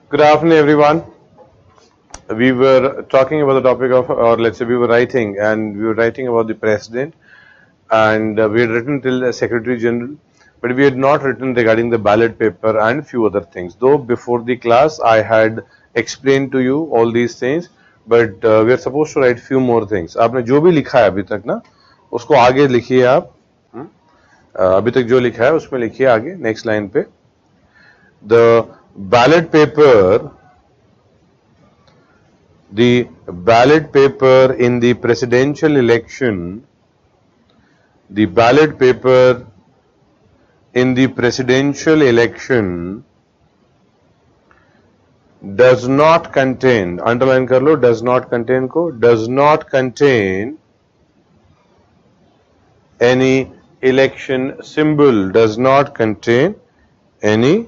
Good afternoon, everyone. We were talking about the topic of, or let's say we were writing, and we were writing about the president, and we had written till the Secretary General, but we had not written regarding the ballot paper and few other things. Though before the class, I had explained to you all these things, but we are supposed to write few more things. आपने जो भी लिखा है अभी तक ना, उसको आगे लिखिए आप. अभी तक जो लिखा है उसमें लिखिए आगे नेक्स्ट लाइन पे. The ballot paper. The ballot paper in the presidential election, the ballot paper in the presidential election does not contain, underline कर लो, does not contain को, does not contain any election symbol, does not contain any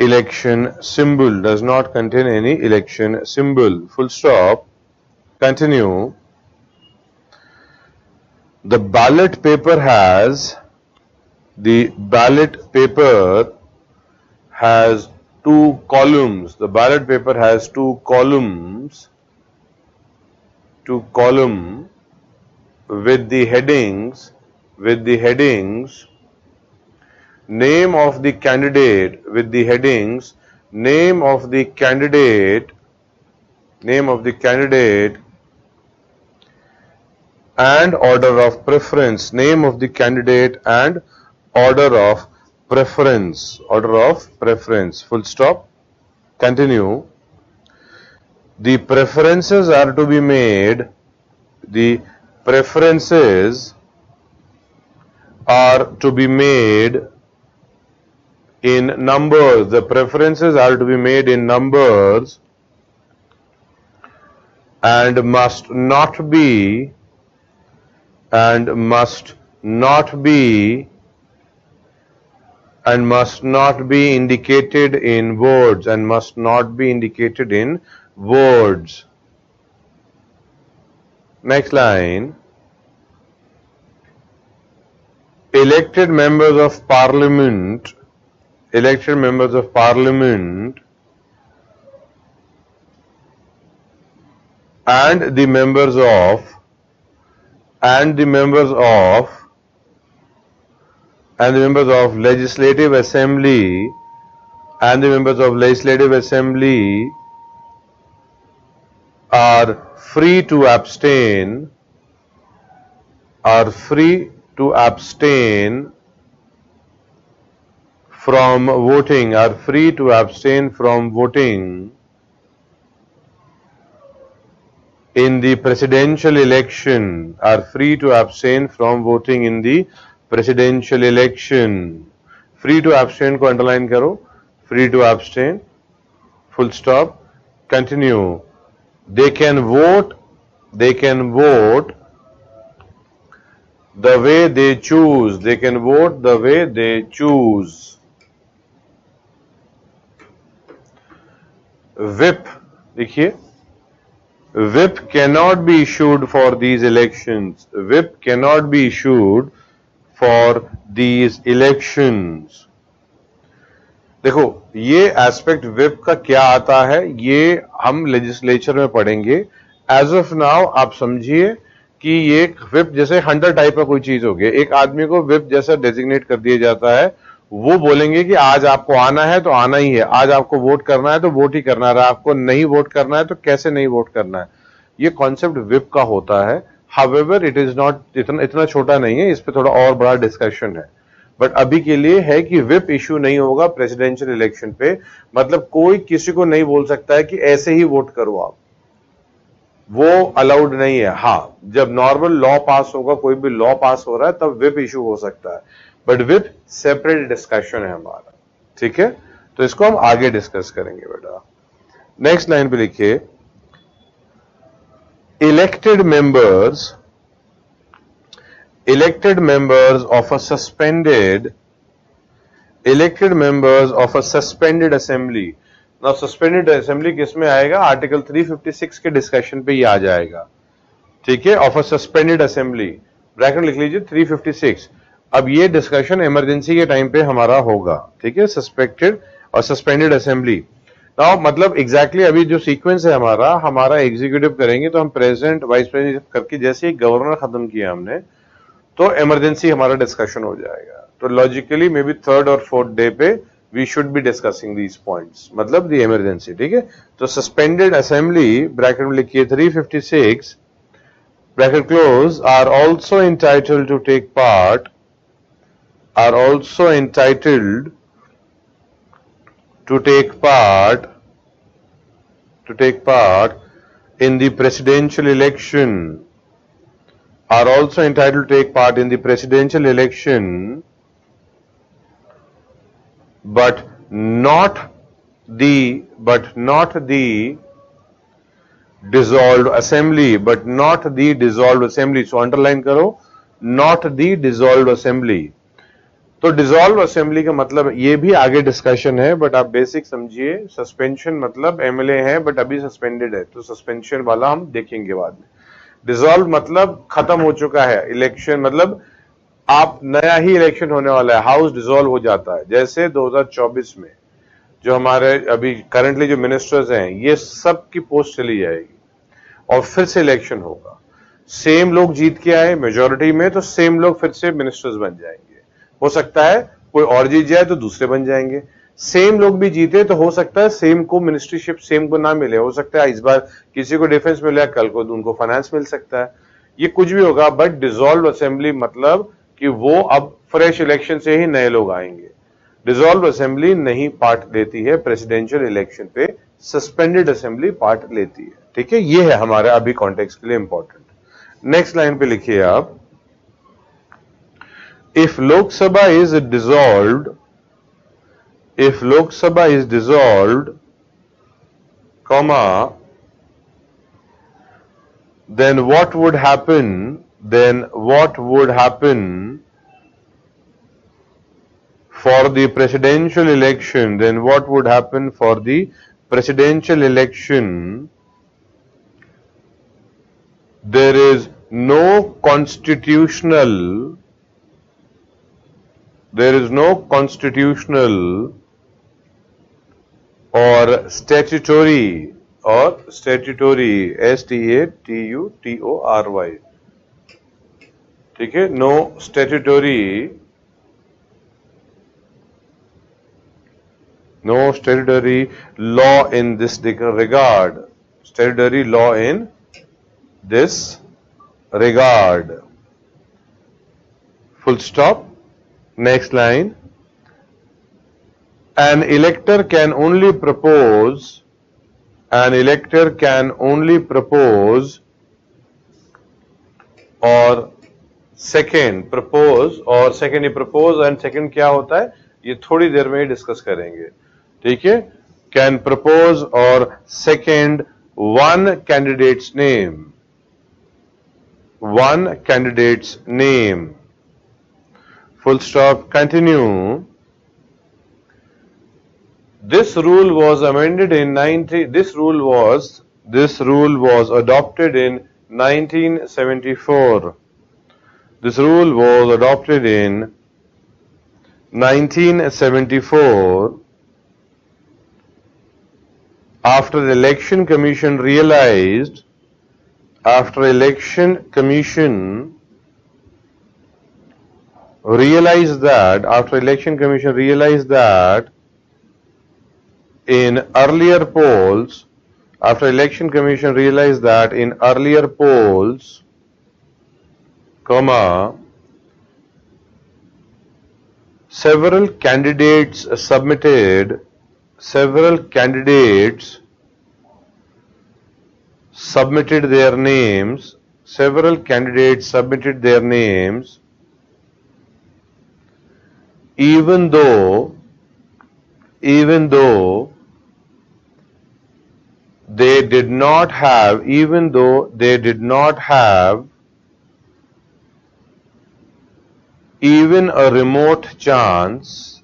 election symbol, does not contain any election symbol, full stop. Continue. The ballot paper has two columns. The ballot paper has two columns with the headings name of the candidate, with the headings name of the candidate and order of preference, name of the candidate and order of preference, full stop. Continue. The preferences are to be made, the preferences are to be made in numbers, the preferences are to be made in numbers and must not be indicated in words, and must not be indicated in words. Next line. Elected members of parliament and the members of legislative assembly are free to abstain from voting, in the presidential election, Free to abstain को underline करो, free to abstain, full stop. Continue. They can vote the way they choose. Whip, देखिए, whip cannot be issued for these elections. देखो, ये aspect whip का क्या आता है, ये हम लेजिस्लेचर में पढ़ेंगे. एज ऑफ नाउ आप समझिए कि ये whip जैसे हंटर टाइप का कोई चीज हो गया. एक आदमी को whip जैसा डेजिग्नेट कर दिया जाता है. वो बोलेंगे कि आज आपको आना है तो आना ही है, आज आपको वोट करना है तो वोट ही करना है, आपको नहीं वोट करना है तो कैसे नहीं वोट करना है. ये कॉन्सेप्ट whip का होता है. हाउएवर इट इज नॉट, इतना छोटा नहीं है, इस पे थोड़ा और बड़ा डिस्कशन है. बट अभी के लिए है कि whip इश्यू नहीं होगा प्रेसिडेंशियल इलेक्शन पे. मतलब कोई किसी को नहीं बोल सकता है कि ऐसे ही वोट करो आप, वो अलाउड नहीं है. हाँ, जब नॉर्मल लॉ पास होगा, कोई भी लॉ पास हो रहा है, तब whip इश्यू हो सकता है. बट whip सेपरेट डिस्कशन है हमारा. ठीक है, तो इसको हम आगे डिस्कस करेंगे बेटा. नेक्स्ट लाइन पे लिखिए, elected members of a suspended assembly. Now suspended assembly किस में आएगा? आर्टिकल 356 के डिस्कशन पे ये आ जाएगा. ठीक है, of a suspended assembly, bracket लिख लीजिए 356. अब ये डिस्कशन इमरजेंसी के टाइम पे हमारा होगा. ठीक है, सस्पेक्टेड और सस्पेंडेड असेंबली। नाउ मतलब एग्जैक्टली अभी जो सीक्वेंस है हमारा एग्जीक्यूटिव करेंगे तो हम प्रेसिडेंट वाइस प्रेसिडेंट करके जैसे ही गवर्नर खत्म किया हमने तो इमरजेंसी हमारा डिस्कशन हो जाएगा। तो लॉजिकली मे बी थर्ड और फोर्थ डे पे we should be discussing these points, मतलब दी इमरजेंसी। ठीक है, तो सस्पेंडेड असेंबली ब्रैकेट में लिखिए 356 bracket close are also entitled to take part are also entitled to take part in the presidential election are also entitled to take part in the presidential election but not the dissolved assembly, but not the dissolved assembly. So underline करो, not the dissolved assembly. तो dissolve assembly का मतलब ये भी आगे discussion है, but आप basic समझिए। सस्पेंशन मतलब एमएलए है बट अभी सस्पेंडेड है, तो सस्पेंशन वाला हम देखेंगे बाद में। डिसॉल्व मतलब खत्म हो चुका है इलेक्शन, मतलब आप नया ही इलेक्शन होने वाला है, हाउस डिसॉल्व हो जाता है। जैसे 2024 में जो हमारे अभी करंटली जो मिनिस्टर्स हैं ये सब की पोस्ट चली जाएगी और फिर से इलेक्शन होगा। सेम लोग जीत के आए मेजोरिटी में तो सेम लोग फिर से मिनिस्टर्स बन जाएंगे। हो सकता है कोई और जीत जाए तो दूसरे बन जाएंगे। सेम लोग भी जीते तो हो सकता है सेम को मिनिस्ट्रीशिप सेम को ना मिले, हो सकता है इस बार किसी को डिफेंस मिला, कल को उनको फाइनेंस मिल सकता है, ये कुछ भी होगा। बट डिसॉल्व असेंबली मतलब कि वो अब फ्रेश इलेक्शन से ही नए लोग आएंगे। डिसॉल्व असेंबली नहीं पार्ट लेती है प्रेसिडेंशियल इलेक्शन पे, सस्पेंडेड असेंबली पार्ट लेती है। ठीक है, ये है हमारे अभी कॉन्टेक्स्ट के लिए इंपॉर्टेंट। नेक्स्ट लाइन पे लिखिए आप, if Lok Sabha is dissolved, if Lok Sabha is dissolved, comma, then what would happen? Then what would happen for the presidential election? Then what would happen for the presidential election? There is no constitutional or statutory statutory, ठीक है, no statutory law in this regard, statutory law in this regard, full stop. Next line, an elector can only propose or second, propose और second, ये propose and second क्या होता है ये थोड़ी देर में ही डिस्कस करेंगे। ठीक है, can propose or second one candidate's name, full stop, continue. This rule was amended in this rule was adopted in 1974. This rule was adopted in 1974 after the Election Commission realized that in earlier polls, comma, several candidates submitted their names, even though they did not have even a remote chance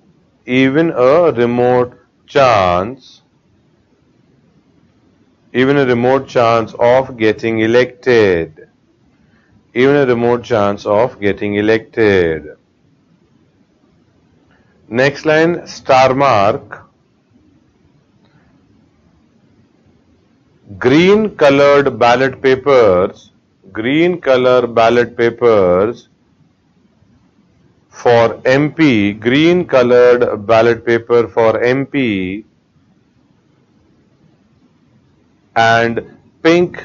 of getting elected. Next line, star mark. green colored ballot papers, green color ballot papers for MP, green colored ballot paper for MP and pink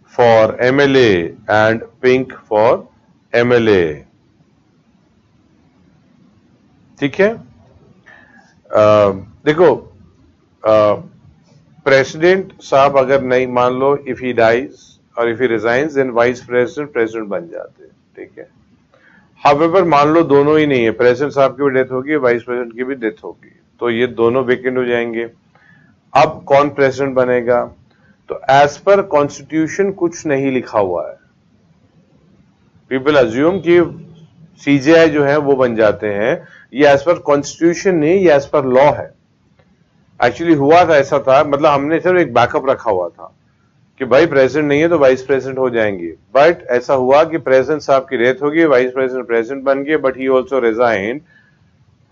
for MLA and pink for MLA. ठीक है? देखो president साहब अगर नहीं, मान लो if he dies और if he resigns then vice president president बन जाते हैं, ठीक है। हाउएवर मान लो दोनों ही नहीं है, प्रेसिडेंट साहब की भी डेथ होगी, वाइस प्रेसिडेंट की भी डेथ होगी, तो ये दोनों वेकेंट हो जाएंगे। अब कौन प्रेसिडेंट बनेगा? तो एज पर कॉन्स्टिट्यूशन कुछ नहीं लिखा हुआ है। पीपल अज्यूम कि सीजेआई जो है वो बन जाते हैं, ये एज पर कॉन्स्टिट्यूशन नहीं, ये एज पर लॉ है। एक्चुअली हुआ था ऐसा था, मतलब हमने सिर्फ एक बैकअप रखा हुआ था कि भाई प्रेसिडेंट नहीं है तो वाइस प्रेसिडेंट हो जाएंगे, बट ऐसा हुआ कि प्रेसिडेंट साहब की डेथ होगी, वाइस प्रेसिडेंट प्रेसिडेंट बन गए, बट ही ऑल्सो रिजाइंड।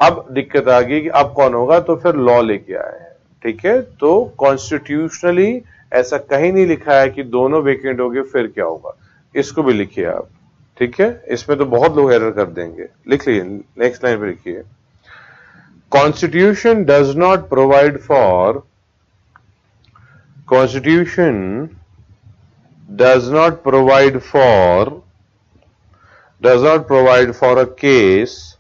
अब दिक्कत आ गई कि अब कौन होगा, तो फिर लॉ लेके आए हैं, ठीक है। तो कॉन्स्टिट्यूशनली ऐसा कहीं नहीं लिखा है कि दोनों वेकेंट हो गए फिर क्या होगा, इसको भी लिखिए आप, ठीक है। इसमें तो बहुत लोग एरर कर देंगे, लिख लीजिए, नेक्स्ट लाइन पे लिखिए, Constitution does not provide for, Constitution does not provide for a case,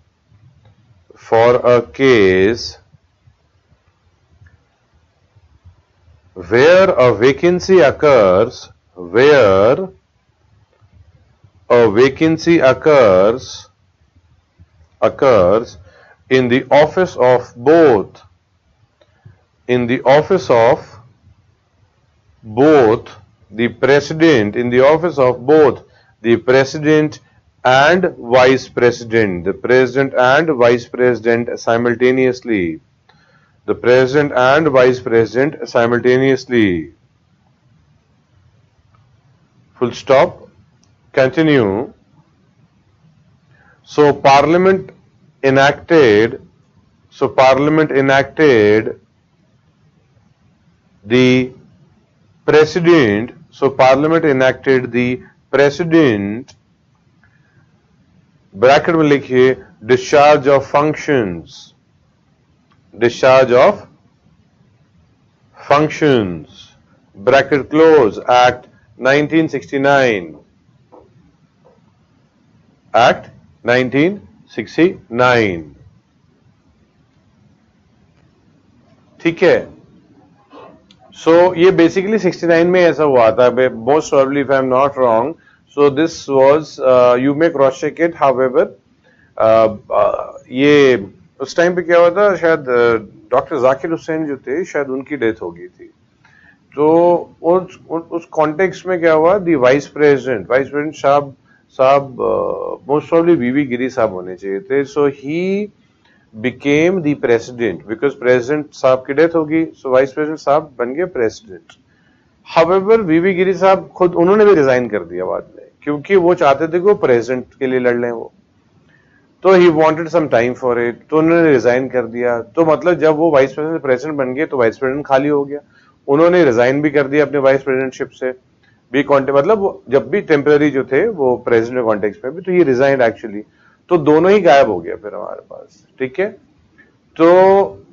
where a vacancy occurs, in the office of both, the president, in the office of both the president and vice president, the president and vice president simultaneously, the president and vice president simultaneously, full stop, continue. So Parliament enacted the president, bracket में लिखिए discharge of functions, bracket close, Act 1969, Act 1969, ठीक है। सो ये basically 69 में ऐसा हुआ था, most probably if I am not wrong, so this was, you may cross check it, however ये उस टाइम पे क्या हुआ था, शायद डॉक्टर जाकिर हुसैन जो थे, शायद उनकी डेथ हो गई थी। तो उस कॉन्टेक्स्ट में क्या हुआ, दी वाइस प्रेसिडेंट साहब मोस्ट प्रोबेबली वीवी गिरी साहब होने चाहिए थे। सो ही became the president because president साहब की डेथ होगी, so वाइस प्रेसिडेंट साहब बन गए प्रेसिडेंट। हाउएवर वीवी गिरी साहब खुद उन्होंने भी रिजाइन कर दिया बाद में, क्योंकि वो चाहते थे कि वो प्रेसिडेंट के लिए लड़ लें वो, तो he wanted some time for it, तो उन्होंने रिजाइन कर दिया। तो मतलब जब वो वाइस प्रेसिडेंट बन गए तो वाइस प्रेसिडेंट खाली हो गया, उन्होंने रिजाइन भी कर दिया अपने वाइस प्रेसिडेंटशिप से भी, मतलब जब भी टेम्पररी जो थे वो प्रेसिडेंट कॉन्टेक्स्ट में भी, तो ये रिजाइन एक्चुअली, तो दोनों ही गायब हो गया फिर हमारे पास, ठीक है। तो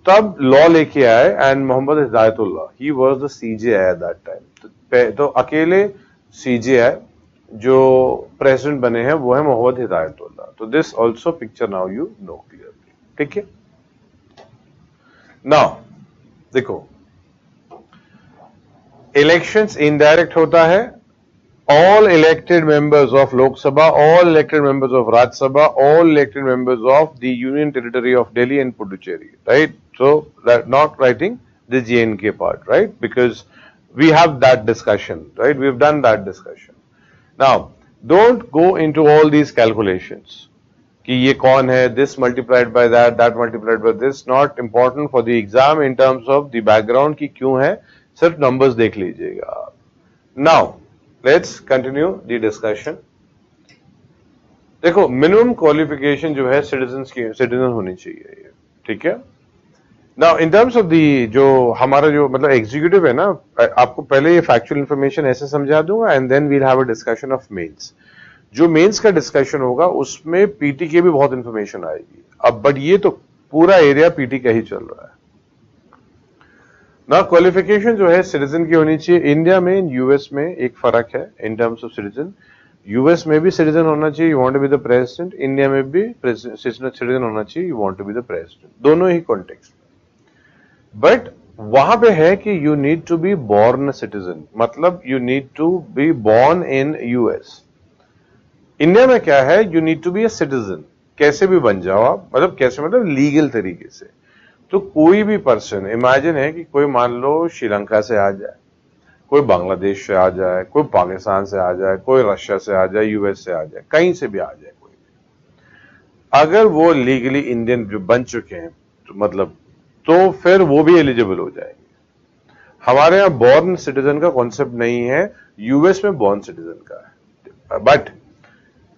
तब लॉ लेके आए and Mohammad Hidayatullah, he was the CJI at that time. तो अकेले सीजेआई जो प्रेसिडेंट बने हैं वो है मोहम्मद हिदायतुल्लाह। तो this also picture now you know clearly, ठीक है। नाउ देखो, इलेक्शंस इनडायरेक्ट होता है, all elected members of Lok Sabha, all elected members of Rajya Sabha, all elected members of the Union Territory of Delhi and Puducherry, right? So that not writing the JNK part, right? Because we have that discussion, right? We've done that discussion. Now, don't go into all these calculations. कि ये कौन है, this multiplied by that, that multiplied by this, not important for the exam in terms of the background कि क्यों है, सिर्फ numbers देख लीजिएगा। Now, let's continue the discussion. देखो, मिनिमम क्वालिफिकेशन जो है सिटीजन होनी चाहिए, ठीक है। Now in terms of the जो हमारा जो मतलब एग्जीक्यूटिव है ना, आपको पहले ये फैक्चुअल इंफॉर्मेशन ऐसे समझा दूंगा and then we'll have a discussion of mains. जो मेंस का डिस्कशन होगा उसमें पीटी की भी बहुत इंफॉर्मेशन आएगी। अब बट ये तो पूरा एरिया पीटी का ही चल रहा है ना। क्वालिफिकेशन जो है सिटीजन की होनी चाहिए। इंडिया में यूएस में एक फर्क है in terms of citizen. US में भी सिटीजन होना चाहिए, you want to be the president. India में भी सिटीजन होना चाहिए, you want to be the president. दोनों ही कॉन्टेक्स्ट में। बट वहां पे है कि you need to be born citizen, मतलब you need to be born in US. India में क्या है, you need to be a citizen. कैसे भी बन जाओ आप, मतलब कैसे, मतलब लीगल तरीके से। तो कोई भी पर्सन, इमेजिन है कि कोई मान लो श्रीलंका से आ जाए, कोई बांग्लादेश से आ जाए, कोई पाकिस्तान से आ जाए, कोई रशिया से आ जाए, यूएस से आ जाए, कहीं से भी आ जाए कोई, अगर वो लीगली इंडियन जो बन चुके हैं तो मतलब, तो फिर वो भी एलिजिबल हो जाएंगे। हमारे यहाँ बॉर्न सिटीजन का कॉन्सेप्ट नहीं है, यूएस में बॉर्न सिटीजन का है। बट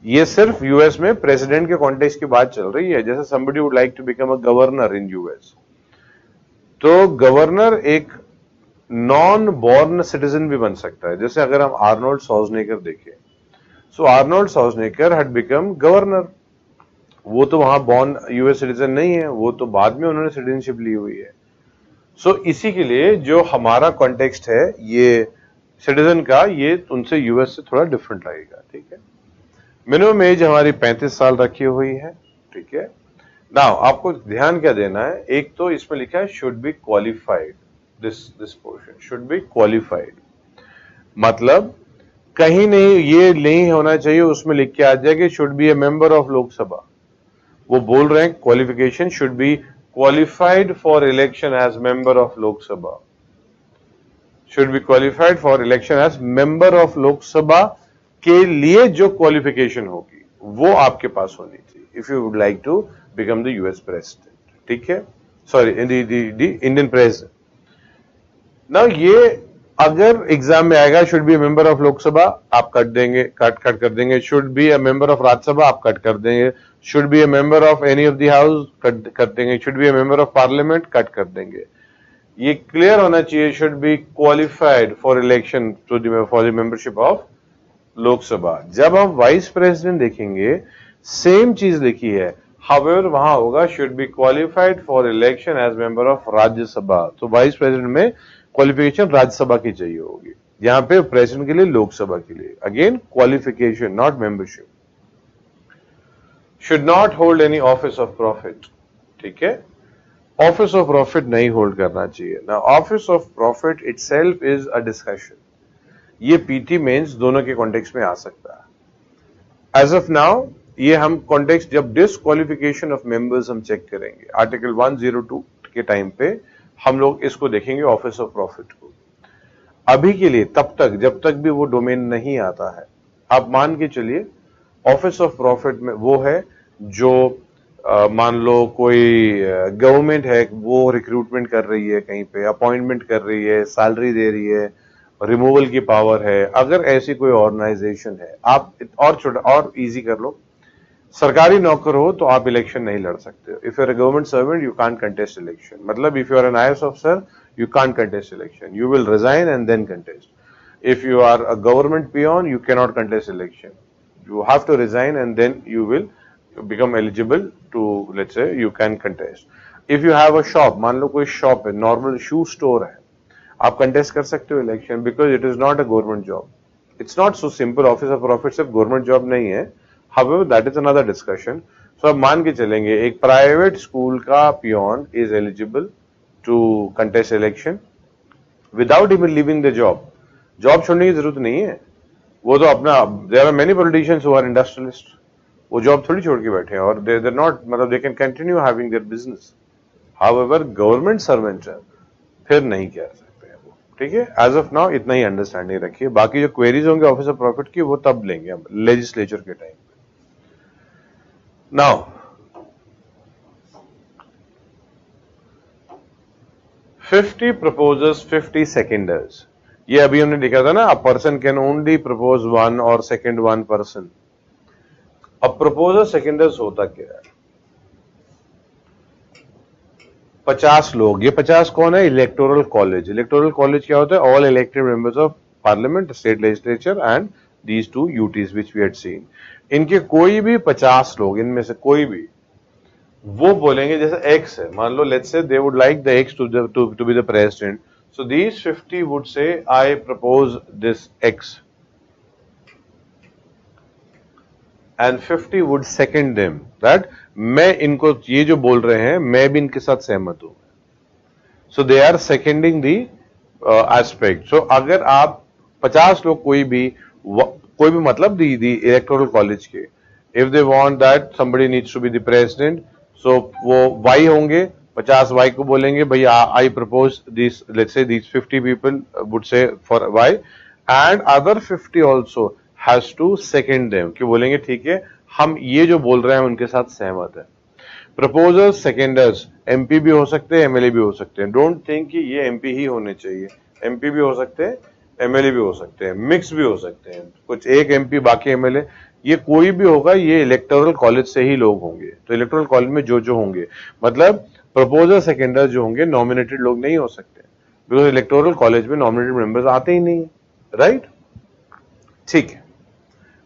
ये सिर्फ यूएस में प्रेसिडेंट के कॉन्टेक्स्ट की बात चल रही है। जैसे somebody would like to become a governor in US, तो गवर्नर एक नॉन बॉर्न सिटीजन भी बन सकता है। जैसे अगर हम आर्नोल्ड शॉर्जनेगर देखें, सो आर्नोल्ड शॉर्जनेगर हैड बिकम गवर्नर। वो तो वहां बॉर्न यूएस सिटीजन नहीं है, वो तो बाद में उन्होंने सिटीजनशिप ली हुई है। सो इसी के लिए जो हमारा कॉन्टेक्स्ट है ये सिटीजन का, ये उनसे यूएस से थोड़ा डिफरेंट लगेगा। ठीक है, मिनिमम एज हमारी 35 साल रखी हुई है। ठीक है, नाउ आपको ध्यान क्या देना है, एक तो इसमें लिखा है should be qualified, this portion should be qualified, मतलब कहीं नहीं ये नहीं होना चाहिए उसमें लिख के आ जाए कि should be a member of Lok Sabha. वो बोल रहे हैं qualification should be qualified for election as member of Lok Sabha, should be qualified for election as member of Lok Sabha. के लिए जो क्वालिफिकेशन होगी वो आपके पास होनी चाहिए if you would like to become the US president. ठीक है, सॉरी इंडियन प्रेसिडेंट। ना ये अगर एग्जाम में आएगा should be member of Lok Sabha, आप कट देंगे, कट कर देंगे। Should be a member of Rajya Sabha, आप कट कर देंगे। Should be a member of any of the house, cut कर देंगे। Should be a member of parliament, cut कर देंगे। ये क्लियर होना चाहिए, should be qualified for election for the membership of Lok Sabha. जब हम वाइस प्रेसिडेंट देखेंगे सेम चीज लिखी है, हाउएवर वहां होगा should be qualified for election as member of Rajya Sabha. तो वाइस प्रेसिडेंट में क्वालिफिकेशन राज्यसभा की चाहिए होगी, यहां पे प्रेसिडेंट के लिए लोकसभा के लिए। Again qualification not membership. Should not hold any office of profit. ठीक है, ऑफिस ऑफ प्रॉफिट नहीं होल्ड करना चाहिए ना। Office of profit itself is a discussion, ये पीटी मेंस दोनों के कॉन्टेक्स्ट में आ सकता है। एज ऑफ नाउ ये हम कॉन्टेक्स्ट जब डिस्क्वालिफिकेशन ऑफ मेंबर्स हम चेक करेंगे आर्टिकल 102 के टाइम पे हम लोग इसको देखेंगे ऑफिस ऑफ प्रॉफिट को। अभी के लिए तब तक जब तक भी वो डोमेन नहीं आता है, आप मान के चलिए ऑफिस ऑफ प्रॉफिट में वो है जो मान लो कोई गवर्नमेंट है, वो रिक्रूटमेंट कर रही है, कहीं पे अपॉइंटमेंट कर रही है, सैलरी दे रही है, रिमूवल की पावर है। अगर ऐसी कोई ऑर्गेनाइजेशन है, आप और छोटा और इजी कर लो, सरकारी नौकर हो तो आप इलेक्शन नहीं लड़ सकते हो। If you are a government servant you can't contest election, मतलब if you are an IAS officer you can't contest election, you will resign and then contest. If you are a government peon you can not contest election, you have to resign and then you will become eligible to, let's say, you can contest. If you have a shop, मान लो कोई shop है, normal shoe store है, आप contest कर सकते हो election, because it is not a government job. It's not so simple, office of profit सिर्फ government job नहीं है। However that is another discussion. So अब मान के चलेंगे एक प्राइवेट स्कूल का peon is eligible to contest election without even living the job. Job छोड़ने की जरूरत नहीं है, वो तो अपना, there are many politicians who are industrialist, वो जॉब थोड़ी छोड़ के बैठे हैं और दे नॉट, मतलब they can continue having their business. However government servant है फिर नहीं कर सकते हैं वो। ठीक है, एज ऑफ नाउ इतना ही अंडरस्टैंडिंग रखिए, बाकी जो क्वेरीज होंगे ऑफिस ऑफ प्रॉफिट की वो तब लेंगे हम लेजिस्लेचर के टाइम पे। नाउ 50 प्रपोजर्स 50 सेकेंडर्स, ये अभी हमने लिखा था ना, a person can only propose one और सेकेंड वन पर्सन। अब प्रपोजर सेकेंडर्स होता क्या है? 50 लोग, ये 50 कौन है? Electoral college. इलेक्टोरल कॉलेज क्या होता है? All elected members of parliament, state legislature and these two UTs which we had seen. इनके कोई भी 50 लोग, इनमें से कोई भी, वो बोलेंगे जैसे एक्स है, मान लो let's say they would like the X to be the president, so these 50 would say I propose this X and 50 would second them that मैं इनको ये जो बोल रहे हैं मैं भी इनके साथ सहमत हूं। So they are seconding the aspect. So अगर आप 50 लोग कोई भी मतलब दी इलेक्टोरल कॉलेज के, if they want that somebody needs to be the president, so वो वाई होंगे, 50 वाई को बोलेंगे भैया आई propose this, let's say these 50 people would say for Y and other 50 also has to second them, कि बोलेंगे ठीक है हम ये जो बोल रहे हैं उनके साथ सहमत है। प्रपोजर्स, सेकेंडर्स, एमपी भी हो सकते हैं, एमएलए भी हो सकते हैं। डोंट थिंक कि ये एमपी ही होने चाहिए, एमपी भी हो सकते हैं, एमएलए भी हो सकते हैं, मिक्स भी हो सकते हैं, कुछ एक एमपी बाकी एमएलए, ये कोई भी होगा, ये इलेक्टोरल कॉलेज से ही लोग होंगे। तो इलेक्टोरल कॉलेज में जो होंगे, मतलब प्रपोजर सेकेंडर जो होंगे नॉमिनेटेड लोग नहीं हो सकते, बिकॉज इलेक्टोरल कॉलेज में नॉमिनेटेड मेंबर्स आते ही नहीं, राइट? ठीक है,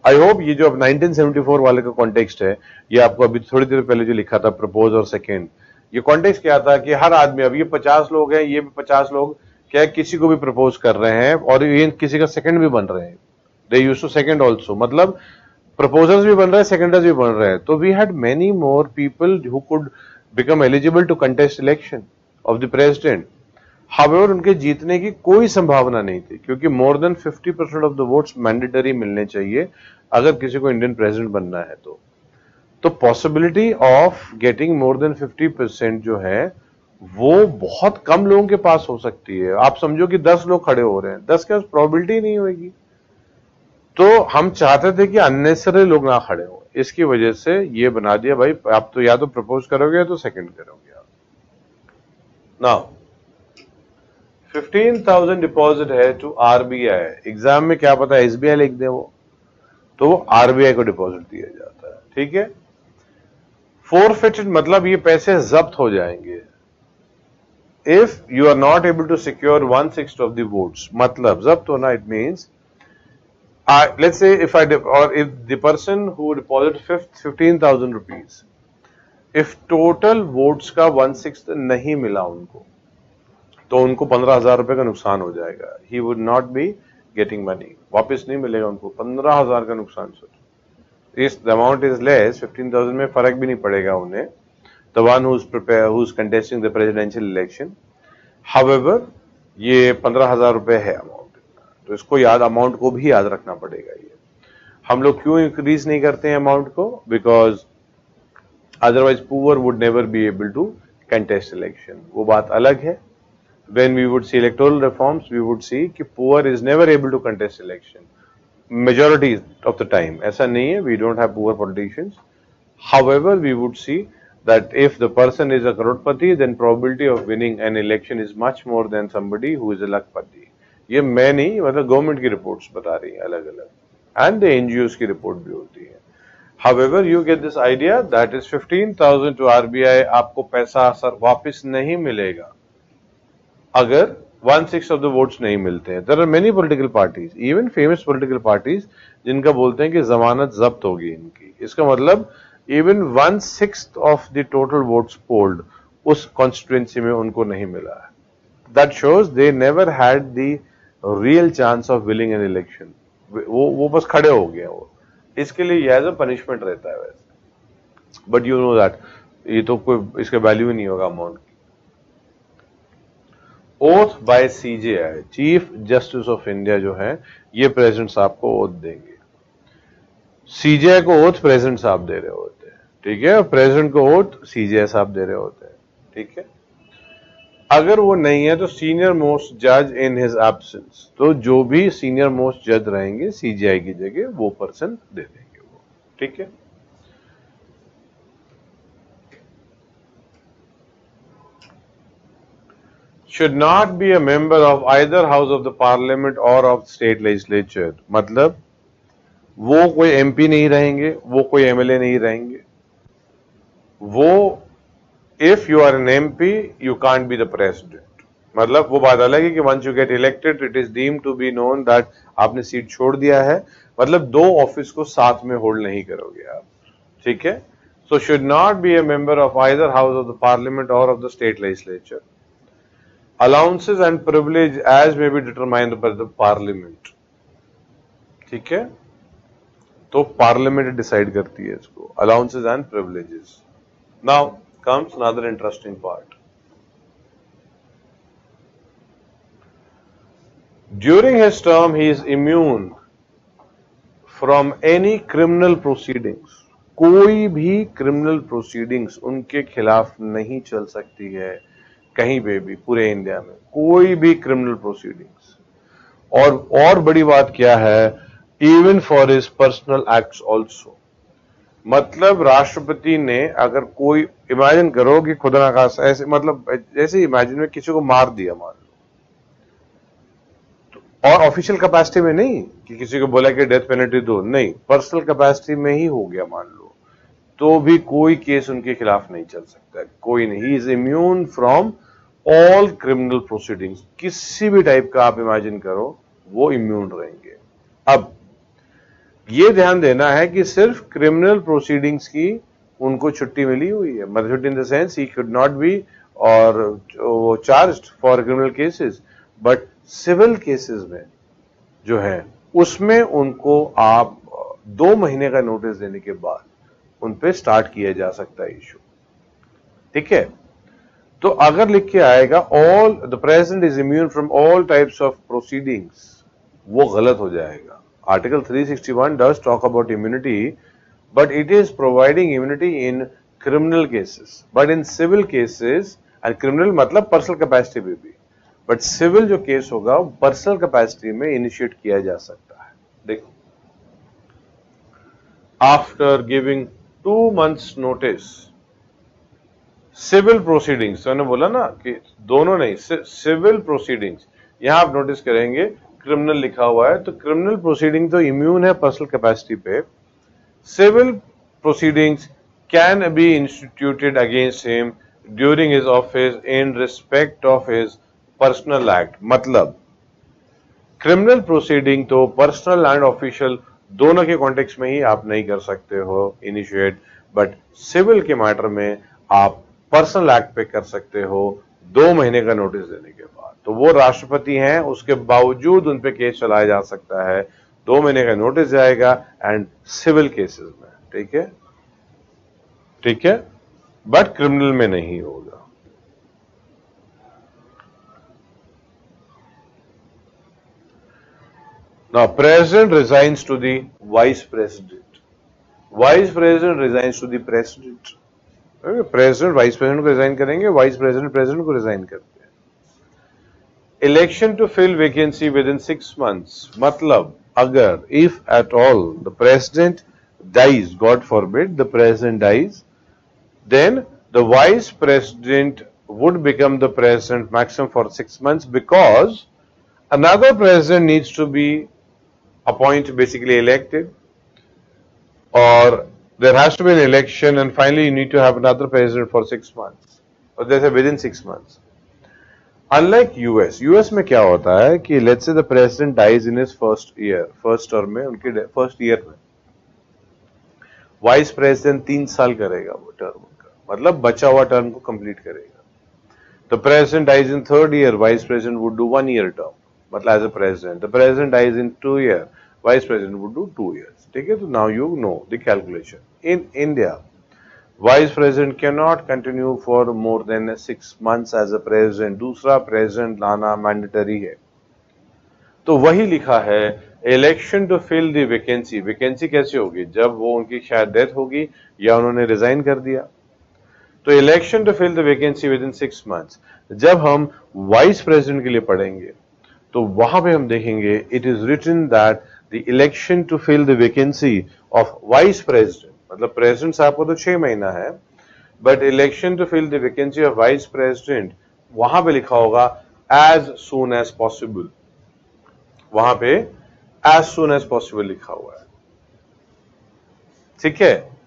आई होप ये जो अब 1974 वाले का कॉन्टेक्स्ट है, ये आपको अभी थोड़ी देर पहले जो लिखा था प्रपोज और सेकेंड, ये कॉन्टेक्स्ट क्या था कि हर आदमी, अब ये 50 लोग हैं, ये भी 50 लोग क्या है, किसी को भी प्रपोज कर रहे हैं और ये किसी का सेकंड भी बन रहे हैं, they used to second also, मतलब प्रपोजर्स भी बन रहे हैं, सेकेंडर्स भी बन रहे हैं। तो we had many more people who could become eligible to contest election of the president. However उनके जीतने की कोई संभावना नहीं थी, क्योंकि more than 50% of the votes mandatory मिलने चाहिए अगर किसी को इंडियन प्रेसिडेंट बनना है। तो possibility of getting more than 50% जो है वो बहुत कम लोगों के पास हो सकती है। आप समझो कि 10 लोग खड़े हो रहे हैं, 10 के पास प्रोबेबिलिटी नहीं होगी। तो हम चाहते थे कि अननेसेसरी लोग ना खड़े हो, इसकी वजह से ये बना दिया भाई आप तो या तो प्रपोज करोगे या तो सेकंड करोगे आप। नाउ 15,000 डिपॉजिट है टू आरबीआई। एग्जाम में क्या पता एसबीआई लिख दे वो, तो आरबीआई को डिपॉजिट दिया जाता है, ठीक है। फोरफिटेड मतलब ये पैसे जब्त हो जाएंगे if you are not able to secure 1/6 of the votes. मतलब जब्त होना, it means let's say if the person who deposited 15,000 rupees, if total votes का 1/6 नहीं मिला उनको, तो उनको 15,000 रुपए का नुकसान हो जाएगा। he would not be getting money, वापस नहीं मिलेगा उनको, 15,000 का नुकसान। इस the amount is less, 15,000 में फर्क भी नहीं पड़ेगा उन्हें, the one who's contesting the presidential election। however ये 15,000 रुपए है अमाउंट, तो इसको अमाउंट को भी याद रखना पड़ेगा। ये हम लोग क्यों इंक्रीज नहीं करते हैं अमाउंट को? Because otherwise poor would never be able to contest election, वो बात अलग है। When we would see electoral reforms, we would see कि poor is never able to contest election majority of the time. ऐसा नहीं है, we don't have poor politicians. However we would see that if the person is a crorepati, then probability of winning an election is much more than somebody who is a lakpati। ये मैं नहीं, मतलब government की reports बता रही हैं अलग अलग, एंड द एनजीओस की रिपोर्ट भी होती है। However you get this idea that is 15,000 to RBI. आपको पैसा सर वापस नहीं मिलेगा अगर 1/6 ऑफ द वोट्स नहीं मिलते हैं। There are many political parties, even famous political parties, जिनका बोलते हैं कि जमानत जब्त होगी इनकी। इसका मतलब even 1/6 of the total votes polled उस कॉन्स्टिट्यूएंसी में उनको नहीं मिला है। That shows they never had the real chance of winning an election. वो बस खड़े हो गए वो, इसके लिए एज अ पनिशमेंट रहता है वैसे, बट यू नो दैट ये तो कोई इसका वैल्यू ही नहीं होगा अमाउंट की। Oath by CJI, chief justice of India जो है, ये प्रेसिडेंट साहब को ओथ देंगे। सीजेआई को ओथ प्रेसिडेंट साहब दे रहे होते हैं, ठीक है, प्रेसिडेंट को ओथ सीजेआई साहब दे रहे होते हैं, ठीक है। अगर वो नहीं है तो सीनियर मोस्ट जज इन हिज एब्सेंस, तो जो भी सीनियर मोस्ट जज रहेंगे सीजीआई की जगह वो पर्सन दे देंगे वो, ठीक है। should not be a member of either house of the parliament or of state legislature। मतलब वो कोई एमपी नहीं रहेंगे, वो कोई एमएलए नहीं रहेंगे, वो if you are an MP you can't be the president. मतलब वो बात अलग है कि once you get elected it is deemed to be known that आपने सीट छोड़ दिया है, मतलब दो ऑफिस को साथ में होल्ड नहीं करोगे आप, ठीक है। So should not be a member of either house of the parliament और of the state legislature. Allowances and privilege as may be determined by the parliament, ठीक है। तो पार्लियामेंट डिसाइड करती है इसको, allowances and privileges. Now comes another interesting part. During his term, he is immune from any criminal proceedings. कोई भी criminal proceedings उनके खिलाफ नहीं चल सकती है कहीं पे भी, पूरे इंडिया में कोई भी क्रिमिनल प्रोसीडिंग्स। और बड़ी बात क्या है, even for his personal acts also. मतलब राष्ट्रपति ने अगर कोई, इमेजिन करो कि खुदा ना खास्ता ऐसे, मतलब जैसे इमेजिन में किसी को मार दिया, मान लो, और ऑफिशियल कैपेसिटी में नहीं कि किसी को बोला कि डेथ पेनल्टी दो, नहीं, पर्सनल कैपेसिटी में ही हो गया मान लो, तो भी कोई केस उनके खिलाफ नहीं चल सकता है, कोई नहीं। He is immune from all criminal proceedings, किसी भी टाइप का आप इमेजिन करो वो इम्यून रहेंगे। अब ये ध्यान देना है कि सिर्फ क्रिमिनल प्रोसीडिंग्स की उनको छुट्टी मिली हुई है, मतलब छुट्टी in the sense he could not be और वो charged for criminal cases, but civil cases में जो है उसमें उनको आप 2 महीने का नोटिस देने के बाद उन पे स्टार्ट किया जा सकता है इशू, ठीक है। तो अगर लिख के आएगा all the president is immune from all types of proceedings, वो गलत हो जाएगा। Article 361 does talk about immunity, but it is providing immunity in criminal cases, but in civil cases, and criminal मतलब पर्सनल कैपेसिटी में भी, but civil जो case होगा personal capacity में इनिशिएट किया जा सकता है। देखो, after giving 2 months notice, civil proceedings, तो मैंने बोला ना कि दोनों नहीं, सिविल प्रोसीडिंग्स, यहां आप नोटिस करेंगे क्रिमिनल लिखा हुआ है, तो क्रिमिनल प्रोसीडिंग तो इम्यून है पर्सनल कैपेसिटी पे। Civil proceedings can be instituted against him during his office in respect of his personal act. मतलब क्रिमिनल प्रोसीडिंग तो पर्सनल एंड ऑफिशियल दोनों के कॉन्टेक्स्ट में ही आप नहीं कर सकते हो इनिशिएट, बट सिविल के मैटर में आप पर्सनल एक्ट पे कर सकते हो 2 महीने का नोटिस देने के बाद। तो वो राष्ट्रपति हैं, उसके बावजूद उन पे केस चलाया जा सकता है, 2 महीने का नोटिस जाएगा एंड सिविल केसेस में, ठीक है, ठीक है, बट क्रिमिनल में नहीं होगा। Now, president resigns to the vice president. Vice president resigns to the president. President vice president को रिजाइन करेंगे, वाइस प्रेसिडेंट प्रेसिडेंट को रिजाइन करते हैं। Election to fill vacancy within 6 months, मतलब अगर if at all the president dies, god forbid the president dies, then the vice president would become the president maximum for 6 months, because another president needs to be appointed, basically elected, or there has to be an election, and finally you need to have another president for 6 months, or they say within 6 months. Unlike US में क्या होता है कि let's say the president dies in his first term में, उनके first year में vice president 3 साल करेगा वो टर्म का, मतलब बचा हुआ टर्म को कंप्लीट करेगा। The president dies in 3rd year, vice president would do 1 year term, मतलब as a president. The president dies in 2 year, vice president would do 2 years. ठीक है, तो now you know the calculation. In India, vice president cannot continue for more than 6 months as a president. दूसरा president लाना mandatory है। तो वही लिखा है election to fill the vacancy. Vacancy कैसे होगी? जब वो उनकी शायद डेथ होगी या उन्होंने रिजाइन कर दिया। तो election to fill the vacancy within 6 months, जब हम वाइस प्रेसिडेंट के लिए पढ़ेंगे तो वहां पे हम देखेंगे it is written that the election to fill the vacancy of vice president, मतलब प्रेसिडेंट साहब को तो 6 महीना है, but election to fill the vacancy of vice president वहां पे लिखा होगा एज सून एज पॉसिबल, वहां पे एज सून एज पॉसिबल लिखा हुआ है, ठीक है।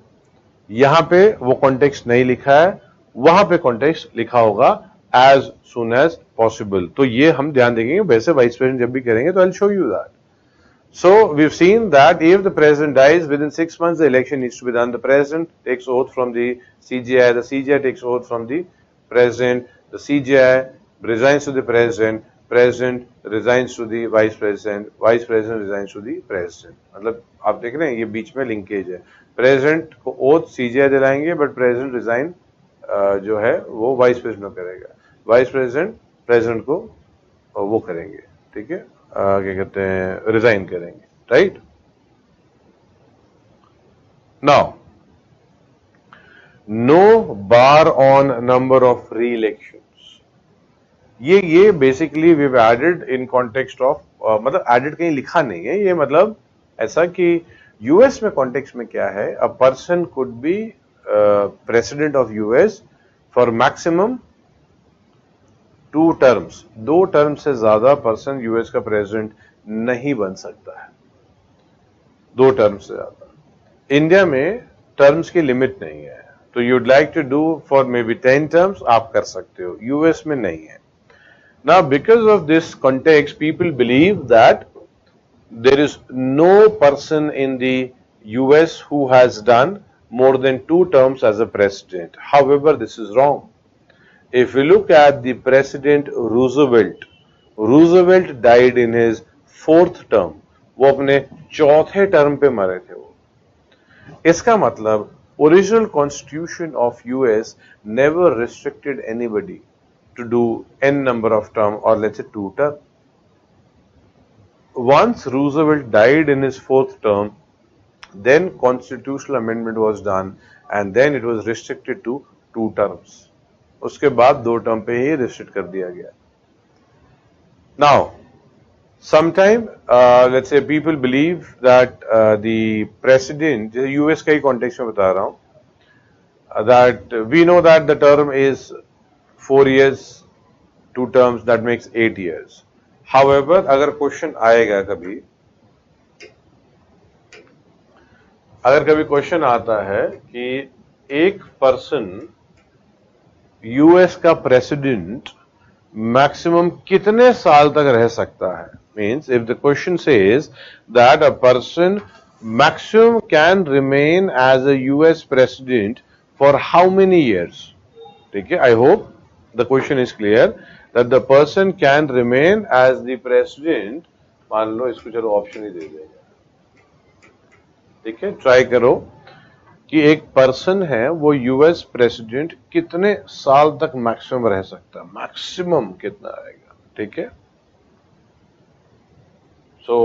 यहां पे वो कॉन्टेक्स्ट नहीं लिखा है, वहां पे कॉन्टेक्स्ट लिखा होगा एज सुन एज पॉसिबल। तो ये हम ध्यान देंगे, वैसे वाइस प्रेसिडेंट जब भी करेंगे तो I will show you that. So we've seen that if the president dies within 6 months, the election needs to be done. The president takes oath from the CGI, the CGI takes oath from the president, the CGI resigns to the president, president resigns to the vice president, vice president resigns to the president। मतलब आप देख रहे हैं ये बीच में linkage है, president को oath CGI दिलाएंगे बट प्रेसिडेंट रिजाइन जो है वो वाइस प्रेसिडेंट करेगा, वाइस प्रेसिडेंट प्रेसिडेंट को वो करेंगे, ठीक है, क्या कहते हैं, रिजाइन करेंगे, right. Now no bar on number of re elections, ये basically we have added in context of, मतलब एडेड कहीं लिखा नहीं है, ये मतलब ऐसा कि यूएस में कॉन्टेक्स्ट में क्या है, a person could be president of US for maximum 2 terms, 2 term से ज्यादा पर्सन यूएस का प्रेसिडेंट नहीं बन सकता है, 2 टर्म से ज्यादा। इंडिया में टर्म्स की लिमिट नहीं है, तो you'd like to do for maybe 10 terms, आप कर सकते हो, यूएस में नहीं है। Now because of this context people believe that there is no person in the US who has done more than 2 terms as a president. However, this is wrong. If we look at the president Roosevelt, Roosevelt died in his 4th term. वो अपने 4थे term पे मरे थे वो। इसका मतलब original constitution of US never restricted anybody to do n number of term or let's say 2 term. Once Roosevelt died in his 4th term, then constitutional amendment was done and then it was restricted to 2 terms. उसके बाद 2 term पे ही restrict कर दिया गया। Now, sometime let's say people believe that the president, US का ही context में बता रहा हूँ, that we know that the term is 4 years, 2 terms, that makes 8 years. However, अगर क्वेश्चन आएगा कभी, अगर कभी क्वेश्चन आता है कि एक पर्सन यूएस का प्रेसिडेंट मैक्सिमम कितने साल तक रह सकता है, means if the question says that a person maximum can remain as a US president for how many years, ठीक है, I hope the question is clear that the person can remain as the president, मान लो इसको चलो option ही दे देगा, ठीक है, try करो कि एक पर्सन है वो यूएस प्रेसिडेंट कितने साल तक मैक्सिमम रह सकता है, मैक्सिमम कितना आएगा, ठीक है। सो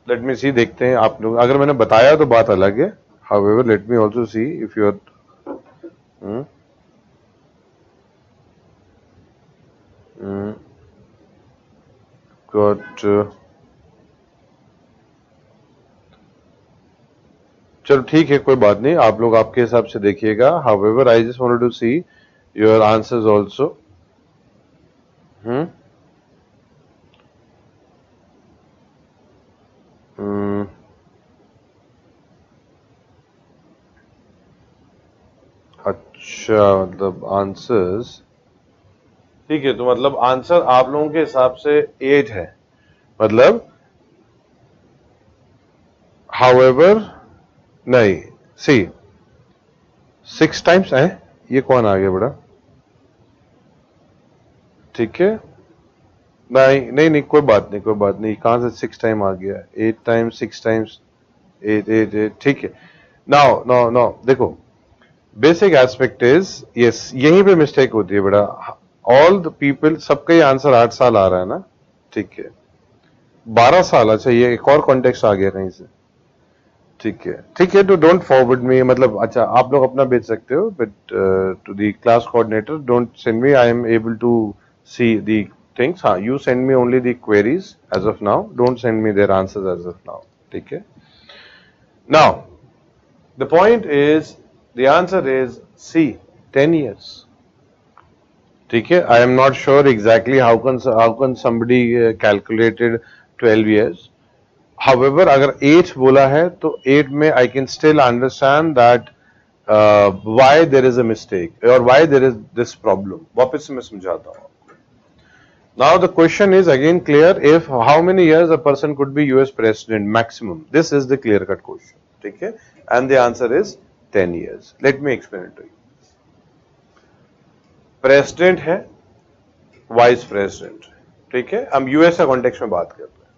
लेट मी सी, देखते हैं आप लोग, अगर मैंने बताया तो बात अलग है, however let me also see if you are got, चलो ठीक है, कोई बात नहीं, आप लोग आपके हिसाब से देखिएगा। However I just wanted to see your answers also. अच्छा, मतलब आंसर्स ठीक है, तो मतलब आंसर आप लोगों के हिसाब से 8 है, मतलब हाउएवर नहीं, सी 6 टाइम्स है, ये कौन आ गया बड़ा, ठीक है, नहीं नहीं नहीं, कोई बात नहीं, कोई बात नहीं, कहां से 6 टाइम आ गया, 8 टाइम्स 6 टाइम्स 8 8 8, ठीक है। नाउ नाउ नाउ देखो, बेसिक एस्पेक्ट इज, यस यहीं पे मिस्टेक होती है बेटा, ऑल द पीपल, सबका ही आंसर 8 साल आ रहा है ना, ठीक है, 12 साल, अच्छा ये एक और कॉन्टेक्स्ट आ गया कहीं से, ठीक है ठीक है, तो डोंट फॉरवर्ड मी, मतलब अच्छा आप लोग अपना भेज सकते हो, but to the class coordinator don't send me, I am able to see the things, हाँ you send me only the queries as of now, don't send me their answers as of now, ठीक है। Now the point is, the answer is C 10 years, ठीक है। I am not sure exactly how can somebody calculated 12 years, however अगर 8 बोला है तो 8 में I can still understand that why there is a mistake or why there is this problem. वापस से मैं समझाता हूँ. Now the question is again clear. If how many years a person could be US president maximum? This is the clear cut question. ठीक है? And the answer is 10 years. Let me explain it to you. President है, vice president. ठीक है? हम US का context में बात करते हैं.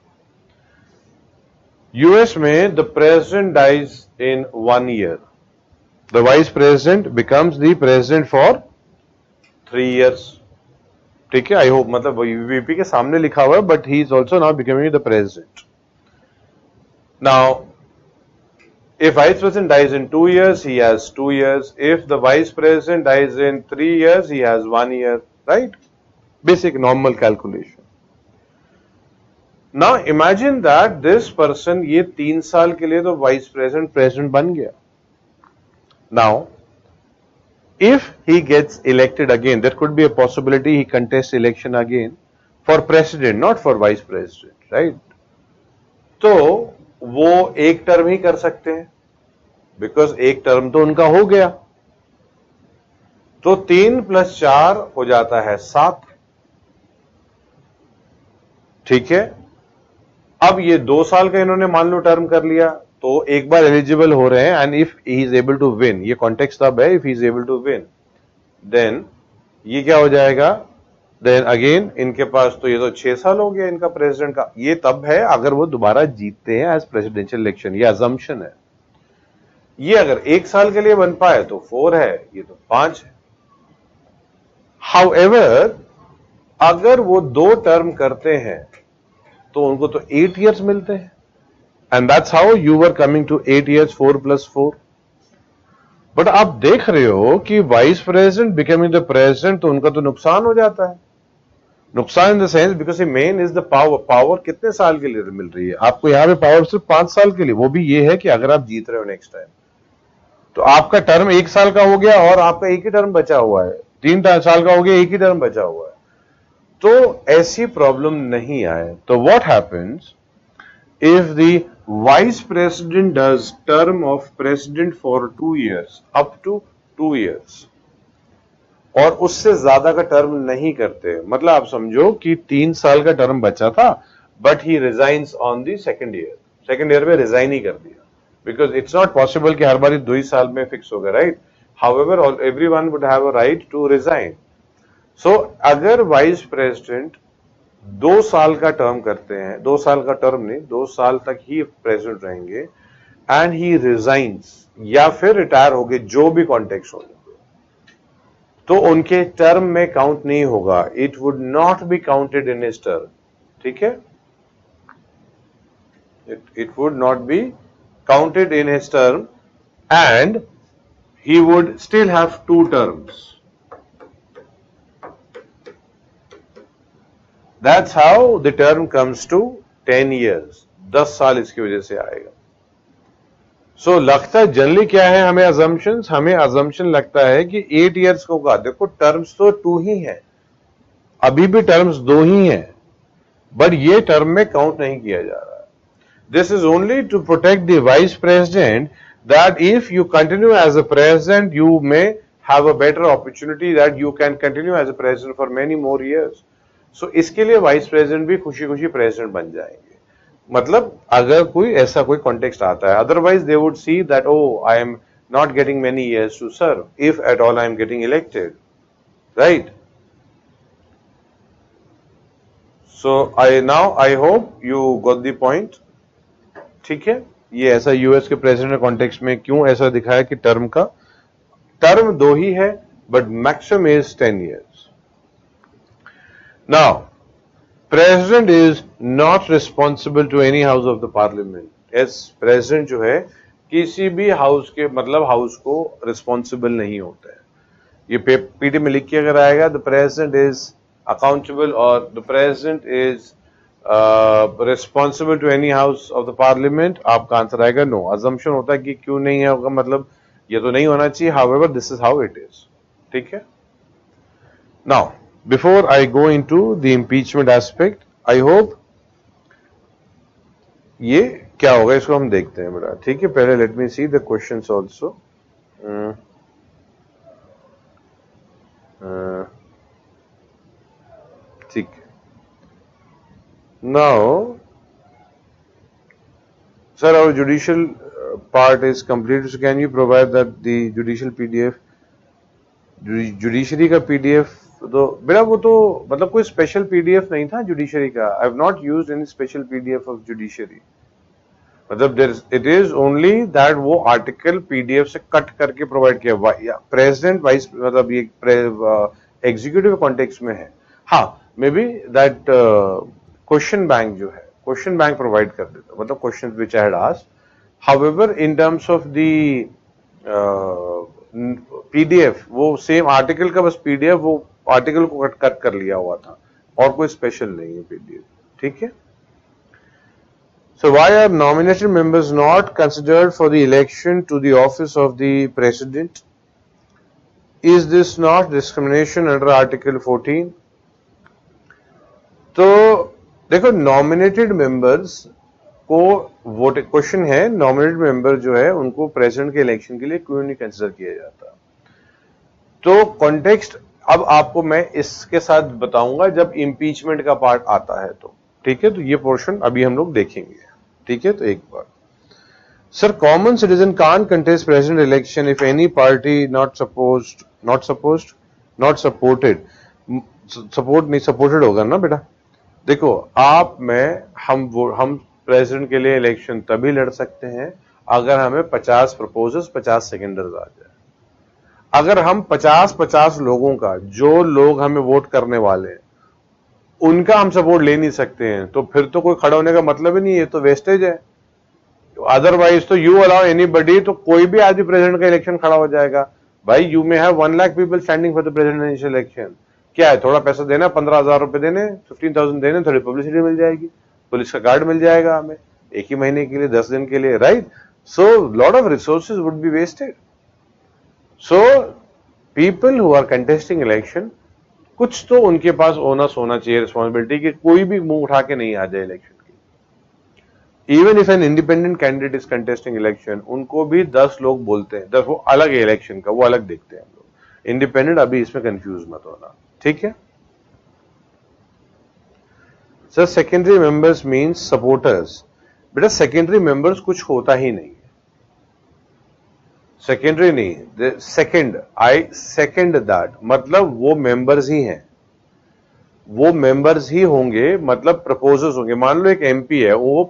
US में the president dies in 1 year. The vice president becomes the president for 3 years. ठीक है, आई होप मतलब वीपी के सामने लिखा हुआ है, but he is also now becoming the president. Now if vice president dies in 2 years, he has 2 years. If the vice president dies in 3 years, he has 1 year, right? Basic normal calculation. Now imagine that this person ये 3 साल के लिए तो vice president बन गया. Now if he gets elected again, there could be a possibility he contests election again for president, not for vice president, right? तो वो एक टर्म ही कर सकते हैं, बिकॉज एक टर्म तो उनका हो गया. तो 3 + 4 हो जाता है 7. ठीक है, अब ये 2 साल का इन्होंने मान लो टर्म कर लिया, तो एक बार एलिजिबल हो रहे हैं. And if he is able to win, ये कॉन्टेक्स्ट तब है, if he is able to win, then ये क्या हो जाएगा, देन अगेन इनके पास तो ये तो 6 साल हो गया इनका प्रेसिडेंट का. ये तब है अगर वो दोबारा जीतते हैं एज प्रेसिडेंशियल इलेक्शन. ये अजम्पशन है. ये अगर 1 साल के लिए बन पाए तो 4 है, ये तो 5 है. हाउएवर अगर वो 2 टर्म करते हैं तो उनको तो 8 इयर्स मिलते हैं. And that's how you were coming to 8 years, 4 + 4. But आप देख रहे हो कि vice president becoming the president, तो उनका तो नुकसान हो जाता है. नुकसान इन the sense because main is the power. Power कितने साल के लिए मिल रही है आपको? यहाँ पे पावर सिर्फ 5 साल के लिए. वो भी ये है कि अगर आप जीत रहे हो नेक्स्ट टाइम, तो आपका टर्म 1 साल का हो गया और आपका एक ही टर्म बचा हुआ है. 3 साल का हो गया, एक ही टर्म बचा हुआ है. तो ऐसी प्रॉब्लम नहीं आए. तो what happens if the vice president does term of president for 2 years, up to 2 years, और उससे ज्यादा का टर्म नहीं करते, मतलब आप समझो कि 3 साल का टर्म बचा था, but he resigns on the second year में रिजाइन ही कर दिया, बिकॉज इट्स नॉट पॉसिबल कि हर बार 2 ही साल में फिक्स होगा, right? However everyone would have a right to resign. So अगर वाइस प्रेसिडेंट 2 साल का टर्म करते हैं, 2 साल का टर्म नहीं, 2 साल तक ही प्रेसिडेंट रहेंगे, एंड ही रिजाइन्स या फिर रिटायर हो गए, जो भी कॉन्टेक्स्ट हो, तो उनके टर्म में काउंट नहीं होगा. It would not be counted in his term. ठीक है, it would not be counted in his term and he would still have 2 terms. That's how the term comes to 10 years. 10 साल इसकी वजह से आएगा. So लगता है जनरली क्या है हमें assumptions? हमें assumption लगता है कि 8 years को होगा. देखो टर्म्स तो 2 ही हैं, अभी भी टर्म्स 2 ही हैं, बट ये टर्म में काउंट नहीं किया जा रहा है. This is only to protect the vice president, that if you continue as a president, you may have a better opportunity that you can continue as a president for many more years. सो इसके लिए vice president भी खुशी खुशी president बन जाएंगे. मतलब अगर कोई ऐसा कोई कॉन्टेक्स्ट आता है, otherwise they would see that oh I am not getting many years to serve, if at all I am getting elected, right? So I hope you got the point. ठीक है, ये ऐसा यूएस के president context में क्यों ऐसा दिखाया कि टर्म 2 ही है, but maximum is 10 years. Now, president is not responsible to any house of the parliament. Yes, president जो है किसी भी हाउस के, मतलब हाउस को रिस्पॉन्सिबल नहीं होता है. ये पीटी में लिख के अगर आएगा द प्रेसिडेंट इज अकाउंटेबल और the president is responsible to any house of the parliament, आपका आंसर आएगा नो. अजम्पशन होता है कि क्यों नहीं है, होगा मतलब ये तो नहीं होना चाहिए. However this is how it is. ठीक है. Now before I go into the impeachment aspect, I hope ये क्या होगा इसको हम देखते हैं बेटा. ठीक है, पहले let me see the questions also. ठीक है. Now, sir, our judicial part is complete. So can you provide that the judicial PDF, judiciary का पीडीएफ? तो बेटा वो तो मतलब कोई स्पेशल पीडीएफ नहीं था जुडिशरी का. I have not used any special PDF of judiciary. मतलब इट इज ओनली दैट वो आर्टिकल पीडीएफ से कट करके प्रोवाइड किया. प्रेसिडेंट वाइस मतलब ये एग्जीक्यूटिव कॉन्टेक्स्ट में है. हाँ, may be that question bank जो है, क्वेश्चन बैंक प्रोवाइड कर देता, मतलब question which I had asked. However in terms of the PDF, वो सेम आर्टिकल का बस पीडीएफ, वो आर्टिकल को कट कर लिया हुआ था और कोई स्पेशल नहीं है पीडीएफ. ठीक है. So why are nominated members not considered for the election to the office of the president? Is this not discrimination under Article 14? तो देखो, नॉमिनेटेड मेंबर्स को वोट, क्वेश्चन है नॉमिनेटेड मेंबर जो है उनको प्रेसिडेंट के इलेक्शन के लिए क्यों नहीं कंसिडर किया जाता. तो कॉन्टेक्स्ट अब आपको मैं इसके साथ बताऊंगा जब इम्पीचमेंट का पार्ट आता है. तो ठीक है, तो ये पोर्शन अभी हम लोग देखेंगे. ठीक है, तो एक बार sir, common citizen can contest president election if any party not supported. Support नहीं, सपोर्टेड होगा ना बेटा. देखो, आप में हम प्रेसिडेंट के लिए इलेक्शन तभी लड़ सकते हैं अगर हमें 50 प्रपोजल्स 50 सेकेंडर्स आ जाए. अगर हम 50 लोगों का, जो लोग हमें वोट करने वाले हैं, उनका हम सपोर्ट ले नहीं सकते हैं, तो फिर तो कोई खड़ा होने का मतलब ही नहीं है, तो वेस्टेज है. अदरवाइज तो यू अलाउ एनीबडी, तो कोई भी आदमी प्रेसिडेंट का इलेक्शन खड़ा हो जाएगा. भाई, you may have 1 lakh people standing for the presidential election. क्या है, थोड़ा पैसा देना, 15,000 रुपए देने, 15,000 देने, थोड़ी पब्लिसिटी मिल जाएगी, पुलिस का गार्ड मिल जाएगा हमें 1 ही महीने के लिए, 10 दिन के लिए, right. So lot of resources would be wasted. So people who are contesting election, कुछ तो उनके पास ओनस होना चाहिए, रिस्पॉन्सिबिलिटी, कि कोई भी मुंह उठा के नहीं आ जाए इलेक्शन की. Even if an independent candidate is contesting election, उनको भी 10 लोग बोलते हैं, 10, वो अलग है इलेक्शन का, वो अलग देखते हैं हम लोग. इंडिपेंडेंट, अभी इसमें कंफ्यूज मत होना. ठीक है sir. Secondary members means supporters. बेटा, सेकेंडरी मेंबर्स कुछ होता ही नहीं. सेकेंडरी नहीं, सेकेंड, आई सेकेंड दैट, मतलब वो मेंबर्स ही हैं, वो मेंबर्स ही होंगे, मतलब प्रपोजल्स होंगे. मान लो एक एमपी है, वो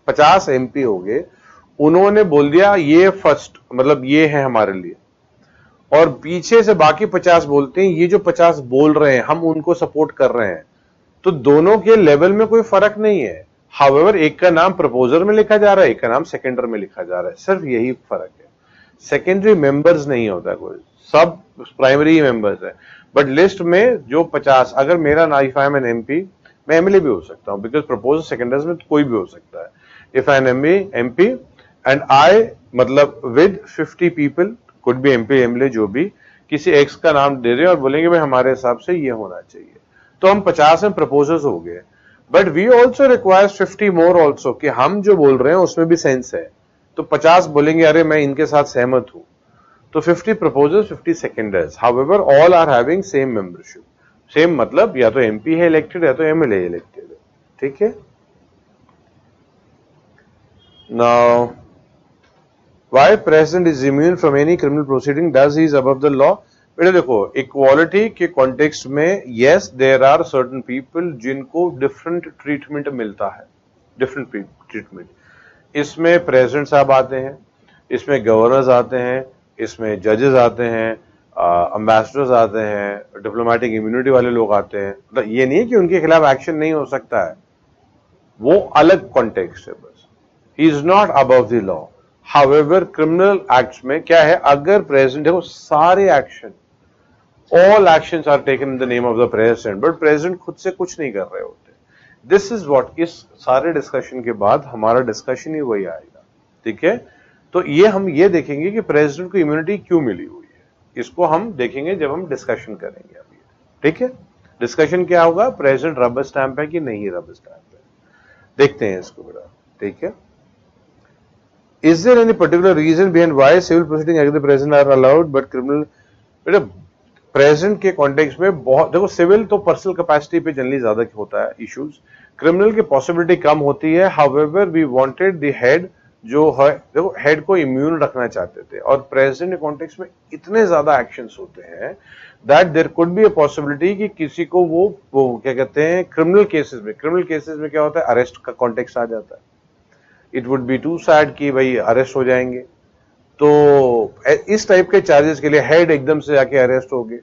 50 एमपी हो गए, उन्होंने बोल दिया ये फर्स्ट, मतलब ये है हमारे लिए, और पीछे से बाकी 50 बोलते हैं, ये जो 50 बोल रहे हैं हम उनको सपोर्ट कर रहे हैं, तो दोनों के लेवल में कोई फर्क नहीं है. हाउएवर, एक का नाम प्रपोजर में लिखा जा रहा है, एक का नाम सेकेंडर में लिखा जा रहा है, सिर्फ यही फर्क है. सेकेंडरी मेंबर्स नहीं होता कोई, सब प्राइमरी मेंबर्स है. बट लिस्ट में जो 50, अगर मेरा ना, if I am an MP, मैं एमएलए भी हो सकता हूं, बिकॉज प्रपोजर सेकेंडर्स में कोई भी हो सकता है. If I am MP and I, मतलब with 50 people, could be MP MLA, जो भी, किसी एक्स का नाम दे रहे हैं और बोलेंगे भाई हमारे हिसाब से ये होना चाहिए, तो हम 50 में प्रपोजर्स हो गए. But we also requires 50 more also, कि हम जो बोल रहे हैं उसमें भी सेंस है. तो 50 बोलेंगे अरे मैं इनके साथ सहमत हूं, तो 50 proposers 50 seconders. However, all are having same membership. Same मतलब या तो एमपी है इलेक्टेड या तो एमएलए इलेक्टेड है. ठीक है. Now, why president is immune from any criminal proceeding, does he is above the law? बेटा देखो, इक्वालिटी के कॉन्टेक्स्ट में yes, there are certain people जिनको डिफरेंट ट्रीटमेंट मिलता है, डिफरेंट ट्रीटमेंट. इसमें प्रेसिडेंट साहब आते हैं, इसमें गवर्नर्स आते हैं, इसमें जजेस आते हैं, एम्बेसडर्स आते हैं, डिप्लोमेटिक इम्यूनिटी वाले लोग आते हैं. मतलब ये नहीं है कि उनके खिलाफ एक्शन नहीं हो सकता है, वो अलग कॉन्टेक्स्ट है बस. He is not above the law. However, criminal acts में क्या है, अगर प्रेसिडेंट, देखो सारे action, all actions are taken in the name of the president, but president खुद से कुछ नहीं कर रहे होते. दिस इज व्हाट, इस सारे डिस्कशन के बाद हमारा डिस्कशन ही वही आएगा. ठीक है. तो हम ये देखेंगे कि प्रेसिडेंट को इम्यूनिटी क्यों मिली हुई है, इसको हम देखेंगे जब हम डिस्कशन करेंगे अभी. ठीक है. डिस्कशन क्या होगा, प्रेसिडेंट रबर स्टैंप है कि नहीं रबर स्टैंप है, देखते हैं इसको बेटा. ठीक है. Is there any particular reason behind why civil proceeding at the present are allowed but criminal? बेटा प्रेजेंट के कॉन्टेक्स्ट में बहुत देखो, सिविल तो पर्सनल कैपेसिटी पे जनरली ज्यादा होता है इश्यूज, क्रिमिनल की पॉसिबिलिटी कम होती है। However we wanted the head, जो है देखो हेड को इम्यून रखना चाहते थे, और प्रेजेंट के कॉन्टेक्स्ट में इतने ज्यादा एक्शंस होते हैं that there could be a possibility कि किसी को वो क्या कहते हैं, क्रिमिनल केसेस में क्या होता है, अरेस्ट का कॉन्टेक्स्ट आ जाता है। It would be too sad कि भाई अरेस्ट हो जाएंगे, तो इस टाइप के चार्जेस के लिए हेड एकदम से जाके अरेस्ट हो गए,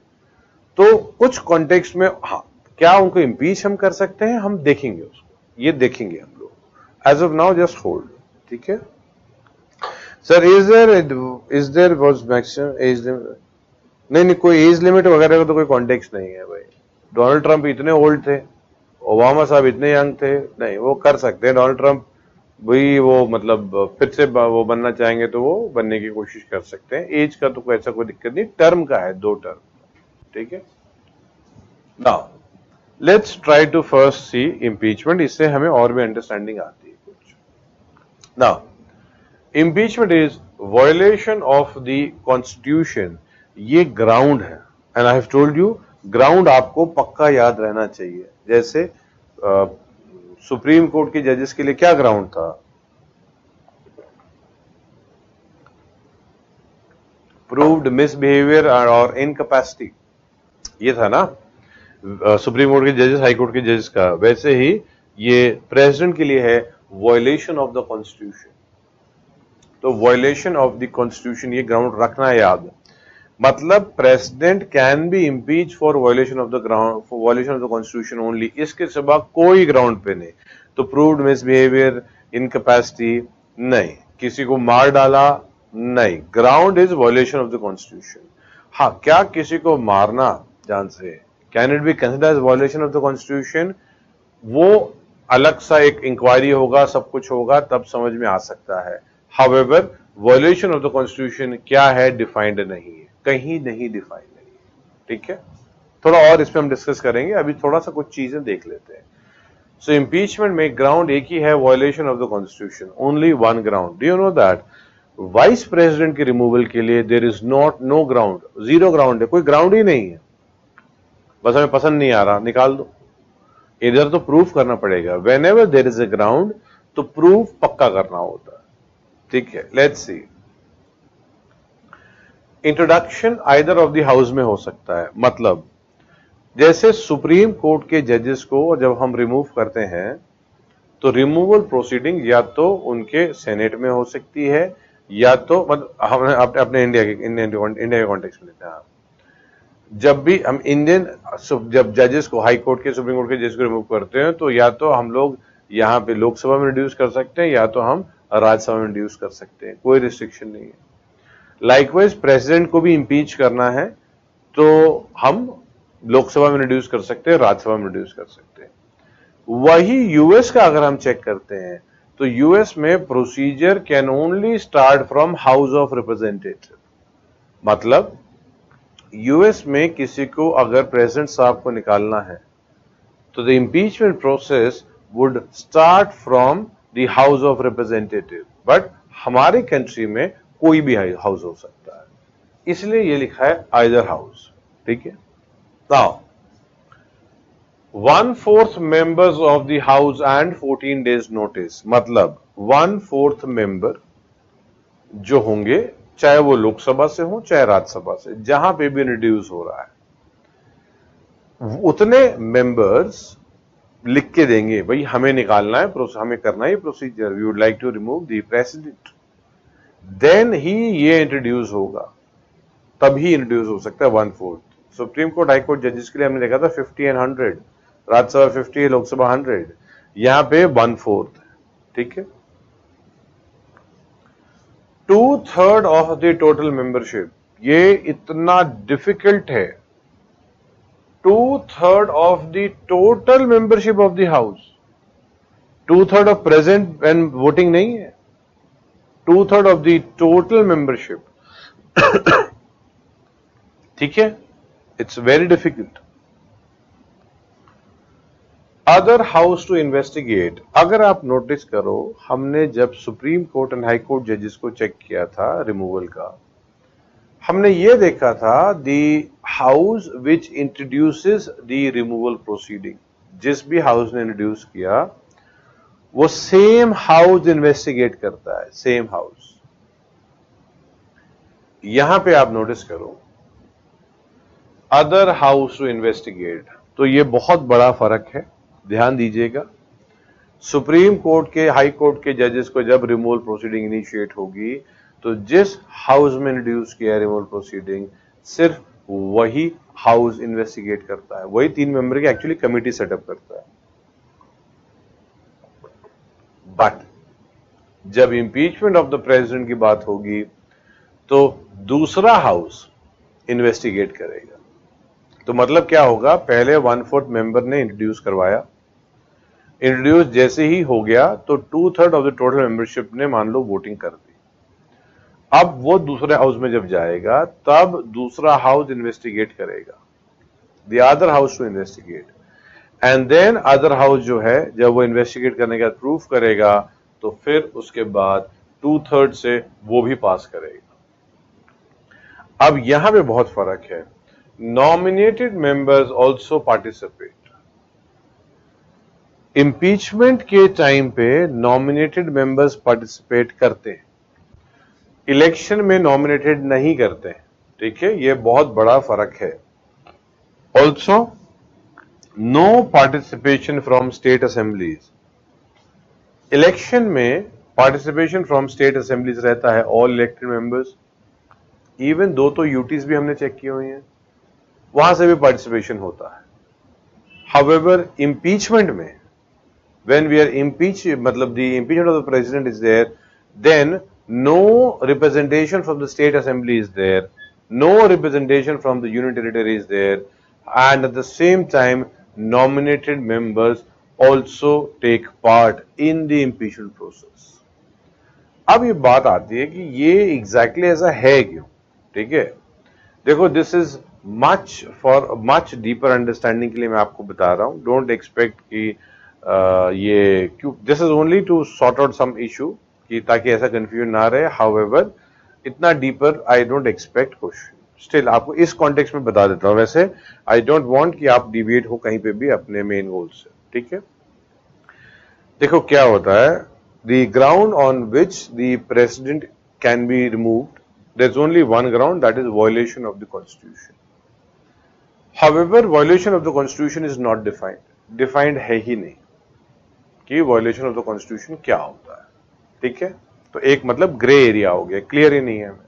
तो कुछ कॉन्टेक्स्ट में हाँ, क्या उनको इम्पीच हम कर सकते हैं, हम देखेंगे उसको, ये देखेंगे हम लोग। As of now just hold, ठीक है sir. Is there was maximum age limit? नहीं, कोई एज लिमिट वगैरह का तो कोई कॉन्टेक्स्ट नहीं है भाई। डोनाल्ड ट्रंप इतने ओल्ड थे, ओबामा साहब इतने यंग थे, नहीं वो कर सकते हैं। डोनाल्ड ट्रंप भाई वो मतलब फिर से वो बनना चाहेंगे तो वो बनने की कोशिश कर सकते हैं। एज का तो कोई ऐसा कोई दिक्कत नहीं, टर्म का है, 2 टर्म, ठीक है। Now let's try to first see impeachment, इससे हमें और भी अंडरस्टैंडिंग आती है कुछ। Now impeachment is violation of the constitution, ये ग्राउंड है, and I have told you ground आपको पक्का याद रहना चाहिए। जैसे सुप्रीम कोर्ट के जजेस के लिए क्या ग्राउंड था? प्रूव्ड मिसबिहेवियर और इनकैपेसिटी, ये था ना सुप्रीम कोर्ट के जजेस, हाई कोर्ट के जजेस का। वैसे ही ये प्रेसिडेंट के लिए है वायलेशन ऑफ द कॉन्स्टिट्यूशन। तो वायलेशन ऑफ द कॉन्स्टिट्यूशन, ये ग्राउंड रखना है याद। मतलब president can B impeach for violation of the ground, for violation of the constitution only, इसके सिवा कोई ग्राउंड पे नहीं। तो प्रूव्ड मिसबिहेवियर, इनकैपेसिटी नहीं, किसी को मार डाला नहीं, ground is violation of the constitution. हाँ, क्या किसी को मारना जान से can it be considered as violation of the constitution? वो अलग सा एक इंक्वायरी होगा, सब कुछ होगा, तब समझ में आ सकता है। However violation of the constitution क्या है, डिफाइंड नहीं है, कहीं नहीं डिफाइंड नहीं है, ठीक है। थोड़ा और इसमें हम डिस्कस करेंगे, अभी थोड़ा सा कुछ चीजें देख लेते हैं। सो इम्पीचमेंट में ग्राउंड एक ही है, violation of the constitution, only one ground. Do you know that vice president के रिमूवल के लिए there is no ground, zero ground है, कोई ग्राउंड ही नहीं है, बस हमें पसंद नहीं आ रहा, निकाल दो। इधर तो प्रूफ करना पड़ेगा, when ever there is a ground तो प्रूफ पक्का करना होता है, ठीक है। Let's see, introduction either of the house में हो सकता है। मतलब जैसे सुप्रीम कोर्ट के जजेस को जब हम रिमूव करते हैं तो रिमूवल प्रोसीडिंग या तो उनके सेनेट में हो सकती है, या तो मतलब हमने अपने इंडिया के कॉन्टेक्स्ट में लेते हैं। जब भी हम जब जजेस को, हाई कोर्ट के, सुप्रीम कोर्ट के जजेस को रिमूव करते हैं तो या तो हम लोग यहाँ पे लोकसभा में रिड्यूस कर सकते हैं, या तो हम राज्यसभा में रिड्यूस कर सकते हैं, कोई रिस्ट्रिक्शन नहीं है। लाइकवाइज प्रेसिडेंट को भी इंपीच करना है तो हम लोकसभा में रिड्यूस कर सकते हैं, राज्यसभा में रिड्यूस कर सकते हैं। वही यूएस का अगर हम चेक करते हैं तो यूएस में procedure can only start from house of representative. मतलब यूएस में किसी को अगर प्रेसिडेंट साहब को निकालना है तो the impeachment process would start from the house of representative, but हमारे कंट्री में कोई भी हाउस हो सकता है, इसलिए ये लिखा है आइदर हाउस, ठीक है। Now 1/4 members of the house and 14 days notice, मतलब 1/4 मेंबर जो होंगे, चाहे वो लोकसभा से हो चाहे राज्यसभा से, जहां पे भी रिड्यूस हो रहा है, उतने मेंबर्स लिख के देंगे भाई हमें निकालना है, हमें करना है procedure, we would like to remove the president. Then ही ये इंट्रोड्यूस होगा, तभी इंट्रोड्यूस हो सकता है 1/4। सुप्रीम कोर्ट, हाई कोर्ट जजेस के लिए हमने देखा था 50 and 100, राज्यसभा 50, लोकसभा 100, यहां पे 1/4, ठीक है। 2/3 ऑफ द टोटल मेंबरशिप, ये इतना डिफिकल्ट है। 2/3 of the total membership of the house, 2/3 of present and voting नहीं है, 2/3 ऑफ द टोटल मेंबरशिप, ठीक है। It's very difficult. Other house to investigate. अगर आप नोटिस करो, हमने जब supreme court and high court जजेस को चेक किया था रिमूवल का, हमने ये देखा था the house which introduces the removal proceeding, जिस भी हाउस ने इंट्रोड्यूस किया वो सेम हाउस इन्वेस्टिगेट करता है, सेम हाउस। यहां पे आप नोटिस करो अदर हाउस टू इन्वेस्टिगेट, तो ये बहुत बड़ा फर्क है, ध्यान दीजिएगा। सुप्रीम कोर्ट के हाई कोर्ट के जजेस को जब रिमूवल प्रोसीडिंग इनिशिएट होगी तो जिस हाउस में इंट्रोड्यूस किया रिमूवल प्रोसीडिंग सिर्फ वही हाउस इन्वेस्टिगेट करता है, वही 3 मेंबर की एक्चुअली कमिटी सेटअप करता है। बट जब इंपीचमेंट ऑफ द प्रेसिडेंट की बात होगी तो दूसरा हाउस इन्वेस्टिगेट करेगा। तो मतलब क्या होगा, पहले 1/4 मेंबर ने इंट्रोड्यूस करवाया, इंट्रोड्यूस जैसे ही हो गया तो 2/3 ऑफ द टोटल मेंबरशिप ने मान लो वोटिंग कर दी। अब वो दूसरे हाउस में जब जाएगा तब दूसरा हाउस इन्वेस्टिगेट करेगा, the other house to investigate, and then other house जो है जब वो इन्वेस्टिगेट करने के बाद प्रूफ करेगा तो फिर उसके बाद 2/3 से वो भी पास करेगा। अब यहां पे बहुत फर्क है, nominated members also participate. Impeachment के टाइम पे नॉमिनेटेड मेंबर्स पार्टिसिपेट करते हैं, इलेक्शन में नॉमिनेटेड नहीं करते हैं, ठीक है, ये बहुत बड़ा फर्क है। Also no participation from state assemblies, election में पार्टिसिपेशन फ्रॉम स्टेट असेंबलीज रहता है all elected members, even 2 UTs भी हमने चेक किए हुए हैं, वहां से भी पार्टिसिपेशन होता है। हाउएवर इंपीचमेंट में when we are impeached, मतलब the impeachment of the president is there, then no representation from the state assembly is there, no representation from the union territory is there, and at the same time nominated members also take part in the impeachment process. अब ये बात आती है कि ये exactly ऐसा है क्यों, ठीक है। देखो, this is much for much deeper understanding के लिए मैं आपको बता रहा हूं, डोंट एक्सपेक्ट कि ये क्यों, this is only to sort out some issue कि ताकि ऐसा कंफ्यूजन ना रहे। हाउएवर इतना deeper I don't expect question, still आपको इस कॉन्टेक्स्ट में बता देता हूं। वैसे आई डोंट वांट कि आप डिविएट हो कहीं पे भी अपने मेन गोल से, ठीक है। देखो क्या होता है, the ground on which the president can be removed, there is only one ground, that is violation of the constitution. However violation of the constitution is not defined, defined है ही नहीं कि वायलेशन ऑफ द कॉन्स्टिट्यूशन क्या होता है, ठीक है। तो एक मतलब ग्रे एरिया हो गया, क्लियर ही नहीं है हमें।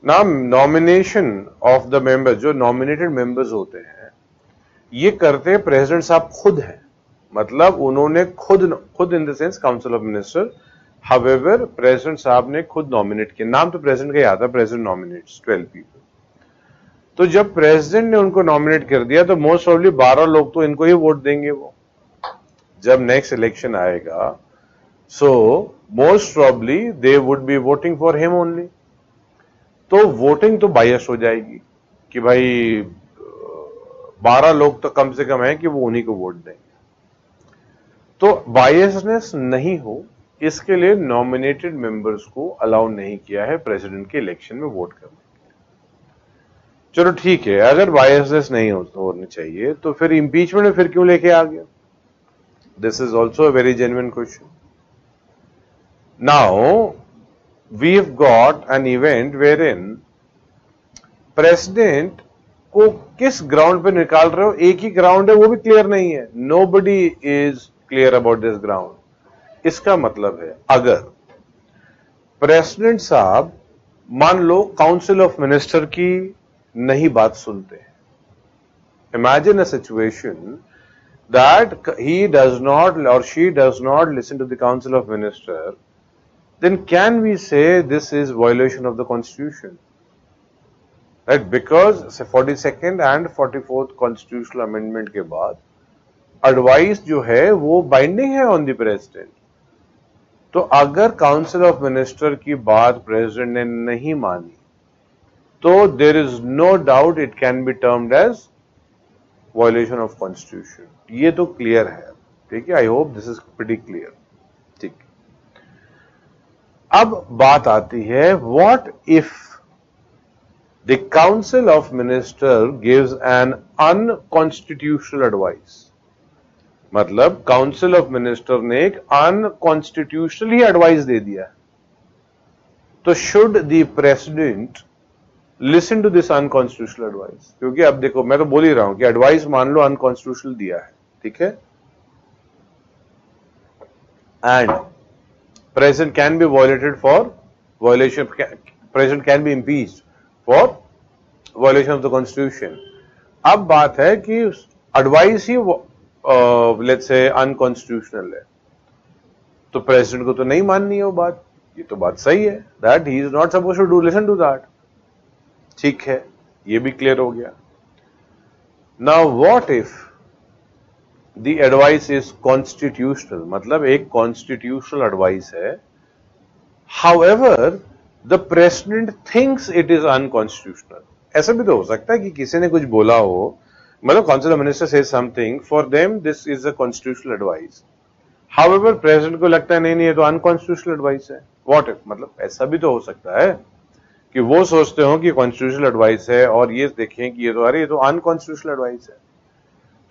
Now nomination of the members, जो नॉमिनेटेड मेंबर्स होते हैं ये करते प्रेसिडेंट साहब खुद हैं, मतलब उन्होंने खुद इन the sense council of minister, however president साहब ने खुद नॉमिनेट किया, नाम तो प्रेसिडेंट का ही आता है, प्रेसिडेंट नॉमिनेट्स 12 पीपल। तो जब प्रेसिडेंट ने उनको नॉमिनेट कर दिया तो मोस्ट प्रॉब्ली 12 लोग तो इनको ही वोट देंगे, वो जब नेक्स्ट इलेक्शन आएगा, so most probably they would be voting for him only. तो वोटिंग तो बायस हो जाएगी कि भाई 12 लोग तो कम से कम है कि वो उन्हीं को वोट देंगे। तो बायसनेस नहीं हो इसके लिए नॉमिनेटेड मेंबर्स को अलाउ नहीं किया है प्रेसिडेंट के इलेक्शन में वोट करने। चलो ठीक है, अगर बायसनेस नहीं होनी चाहिए तो फिर इंपीचमेंट में फिर क्यों लेके आ गया? This is also a very genuine question. Now, we've got an event wherein president को किस ग्राउंड पे निकाल रहे हो, एक ही ग्राउंड है, वो भी क्लियर नहीं है, nobody is clear about this ground। इसका मतलब है अगर प्रेसिडेंट साहब मान लो काउंसिल ऑफ मिनिस्टर की नहीं बात सुनते, imagine a situation that he does not or she does not listen to the council of minister, then can we say this is violation of the constitution, right? Because 42nd and 44th constitutional amendment के बाद advice जो है वो binding है on the president। तो अगर council of minister की बात president ने नहीं मानी तो there is no doubt it can be termed as violation of constitution. ये तो क्लियर है, ठीक है। I hope this is pretty clear, ठीक। अब बात आती है, what if the council of minister gives an unconstitutional advice. मतलब काउंसिल ऑफ मिनिस्टर ने एक अनकॉन्स्टिट्यूशनल ही एडवाइस दे दिया, तो should the president listen to this unconstitutional advice? क्योंकि अब देखो, मैं तो बोल ही रहा हूं कि एडवाइस मान लो अनकॉन्स्टिट्यूशनल दिया है, ठीक है, and president can be violated for violation, president can be impeached for violation of the constitution। अब बात है कि advice he let's say unconstitutional है, तो प्रेसिडेंट को तो नहीं माननी है वो बात। ये तो बात सही है, that he is not suppose to do listen to that, ठीक है, ये भी क्लियर हो गया। Now what if the advice is constitutional, मतलब एक कॉन्स्टिट्यूशनल एडवाइस है, however the president thinks it is unconstitutional. ऐसा भी तो हो सकता है कि किसी ने कुछ बोला हो, मतलब council of minister says something, for them this is a constitutional advice, however president को लगता है नहीं नहीं ये तो अनकॉन्स्टिट्यूशनल एडवाइस है। व्हाट इफ, मतलब ऐसा भी तो हो सकता है कि वो सोचते हो कि कॉन्स्टिट्यूशनल एडवाइस है और ये देखें कि ये तो अरे ये तो अनकॉन्स्टिट्यूशनल एडवाइस है।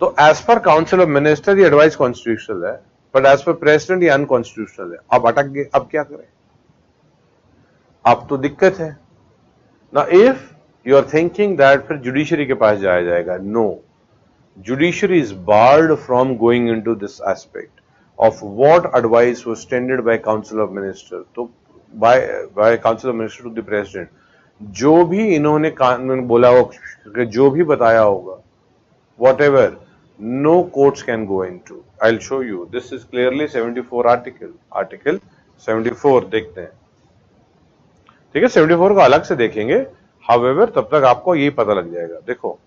तो as per council of minister ये एडवाइस कॉन्स्टिट्यूशनल है, बट एज पर प्रेसिडेंट ये अनकॉन्स्टिट्यूशनल है। अब अटक गए, अब क्या करें? अब तो दिक्कत है ना। If you are thinking that फिर जुडिशरी के पास जाया जाएगा, no, judiciary is barred from going into this aspect of what advice was tendered by council of minister. तो by council of minister to the president, जो भी इन्होंने कानून बोला होगा, जो भी बताया होगा, whatever, no courts can go into। I'll show you, this is clearly 74 article 74 देखते हैं, ठीक है। 74 को अलग से देखेंगे, however तब तक आपको यही पता लग जाएगा। देखो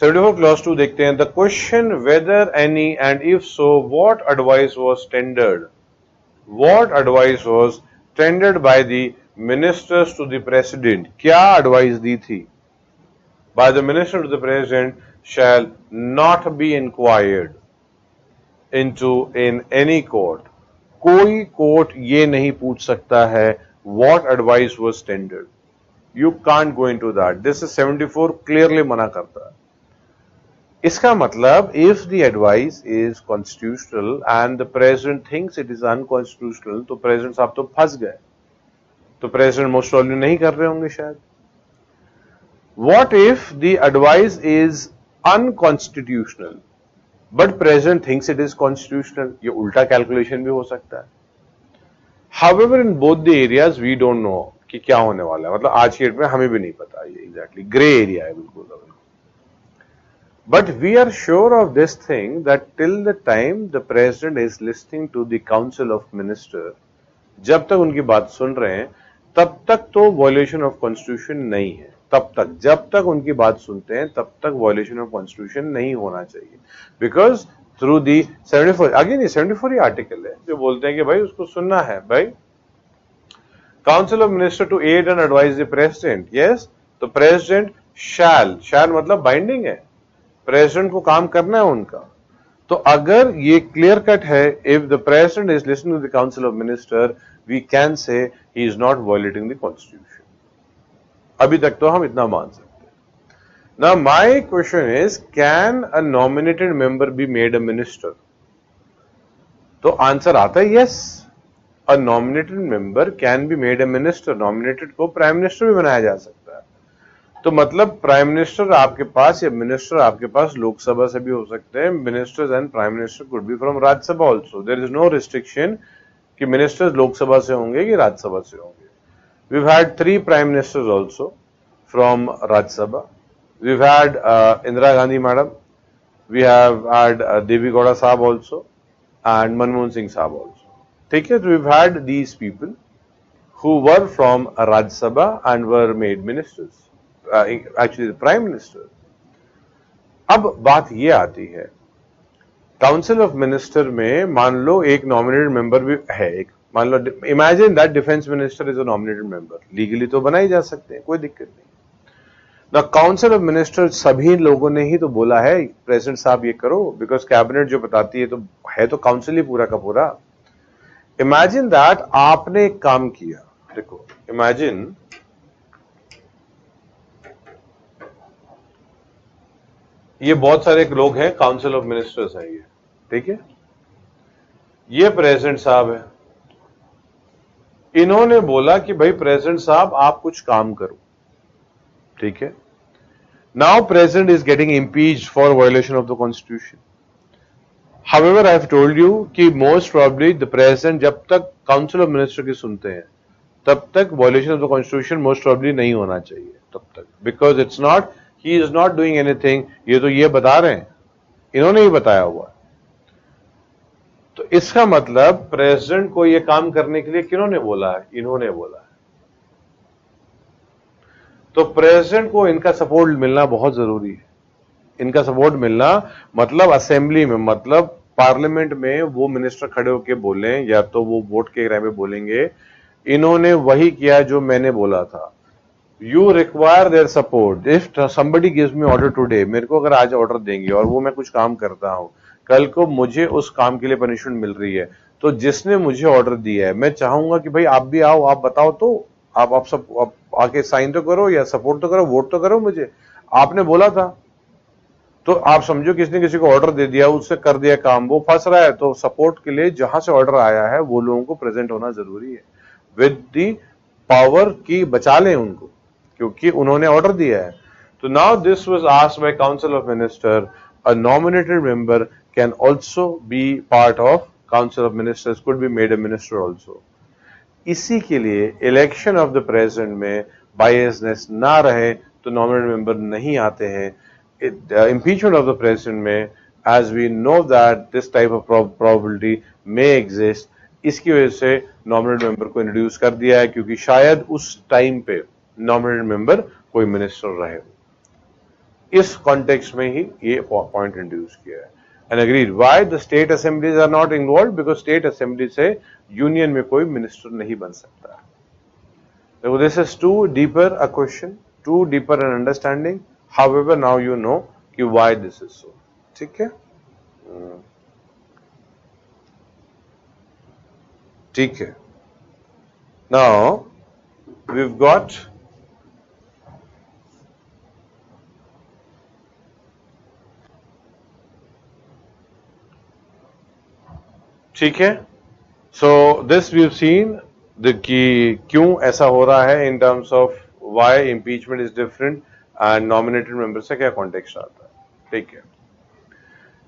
74 clause 2 देखते हैं, the question whether any and if so what advice was tendered by the ministers to the president, क्या एडवाइस दी थी by the minister to the president shall not be inquired into in any court। कोई court ये नहीं पूछ सकता है what advice was tendered, you can't go into that। this is 74 clearly मना करता है। इसका मतलब if the advice is constitutional and the president thinks it is unconstitutional, तो president साहब तो फंस गए, तो प्रेसिडेंट मोस्ट प्रॉब्ली नहीं कर रहे होंगे शायद। What if the advice is unconstitutional but president thinks it is constitutional, ये उल्टा कैलकुलेशन भी हो सकता है। However in both the areas we don't know कि क्या होने वाला है, मतलब आज की डेट में हमें भी नहीं पता, ये एग्जैक्टली ग्रे एरिया है बिल्कुल। But we are sure of this thing that till the time the president is listening to the council of minister, जब तक उनकी बात सुन रहे हैं तब तक तो वॉयलेशन ऑफ कॉन्स्टिट्यूशन नहीं है, तब तक जब तक उनकी बात सुनते हैं तब तक वॉयलेशन ऑफ कॉन्स्टिट्यूशन नहीं होना चाहिए। बिकॉज थ्रू दी 74, अगेन ये 74 ही आर्टिकल है जो बोलते हैं कि भाई उसको सुनना है। भाई council of minister to aid and advise the president, yes, तो प्रेसिडेंट शैल मतलब बाइंडिंग है, प्रेसिडेंट को काम करना है उनका। तो अगर ये क्लियर कट है, if the president is listening to the council of minister, we can say he is not violating the constitution. अभी तक तो हम इतना मान सकते हैं। Now my question is, can a nominated member be made a minister? तो answer आता है yes, a nominated member can be made a minister. Nominated को प्राइम मिनिस्टर भी बनाया जा सकता है। तो मतलब प्राइम मिनिस्टर आपके पास या मिनिस्टर आपके पास लोकसभा से भी हो सकते हैं। Ministers and prime minister could be from Rajya Sabha also, there is no restriction कि मिनिस्टर्स लोकसभा से होंगे कि राज्यसभा से होंगे। We've had 3 prime ministers also from Rajya Sabha. We've had Indira Gandhi madam, we have had Devi Gowda Sahab also, and Manmohan Singh Sahab also. ठीक है, तो we've had these people who were from Rajya Sabha and were made ministers, actually the prime minister. अब बात ये आती है, council of minister में मान लो एक नॉमिनेटेड मेंबर भी है, एक मान लो imagine that defence minister is a nominated member, legally तो बना ही जा सकते हैं, कोई दिक्कत नहीं। द काउंसिल ऑफ मिनिस्टर्स सभी लोगों ने ही तो बोला है प्रेसिडेंट साहब ये करो, बिकॉज कैबिनेट जो बताती है तो काउंसिल ही पूरा का पूरा। इमेजिन दैट आपने एक काम किया, देखो इमेजिन ये बहुत सारे लोग हैं, काउंसिल ऑफ मिनिस्टर्स हैं ये, ठीक है, ये प्रेसिडेंट साहब है, इन्होंने बोला कि भाई प्रेसिडेंट साहब आप कुछ काम करो, ठीक है। Now president is getting impeached for violation of the constitution. However I have told you कि मोस्ट प्रोबेबली द प्रेसिडेंट जब तक काउंसिल ऑफ मिनिस्टर की सुनते हैं तब तक violation of the constitution most probably नहीं होना चाहिए तब तक, because it's not, he is not doing anything, ये तो ये बता रहे हैं, इन्होंने ही बताया हुआ। तो इसका मतलब प्रेसिडेंट को यह काम करने के लिए किन्होंने बोला है? इन्होंने बोला है। तो प्रेसिडेंट को इनका सपोर्ट मिलना बहुत जरूरी है। इनका सपोर्ट मिलना मतलब असेंबली में, मतलब पार्लियामेंट में वो मिनिस्टर खड़े होकर बोले या तो वो वोट के राय में बोलेंगे इन्होंने वही किया जो मैंने बोला था। You require their support. If somebody gives me order today, मेरे को अगर आज ऑर्डर देंगे और वो मैं कुछ काम करता हूं, कल को मुझे उस काम के लिए पनिशमेंट मिल रही है, तो जिसने मुझे ऑर्डर दिया है मैं चाहूंगा कि भाई आप भी आओ, आप बताओ, तो आप सब आप आके साइन तो करो या सपोर्ट तो करो, वोट तो करो मुझे, आपने बोला था। तो आप समझो किसने किसी को ऑर्डर दे दिया, उससे कर दिया काम, वो फंस रहा है, तो सपोर्ट के लिए जहां से ऑर्डर आया है वो लोगों को प्रेजेंट होना जरूरी है विद दी पावर की बचा लें उनको, क्योंकि उन्होंने ऑर्डर दिया है। तो now this was asked by council of minister, a nominated member can also be part of council of ministers, could be made a minister also. इसी के लिए इलेक्शन ऑफ द प्रेसिडेंट में बायसनेस ना रहे तो नॉमिनेटेड मेंबर नहीं आते हैं। Impeachment of the president में, as we know that this type of probability may exist, इसकी वजह से नॉमिनेटेड मेंबर को इंट्रोड्यूस कर दिया है, क्योंकि शायद उस टाइम पे नॉमिनेटेड मेंबर कोई मिनिस्टर रहे। इस कॉन्टेक्स्ट में ही ये पॉइंट इंट्रोड्यूस किया है। And agreed why the state assemblies are not involve, because state assembly से यूनियन में कोई मिनिस्टर नहीं बन सकता। देखो this is too deeper a question, too deeper an understanding. However, now you know कि why this is so. ठीक है, ठीक है। Now we've got ठीक है। So this we've seen कि क्यों ऐसा हो रहा है in terms of why impeachment is different and nominated member से क्या कॉन्टेक्स्ट आता है, ठीक है।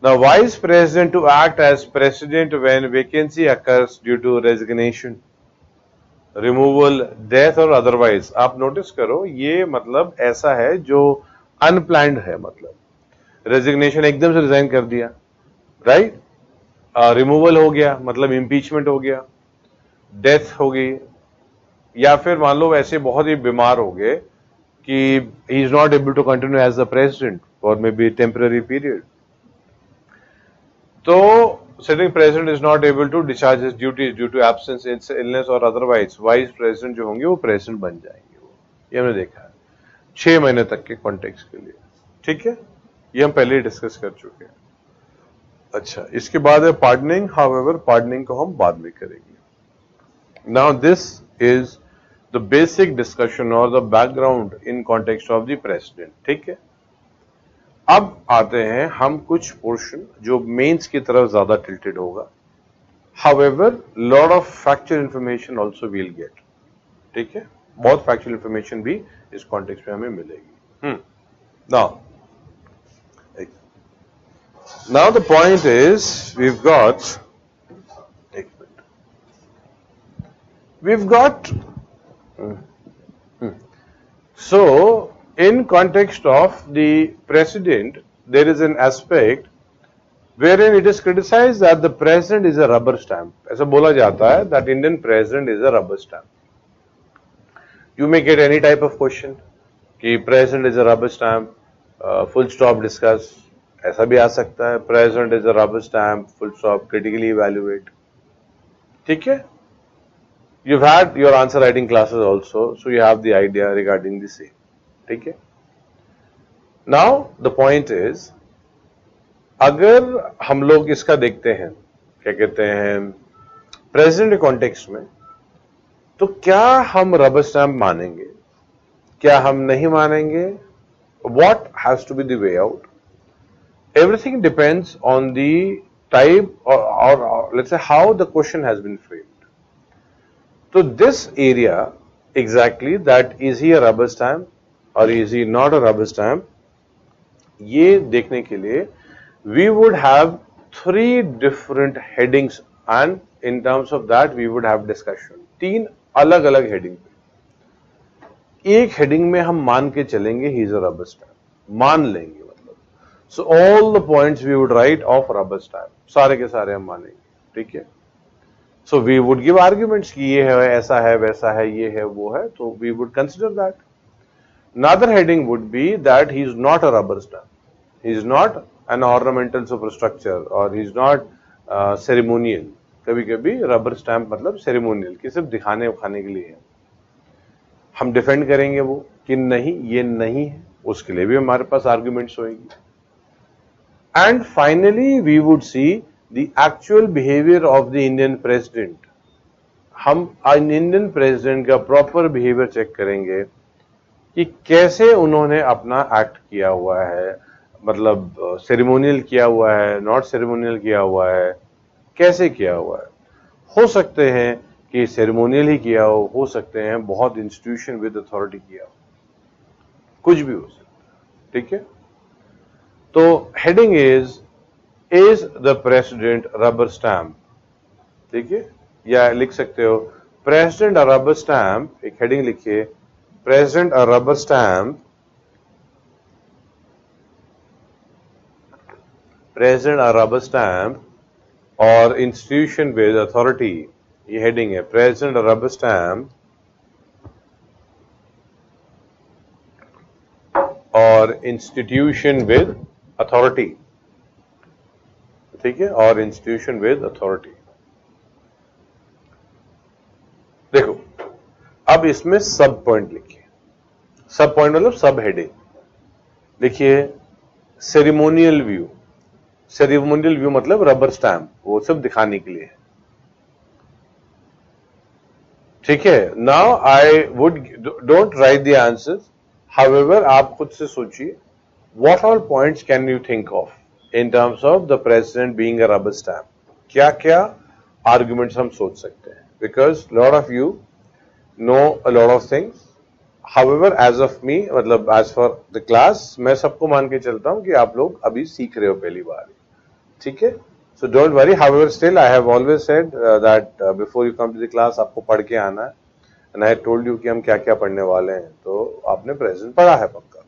The vice president to act as president when vacancy occurs due to resignation, removal, death और otherwise। आप नोटिस करो ये मतलब ऐसा है जो अनप्लान्ड है, मतलब रेजिग्नेशन एकदम से रिजाइन कर दिया, राइट, रिमूवल हो गया मतलब इम्पीचमेंट हो गया, डेथ हो गई, या फिर मान लो वैसे बहुत ही बीमार हो गए कि he is not able to continue as the president for maybe temporary period, तो sitting president is not able to discharge his duties due to absence, illness or otherwise, vice president जो होंगे वो प्रेसिडेंट बन जाएंगे। वो ये हमने देखा है 6 महीने तक के कॉन्टेक्स्ट के लिए, ठीक है, ये हम पहले ही डिस्कस कर चुके हैं। अच्छा, इसके बाद है पार्डनिंग। हाउएवर पार्डनिंग को हम बाद में करेंगे। Now this is the basic discussion or the background in context of the president, ठीक है। अब आते हैं हम कुछ पोर्शन जो मेंस की तरफ ज्यादा टिल्टेड होगा। However, lot of factual information also we'll get, ठीक है, बहुत factual information भी इस context में हमें मिलेगी। Now the point is we've got so in context of the president there is an aspect wherein it is criticized that the president is a rubber stamp. ऐसा बोला जाता है that Indian president is a rubber stamp. You may get any type of question कि president is a rubber stamp, full stop discuss, ऐसा भी आ सकता है president is a rubber stamp, full stop critically evaluate, ठीक है। You've had your answer writing classes also, so you have the idea regarding the same, ठीक है। Now the point is, अगर हम लोग इसका देखते हैं, क्या कहते हैं, प्रेजेंट कॉन्टेक्स्ट में, तो क्या हम रबर स्टैंप मानेंगे, क्या हम नहीं मानेंगे? What has to be the way out? Everything depends on the type or let's say how the question has been framed. So this area exactly, that is he a rubber stamp or is he not a rubber stamp, ये देखने के लिए we would have 3 different headings and in terms of that we would have discussion. 3 अलग अलग heading पे, एक heading में हम मान के चलेंगे he is a rubber stamp, मान लेंगे मतलब, so all the points we would write of rubber stamp, सारे के सारे हम मानेंगे, ठीक है। So we would give arguments कि ये है, ऐसा है, वैसा है, ये है, वो है, तो we would consider that. Another heading would be that he is not a rubber stamp, he is not an ornamental superstructure or he is not ceremonial। कभी कभी रबर स्टैम्प मतलब सेरेमोनियल, कि सिर्फ दिखाने उखाने के लिए है, हम डिफेंड करेंगे वो कि नहीं ये नहीं है, उसके लिए भी हमारे पास आर्ग्यूमेंट्स होंगी। And finally we would see the actual behaviour of the Indian president. हम इंडियन प्रेसिडेंट का प्रॉपर बिहेवियर चेक करेंगे कि कैसे उन्होंने अपना एक्ट किया हुआ है, मतलब सेरेमोनियल किया हुआ है, नॉट सेरेमोनियल किया हुआ है, कैसे किया हुआ है। हो सकते हैं कि सेरेमोनियल ही किया हो सकते हैं बहुत इंस्टीट्यूशन विद अथॉरिटी किया हो, कुछ भी हो सकता है, ठीक है। तो heading is the president rubber stamp, ठीक है, या लिख सकते हो प्रेसिडेंट अ रबर स्टैम्प, एक हेडिंग लिखिए, प्रेसिडेंट अ रबर स्टैम्प, प्रेसिडेंट अ रबर स्टैम्प और इंस्टीट्यूशन विद अथॉरिटी, ये हेडिंग है, प्रेसिडेंट अ रबर स्टैम्प और इंस्टीट्यूशन विद अथॉरिटी, ठीक है, और इंस्टीट्यूशन विद अथॉरिटी। देखो अब इसमें सब पॉइंट लिखिए, सब पॉइंट मतलब सब हेडिंग लिखिए। सेरेमोनियल व्यू, सेरेमोनियल व्यू मतलब रबर स्टैम्प, वो सब दिखाने के लिए है, ठीक है। Now I would don't write the answers, however आप खुद से सोचिए what all points can you think of in terms of the president being a rubber stamp, क्या क्या आर्ग्यूमेंट्स हम सोच सकते हैं, because lot of you know a lot of things. However as of me, मतलब एज फॉर द क्लास, मैं सबको मान के चलता हूं कि आप लोग अभी सीख रहे हो पहली बार, ठीक है। So don't worry, however still I have always said that before you come to the class आपको पढ़ के आना है, एंड आई टोल्ड यू कि हम क्या क्या पढ़ने वाले हैं, तो आपने प्रेजेंट पढ़ा है पक्का।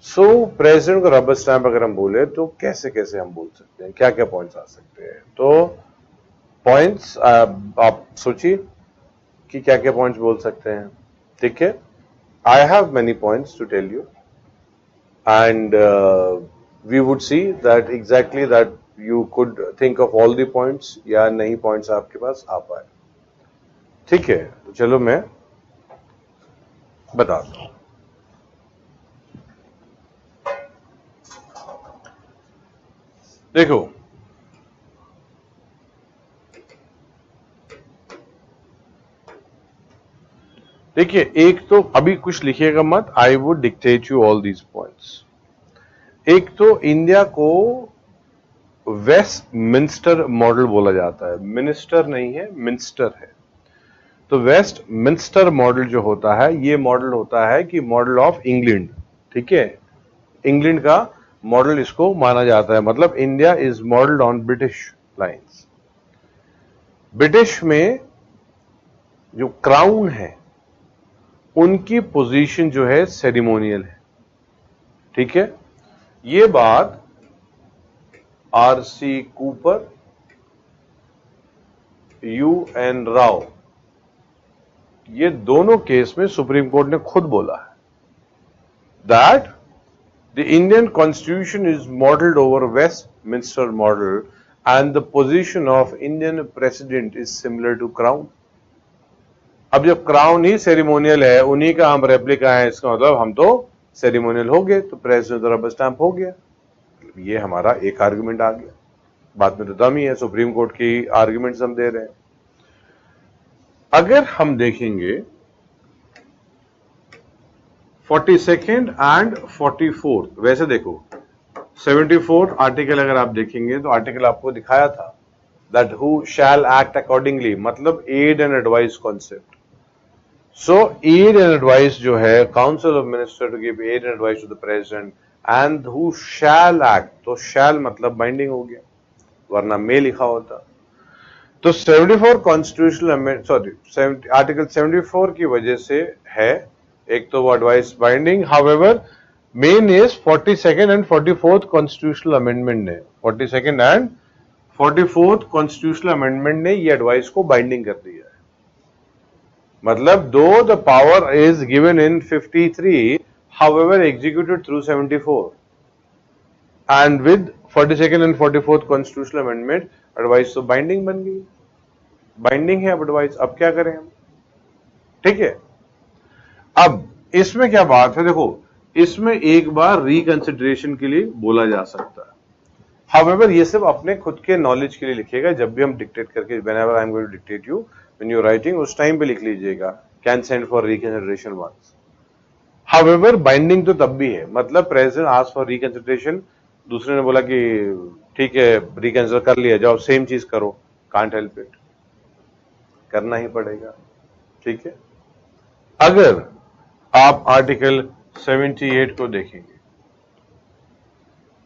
सो प्रेजेंट को रबर स्टैम्प अगर हम बोले तो कैसे कैसे हम बोल सकते हैं, क्या क्या पॉइंट्स आ सकते हैं, तो पॉइंट्स आप सोचिए कि क्या क्या पॉइंट्स बोल सकते हैं, ठीक है। I have many points to tell you and we would see that exactly that you could think of all the points या नहीं points आपके पास आ पाए, ठीक है। तो चलो मैं बताता हूं। देखो देखिए, एक तो अभी कुछ लिखिएगा मत, I would dictate you all these points. एक तो इंडिया को वेस्टमिंस्टर मॉडल बोला जाता है, मिनिस्टर नहीं है, मिंस्टर है। तो वेस्टमिंस्टर मॉडल जो होता है, ये मॉडल होता है कि मॉडल ऑफ इंग्लैंड, ठीक है, इंग्लैंड का मॉडल इसको माना जाता है, मतलब India is modelled on British lines. British में जो क्राउन है उनकी पोजीशन जो है सेरेमोनियल है, ठीक है। ये बात आरसी कूपर, यूएन राव, ये दोनों केस में सुप्रीम कोर्ट ने खुद बोला है that the Indian constitution is modelled over Westminster model and the position of Indian president is similar to crown. अब जब क्राउन ही सेरेमोनियल है, उन्हीं का हम रेप्लिका है, इसका मतलब हम तो सेरेमोनियल हो गए तो प्रेसिडेंट तो रबर स्टैंप हो गया। ये हमारा एक आर्गुमेंट आ गया। बात में तो दम ही है, सुप्रीम कोर्ट की आर्गुमेंट्स हम दे रहे हैं। अगर हम देखेंगे 42nd एंड 44th, वैसे देखो 74th आर्टिकल अगर आप देखेंगे तो आर्टिकल आपको दिखाया था that he shall act accordingly, मतलब aid and advice concept. So aid and advice जो है, council of minister to give aid and advice to the president and he shall act, तो शैल मतलब बाइंडिंग हो गया, वरना में लिखा होता। तो 74 कॉन्स्टिट्यूशनल अमेंडमेंट, सॉरी आर्टिकल 74 की वजह से है, एक तो वो advice binding. However main is 42nd and 44th constitutional amendment ने, 42nd and 44th constitutional amendment ने ये एडवाइस को बाइंडिंग कर दिया है। मतलब दो the power is given in 53, however executed through 74, and with 42nd and 44th constitutional amendment advice तो बाइंडिंग बन गई, बाइंडिंग है अब एडवाइस। अब क्या करें हम, ठीक है। अब इसमें क्या बात है, देखो इसमें एक बार रिकंसिडरेशन के लिए बोला जा सकता है। हाउएवर ये सब अपने खुद के नॉलेज के लिए लिखिएगा, जब भी हम डिक्टेट करके, whenever I am going to dictate you, when you writing उस टाइम पे लिख लीजिएगा can send for reconsideration once. However binding तो तब भी है, मतलब प्रेसिडेंट आस्क फॉर रिकंसिडरेशन, दूसरे ने बोला कि ठीक है रिकंसिडर कर लिया, जाओ सेम चीज करो, कांट हेल्प इट, करना ही पड़ेगा, ठीक है। अगर आप आर्टिकल 78 को देखेंगे,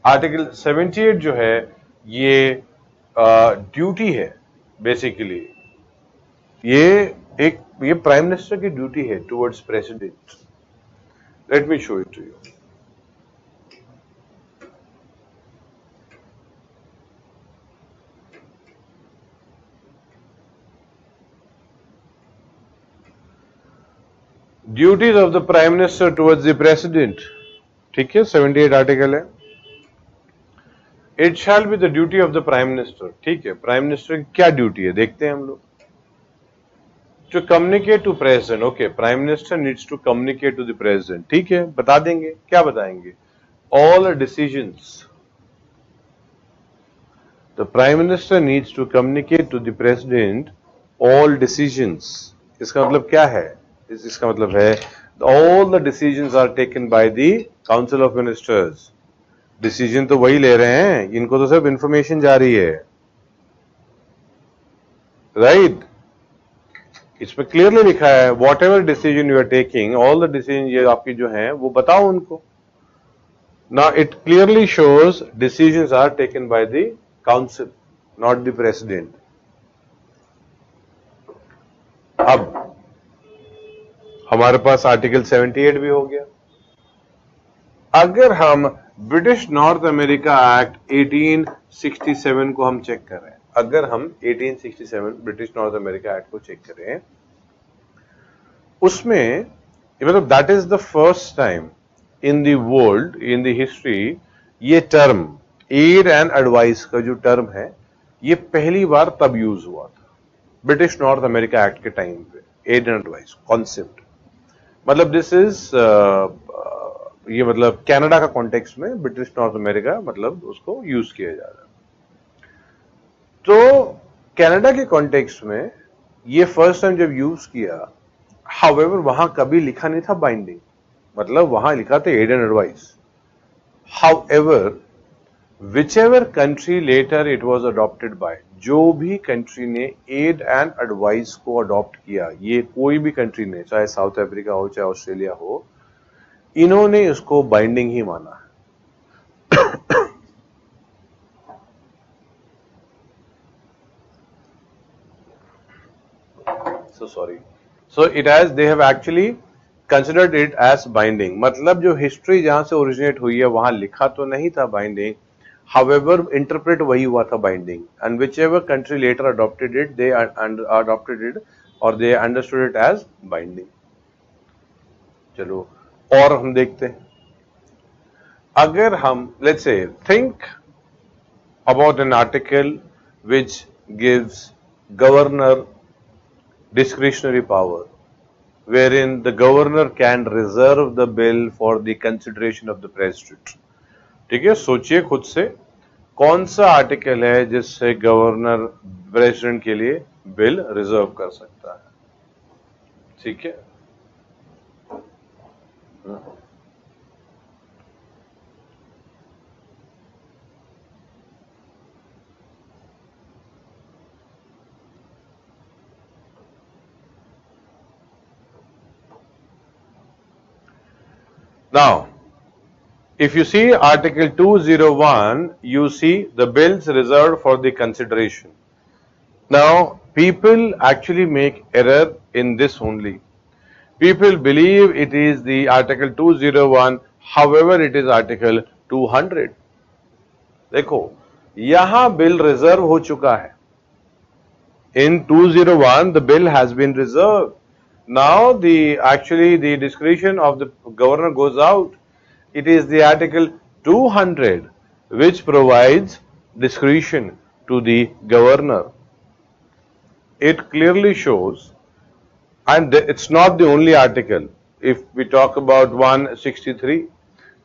आर्टिकल 78 जो है ये ड्यूटी है बेसिकली, ये प्राइम मिनिस्टर की ड्यूटी है towards president. Let me show it to you. Duties of the prime minister towards the president, ठीक है, 78 आर्टिकल है। It shall be the duty of the prime minister, ठीक है। Prime minister की क्या duty है देखते हैं हम लोग। To communicate to president, okay, prime minister needs to communicate to the president, ठीक है। बता देंगे, क्या बताएंगे, all decisions, the prime minister needs to communicate to the president all decisions. इसका मतलब क्या है, इसका मतलब है all the decisions are taken by the council of ministers. Decision तो वही ले रहे हैं, इनको तो सिर्फ इंफॉर्मेशन जा रही है, राइट। इसमें क्लियरली लिखा है whatever decision you are taking, all the decision ये आपकी जो है वो बताओ उनको। Now it clearly shows decisions are taken by the council, not the president. अब हमारे पास आर्टिकल 78 भी हो गया। अगर हम ब्रिटिश नॉर्थ अमेरिका एक्ट 1867 को हम चेक करें, अगर हम 1867 ब्रिटिश नॉर्थ अमेरिका एक्ट को चेक करें, उसमें मतलब that is the first time in the world, in the history, ये टर्म एड एंड एडवाइस का जो टर्म है ये पहली बार तब यूज हुआ था ब्रिटिश नॉर्थ अमेरिका एक्ट के टाइम पे, एड एंड एडवाइस कॉन्सेप्ट। मतलब दिस इज ये मतलब कनाडा का कॉन्टेक्स्ट में ब्रिटिश नॉर्थ अमेरिका मतलब उसको यूज किया जा रहा है। तो कनाडा के कॉन्टेक्स्ट में ये फर्स्ट टाइम जब यूज किया, हाउएवर वहां कभी लिखा नहीं था बाइंडिंग, मतलब वहां लिखा था aid and advice. However whichever country later it was adopted by, जो भी कंट्री ने एड एंड एडवाइस को अडॉप्ट किया, ये कोई भी कंट्री ने, चाहे साउथ अफ्रीका हो चाहे ऑस्ट्रेलिया हो, इन्होंने इसको बाइंडिंग ही माना है। So it has, they have actually considered it as binding। मतलब जो हिस्ट्री जहां से ओरिजिनेट हुई है वहां लिखा तो नहीं था बाइंडिंग, however इंटरप्रेट वही हुआ था binding, and whichever country later adopted it, they adopted it or they understood it as binding। चलो और हम देखते हैं, अगर हम let's say think about an article which gives governor discretionary power, wherein the governor can reserve the bill for the consideration of the president. ठीक है, सोचिए खुद से कौन सा आर्टिकल है जिससे गवर्नर प्रेसिडेंट के लिए बिल रिजर्व कर सकता है. ठीक है. Now, if you see Article 201, you see the bills reserved for the consideration. Now, people actually make error in this only. People believe it is the Article 201, however it is Article 200. देखो, यहाँ bill reserve हो चुका है. In 201, the bill has been reserved. Now the discretion of the governor goes out. It is the Article 200 which provides discretion to the governor. It clearly shows, and it's not the only article. If we talk about 163,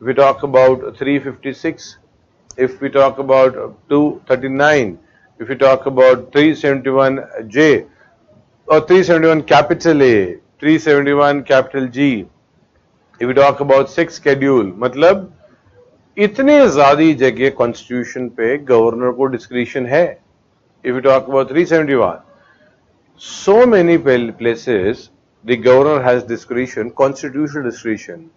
if we talk about 356, if we talk about 239, if we talk about 371J, or 371 capital A, 371 capital G, if we talk about 6 schedule, मतलब इतने ज़्यादा जगह constitution पे governor को discretion है. If we talk about 371, so many places the governor has discretion, constitutional discretion.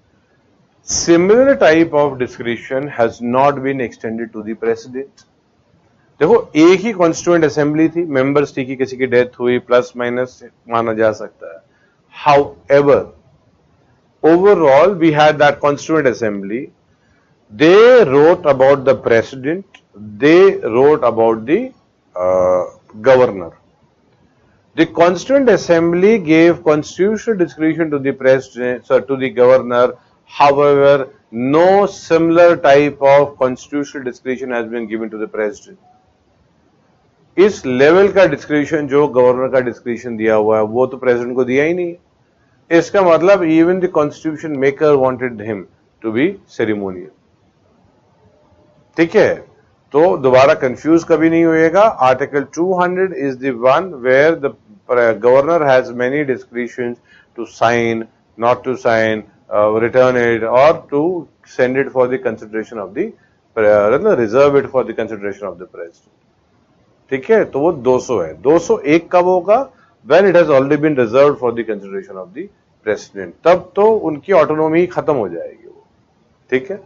Similar type of discretion has not been extended to the president. देखो, एक ही constituent assembly थी, मेंबर्स थी कि किसी की डेथ हुई, प्लस माइनस माना जा सकता है. However, overall we had that constituent assembly. They wrote about the president, they wrote about the governor. The constituent assembly gave constitutional discretion to the president, to the governor. However, no similar type of constitutional discretion has been given to the president. इस level का description जो governor का description दिया हुआ है वो तो president को दिया ही नहीं. इसका मतलब even the constitution maker wanted him to be ceremonial. ठीक है, तो दोबारा कंफ्यूज कभी नहीं होएगा. Article 200 is the one where the governor has many descriptions to sign, not to sign, return it और to send it for the consideration of the reserve it for the consideration of the president. ठीक है, तो वो 200 है. 201 कब होगा? When it has already been reserved for the consideration of the president. तब तो उनकी ऑटोनॉमी खत्म हो जाएगी वो. ठीक है,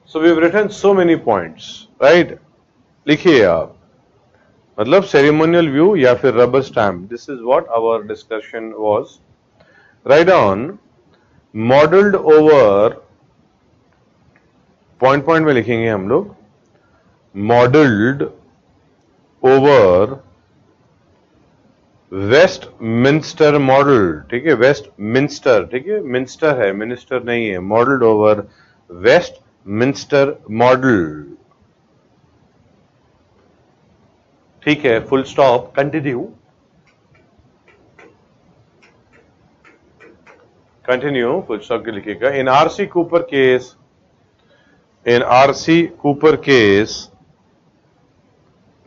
so we have written so many points, right. लिखिए आप, मतलब सेरेमोनियल व्यू या फिर rubber stamp. This is what our discussion was. Right on modelled over, point में लिखेंगे हम लोग, modeled over Westminster model. ठीक है, Westminster, ठीक है, मिनिस्टर है, मिनिस्टर नहीं है. modeled over Westminster model. ठीक है, full stop. Continue full stop के लिखिएगा. In R C Cooper case, in R.C. Cooper case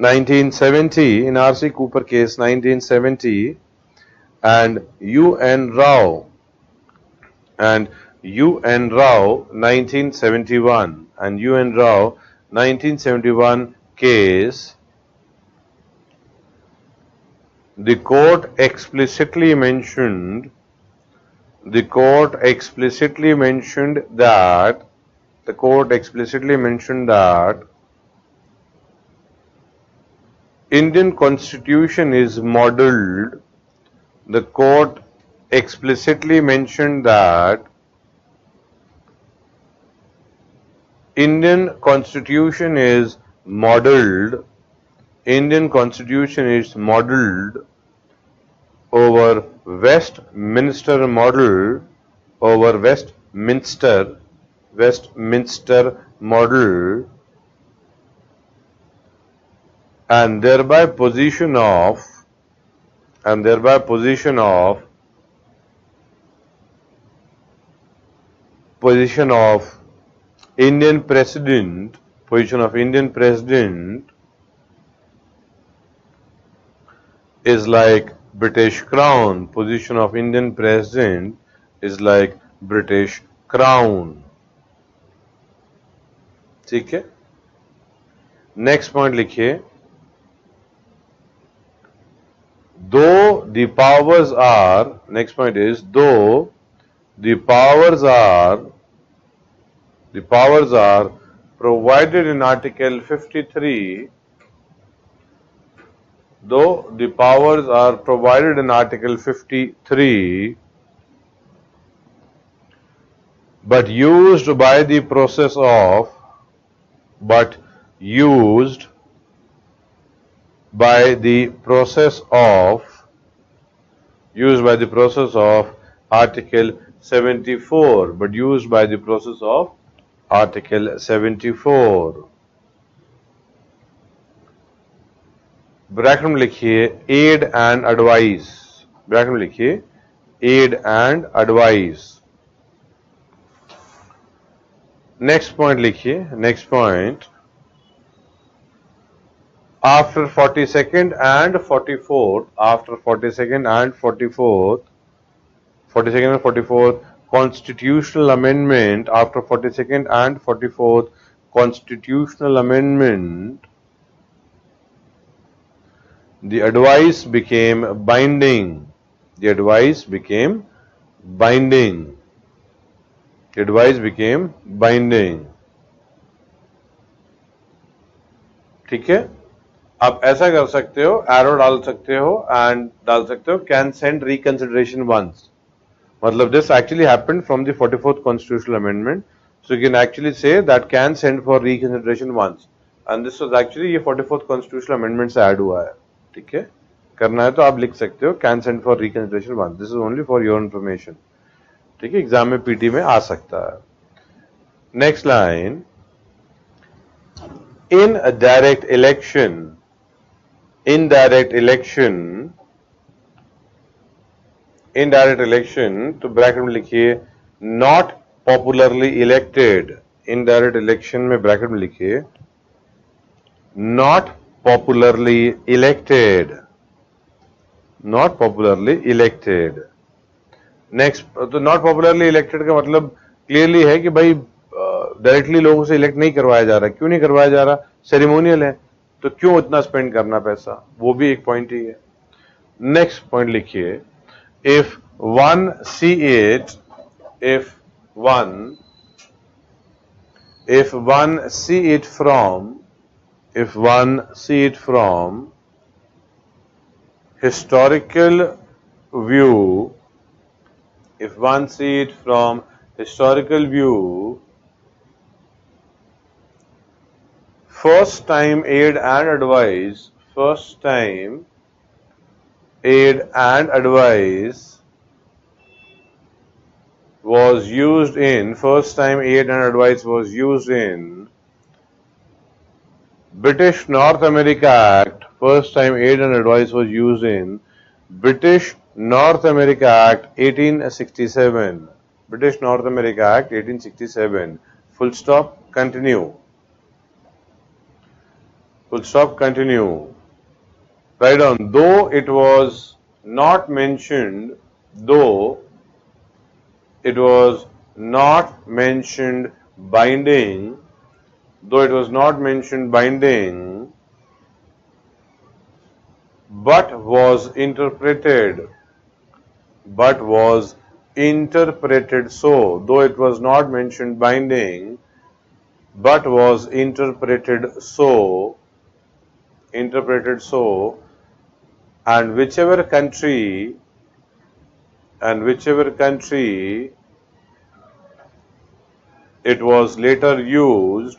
1970, in R.C. Cooper case 1970, and U.N. Rao 1971, and U.N. Rao 1971 case, the court explicitly mentioned that the court explicitly mentioned that Indian Constitution is modeled. The court explicitly mentioned that Indian Constitution is modeled. Indian Constitution is modeled over Westminster model, over Westminster model, and thereby position of and thereby position of Indian president, is like British crown. Position of Indian president is like British crown. ठीक है, next point लिखिए, दो the powers are, next point is, though the powers are provided in Article 53, though the powers are provided in Article 53, but used by the process of Article 74, but used by the process of Article 74. Bracket में लिखिए aid and advice, bracket में लिखिए aid and advice. Next point लिखिए, next point, after 42nd and 44th, after 42nd and 44th, 42nd and 44th constitutional amendment, after 42nd and 44th constitutional amendment, the advice became binding. The advice became binding. The advice became binding. ठीक है, आप ऐसा कर सकते हो, arrow डाल सकते हो एंड डाल सकते हो कैन सेंड रिकंसिडरेशन वंस. मतलब this actually happened from the 44th constitutional amendment, so you can actually say that can send for reconsideration once, and this was actually ये 44th कॉन्स्टिट्यूशनल अमेंडमेंट से add हुआ है. ठीक है, करना है तो आप लिख सकते हो can send for reconsideration once. This is only for your information. ठीक है, एग्जाम में पीटी में आ सकता है. Next line, indirect election, indirect election, तो ब्रैकेट में लिखिए not popularly elected. indirect election में ब्रैकेट में लिखिए not popularly elected, not popularly elected. Next, तो not popularly elected का मतलब क्लियरली है कि भाई डायरेक्टली लोगों से इलेक्ट नहीं करवाया जा रहा. क्यों नहीं करवाया जा रहा? सेरेमोनियल है, तो क्यों उतना स्पेंड करना पैसा, वो भी एक पॉइंट ही है. नेक्स्ट पॉइंट लिखिए, if one see it from historical view, if one see it from historical view, first time aid and advice was used in British North America Act. First time aid and advice was used in British North America Act 1867. British North America Act 1867. Full stop, continue. Full stop, continue. Write down, though it was not mentioned binding, but was interpreted so. Though it was not mentioned binding, but was interpreted so, and whichever country it was later used,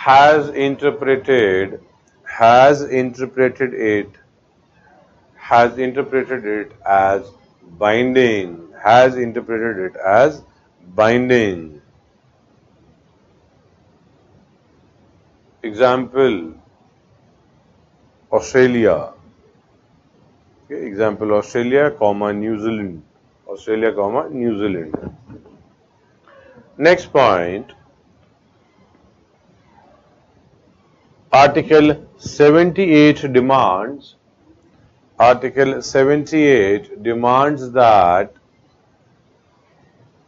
has interpreted it as binding. example Australia. Okay, example Australia, comma New Zealand. Australia, comma New Zealand. Next point, Article 78 demands. Article 78 demands that.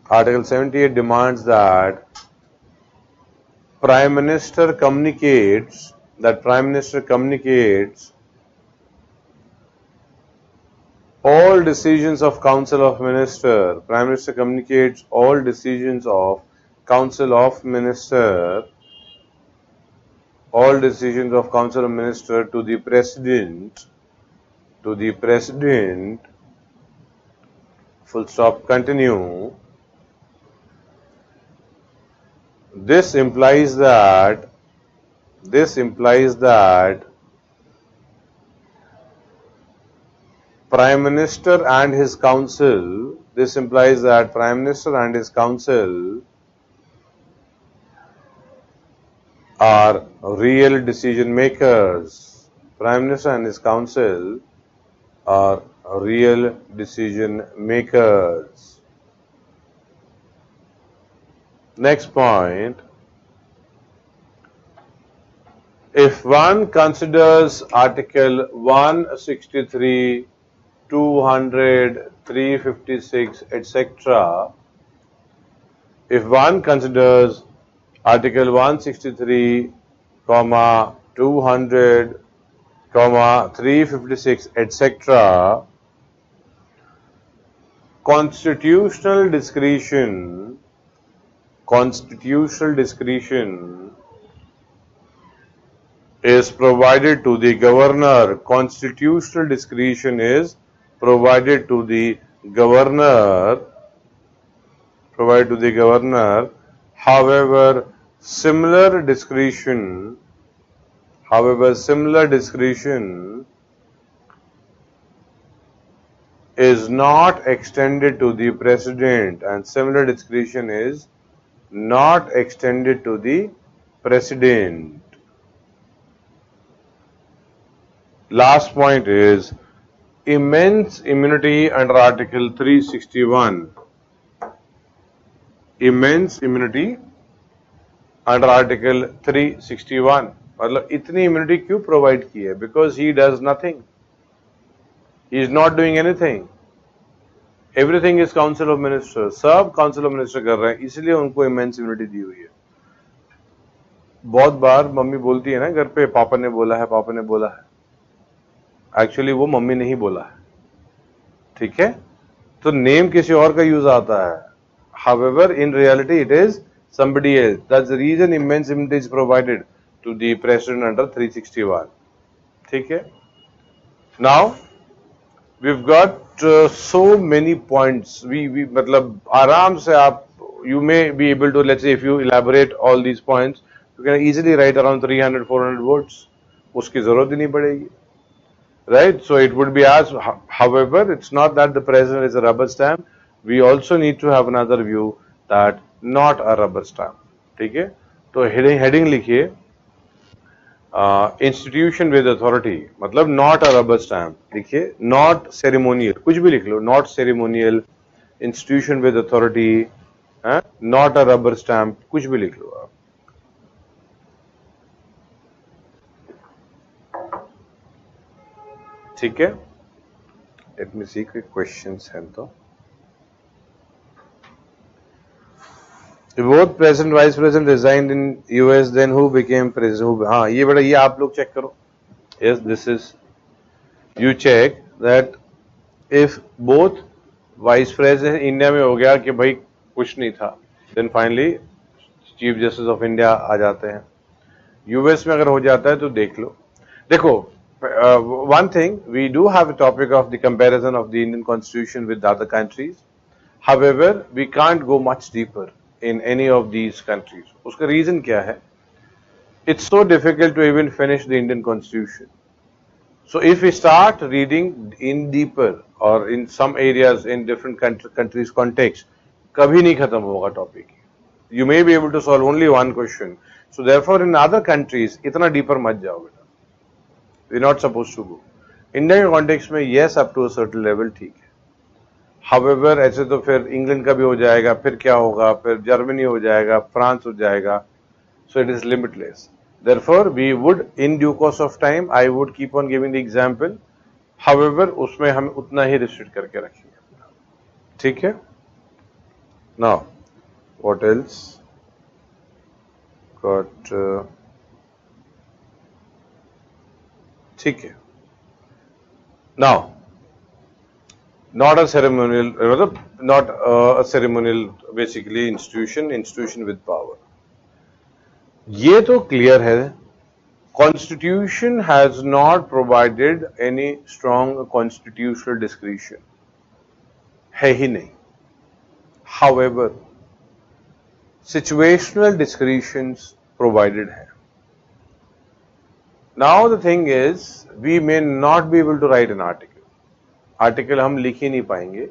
Article 78 demands that Prime Minister communicates. All decisions of Council of Minister. Prime Minister communicates all decisions of Council of Minister. All decisions of Council of Minister to the President. Full stop. Continue. This implies that Prime Minister and his council, are real decision makers. Prime Minister and his council are real decision makers. Next point. If one considers Article 163, 200, 356, etc. If one considers Article 163, 200, 356, etc. Constitutional discretion is provided to the governor. Constitutional discretion is provided to the governor. However, similar discretion is not extended to the president, and similar discretion is not extended to the president. Last point is immense immunity under Article 361. Immense immunity under Article 361. मतलब इतनी immunity क्यों provide की है? Because he does nothing. He is not doing anything. Everything is Council of Ministers. सब Council of Ministers कर रहे हैं, इसलिए उनको immense immunity दी हुई है. बहुत बार मम्मी बोलती है ना घर पे, पापा ने बोला है. एक्चुअली वो मम्मी नहीं बोला है, ठीक है? तो नेम किसी और का यूज आता है. However, in reality, it is somebody else. That's the reason immense immunity is provided to the president under 361. ठीक है? Now, we've got so many points. We मतलब आराम से आप, you may be able to, let's say, if you elaborate all these points, you can easily write around 300, 400 words. उसकी जरूरत ही नहीं पड़ेगी. Right? So it would be asked, however, it's not that the president is a rubber stamp. We also need to have another view that not a rubber stamp. ठीक है? तो heading लिखिए, institution with authority, मतलब not a rubber stamp. लिखिए, not ceremonial, कुछ भी लिख लो, not ceremonial, institution with authority, not a rubber stamp, कुछ भी लिख लो आप. ठीक है? Let me see quick questions हैं तो. If both president vice president resigned in US, then who became president? हाँ, ये बेटा ये आप लोग चेक करो. Yes, this is, you check that if both vice president India में हो गया कि भाई कुछ नहीं था, then finally chief justice of India आ जाते हैं. US में अगर हो जाता है तो देख लो. देखो, one thing, we do have a topic of the comparison of the Indian constitution with other countries. However, we can't go much deeper in any of these countries. उसका reason क्या है? It's so difficult to even finish the Indian constitution. So if we start reading in deeper or in some areas in different countries context, कभी नहीं खत्म होगा topic. You may be able to solve only one question. So therefore in other countries इतना deeper मत जाओ बेटा, we not suppose to go. India के context में yes up to a certain level ठीक है, हाउएवर ऐसे तो फिर इंग्लैंड का भी हो जाएगा, फिर क्या होगा, फिर जर्मनी हो जाएगा, फ्रांस हो जाएगा, so it is limitless. Therefore, we would, in due course of time, I would keep on giving the example. However, उसमें हम उतना ही restrict करके रखेंगे, ठीक है? Now, what else? Got ठीक है। Now, not a ceremonial, not a ceremonial, basically institution with power. ये तो क्लियर है, constitution has not provided any strong constitutional discretion, है ही नहीं। हाउएवर सिचुएशनल डिस्क्रिशंस प्रोवाइडेड है। Now the thing is we may not be able to write an article हम लिख ही नहीं पाएंगे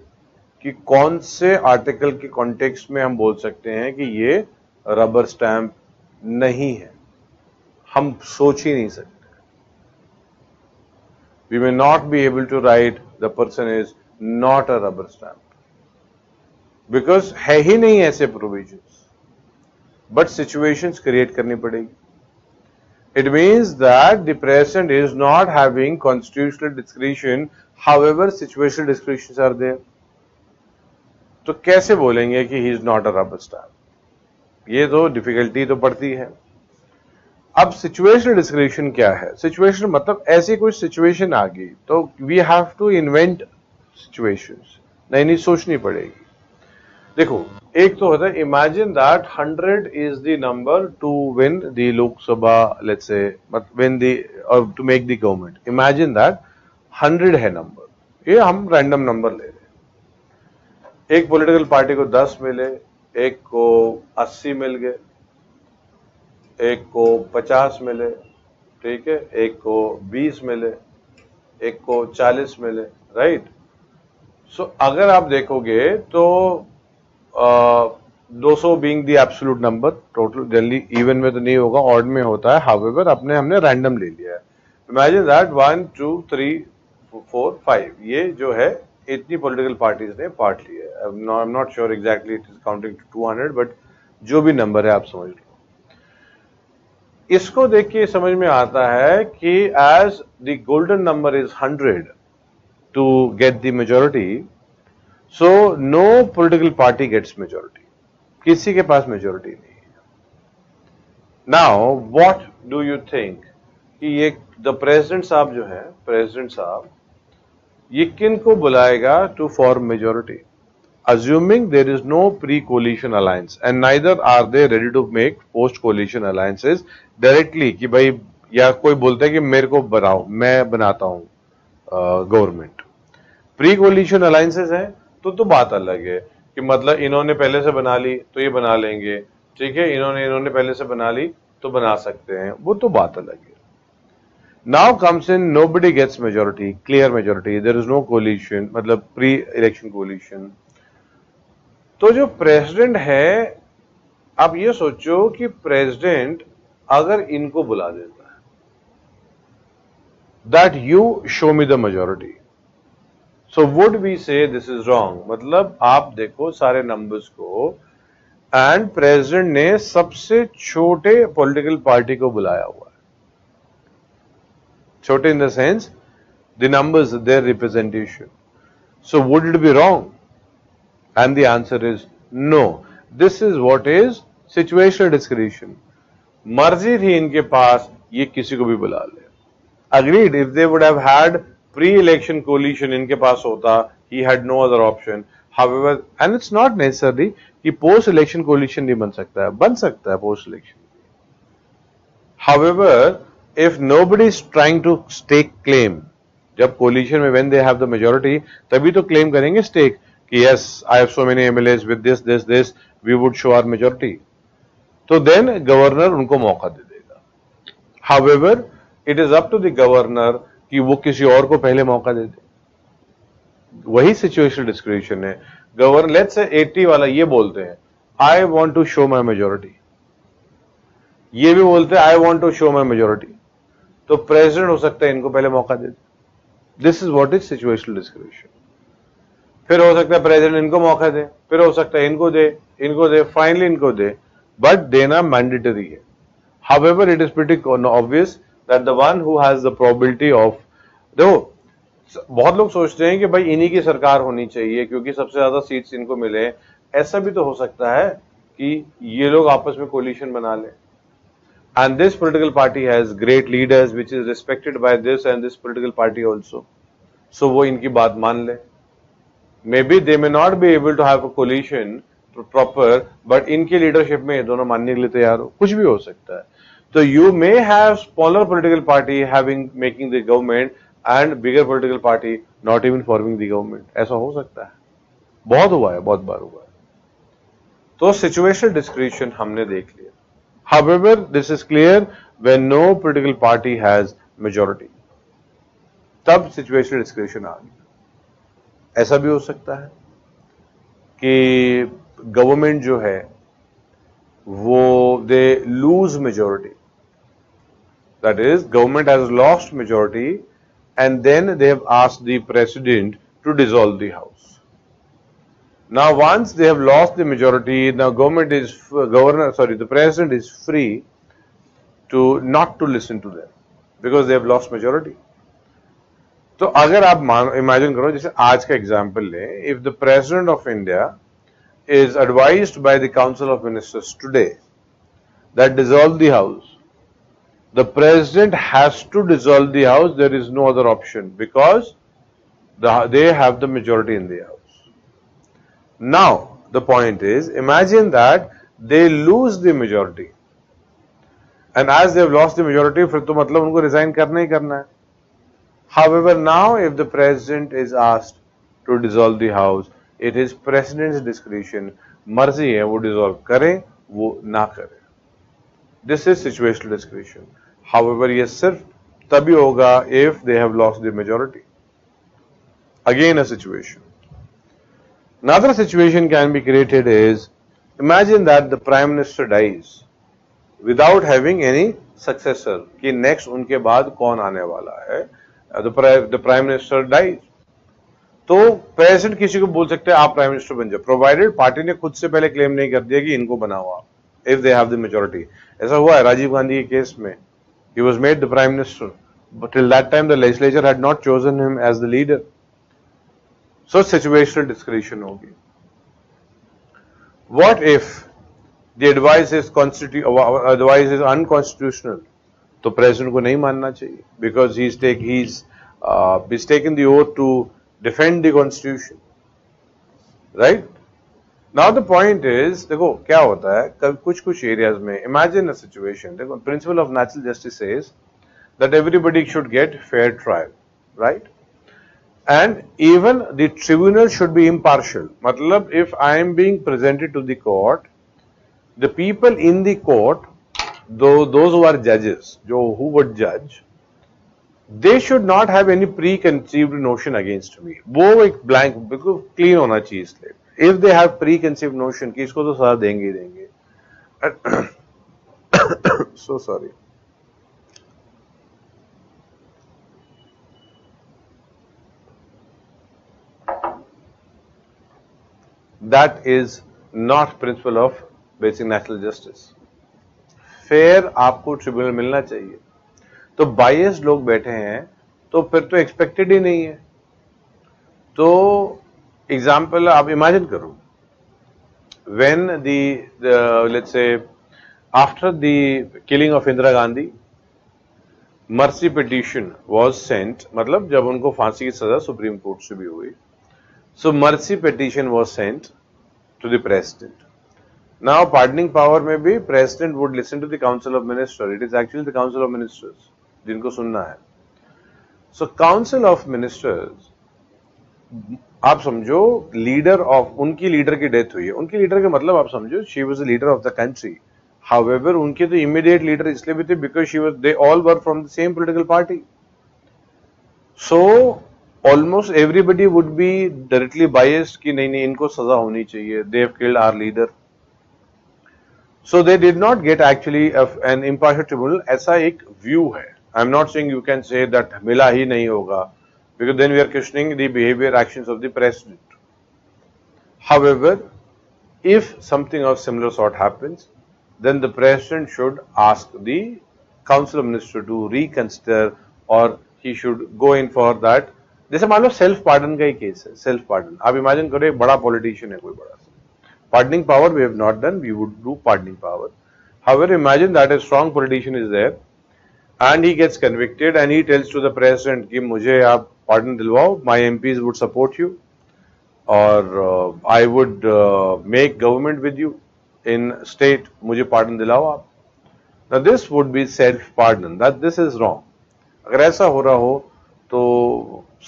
कि कौन से आर्टिकल के कॉन्टेक्स्ट में हम बोल सकते हैं कि ये रबर स्टैंप नहीं है, हम सोच ही नहीं सकते। We may not be able to write the person is not a rubber stamp, because है ही नहीं ऐसे प्रोविजंस, बट सिचुएशंस क्रिएट करनी पड़ेगी। It means that the president is not having constitutional discretion, however situational discretions are there. तो कैसे बोलेंगे कि he is not a rubber stamp? ये तो डिफिकल्टी तो पड़ती है। अब सिचुएशनल डिस्क्रिप्शन क्या है? सिचुएशन मतलब ऐसी कोई सिचुएशन आ गई तो we have to invent situations, नई नई सोचनी पड़ेगी। देखो, एक तो होता है imagine that 100 is the number to win the Lok Sabha, let's say win the और to make the government. Imagine that 100 है नंबर, ये हम रैंडम नंबर ले रहे हैं। एक पॉलिटिकल पार्टी को 10 मिले, एक को 80 मिल गए, एक को 50 मिले, ठीक है, एक को 20 मिले, एक को 40 मिले, राइट? सो अगर आप देखोगे तो 200 being the absolute number, total generally even में तो नहीं होगा, ऑड में होता है। हाउएवर हमने रैंडम ले लिया है। इमेजिन दैट 1 2 3 4 5 ये जो है इतनी पॉलिटिकल पार्टीज ने पार्ट लिया है। I am not sure exactly it is counting to 200, but जो भी नंबर है आप समझ लो। इसको देख के समझ में आता है कि as the golden number is 100 to get the majority, so no political party gets majority, किसी के पास मेजोरिटी नहीं है। Now what do you think कि ये द प्रेसिडेंट साहब जो है, प्रेसिडेंट साहब ये किन को बुलाएगा to form majority? Assuming there is no pre-coalition alliance and neither are they ready to make post-coalition alliances directly कि भाई या कोई बोलता है कि मेरे को बनाओ, मैं बनाता हूं गवर्नमेंट। प्री-कोलिशन अलायंसेस हैं तो बात अलग है कि मतलब इन्होंने पहले से बना ली तो ये बना लेंगे, ठीक है, इन्होंने पहले से बना ली तो बना सकते हैं, वो तो बात अलग है। Now comes in nobody gets majority, clear majority, there is no coalition, मतलब pre-election coalition। तो जो प्रेसिडेंट है, आप ये सोचो कि प्रेसिडेंट अगर इनको बुला देता है, that you show me the majority, so would we say this is wrong? मतलब आप देखो सारे नंबर्स को एंड प्रेसिडेंट ने सबसे छोटे पॉलिटिकल पार्टी को बुलाया हुआ है। छोटे in the sense the numbers, their representation, so would it be wrong? And the answer is no. This is what is situational discretion. मर्जी थी इनके पास ये किसी को भी बुला ले। Agreed, if they would have had pre-election coalition इनके पास होता, he had no other option. However, and it's not necessary कि post-election coalition नहीं बन सकता है post-election। However, if nobody is trying to stake claim, जब coalition में when they have the majority, तभी तो claim करेंगे stake कि yes, I have so many MLAs with this, we would show our majority. तो then गवर्नर उनको मौका दे देगा। However, it is up to the governor कि वो किसी और को पहले मौका दे दे। वही सिचुएशनल डिस्क्रिप्शन है। गवर्नर लेट्स से 80 वाला ये बोलते हैं I want to show my majority, ये भी बोलते हैं I want to show my majority, तो प्रेसिडेंट हो सकता है इनको पहले मौका दे। This is what is situational discrimination. फिर हो सकता है प्रेसिडेंट इनको मौका दे, फिर हो सकता है इनको दे, फाइनली इनको दे, बट देना मैंडेटरी है। However, it is pretty obvious that the one who has the probability of, देखो बहुत लोग सोचते हैं कि भाई इन्हीं की सरकार होनी चाहिए क्योंकि सबसे ज्यादा सीट्स इनको मिले। ऐसा भी तो हो सकता है कि ये लोग आपस में कोलिशन बना लें, and this political party has great leaders which is respected by this and this political party also, so वो इनकी बात मान ले। Maybe they may not be able to have a coalition proper, but इनकी leadership में ये दोनों मानने के लिए तैयार हो, कुछ भी हो सकता है। तो you may have smaller political party having making the government and bigger political party not even forming the government, ऐसा हो सकता है, बहुत हुआ है, बहुत बार हुआ है। तो situational discretion हमने देख लिया। However, this is clear when no political party has majority, तब situational discretion आ गई। ऐसा भी हो सकता है कि गवर्नमेंट जो है वो they lose majority, that is government has lost majority and then they have asked the president to dissolve the house. Now once they have lost the majority, now the president is free to not to listen to them because they have lost majority. तो अगर आप imagine करो, जैसे आज का example लें, if the president of India is advised by the council of ministers today that dissolve the house, the president has to dissolve the house, there is no other option because they have the majority in the house. Now the point is, imagine that they lose the majority and as they have lost the majority, फिर तो मतलब उनको resign करना ही करना है। However, now if the president is asked to dissolve the house, it is president's discretion, मर्जी है वो dissolve करे वो ना करे। This is situational discretion. However, ये सिर्फ तभी होगा if they have lost the majority. Again a situation. Another situation can be created is, imagine that the prime minister dies without having any successor, कि next उनके बाद कौन आने वाला है। The prime minister dies, तो प्रेसिडेंट किसी को बोल सकते हैं आप प्राइम मिनिस्टर बन जाओ, प्रोवाइडेड पार्टी ने खुद से पहले क्लेम नहीं कर दिया कि इनको बनाओ आप, if they have the majority. ऐसा हुआ है राजीव गांधी के केस में, he was made the prime minister but till that time the legislature had not chosen him as the leader. So situational discretion होगी। What if the advice is unconstitutional, तो president को नहीं मानना चाहिए because he's taken the oath to defend the constitution, right? Now the point is, देखो क्या होता है कुछ एरियाज में, imagine a situation, देखो principle of natural justice says that everybody should get fair trial, right? And even the tribunal should be impartial, मतलब if I am being presented to the court, the people in the court, those who are judges, who would judge, they should not have any preconceived notion against me. वो एक blank बिल्कुल clean होना चाहिए इसलिए। If they have preconceived notion कि इसको तो सजा देंगे ही देंगे। So sorry. That is not principle of basic natural justice. Fair आपको ट्रिब्यूनल मिलना चाहिए, तो बायस्ड लोग बैठे हैं तो फिर तो एक्सपेक्टेड ही नहीं है। तो एग्जाम्पल आप इमेजिन करो, when let's say after the killing of Indira Gandhi, mercy petition was Saint, मतलब जब उनको फांसी की सजा सुप्रीम कोर्ट से भी हुई, so mercy petition was sent to the president. Now, pardoning power में भी president would listen to the council of ministers. It is actually the council of ministers जिनको सुनना है। So, council of ministers, आप समझो लीडर ऑफ, उनकी leader की death हुई है, उनकी लीडर का मतलब आप समझो she was the leader of the country. However, उनके तो immediate leader इसलिए भी थे because they all were from the same political party. So, almost everybody would be directly biased कि नहीं इनको सजा होनी चाहिए, they have killed our leader. So they did not get actually an impartial tribunal. ऐसा एक view है. I'm not saying you can say that मिला ही नहीं होगा, because then we are questioning the behavior actions of the president. However, if something of similar sort happens, then the president should ask the council of ministers to reconsider, or he should go in for that. जैसे मान low self pardon का ही case है, self pardon. आप imagine करो एक बड़ा politician है, कोई बड़ा सा pardoning power we have not done, we would do pardoning power. However, imagine that a strong politician is there and he gets convicted and he tells to the president कि मुझे आप pardon दिलवाओ, my MPs would support you, or I would make government with you in state, मुझे pardon दिलाओ आप. Now this would be self pardon. That this is wrong. अगर ऐसा हो रहा हो तो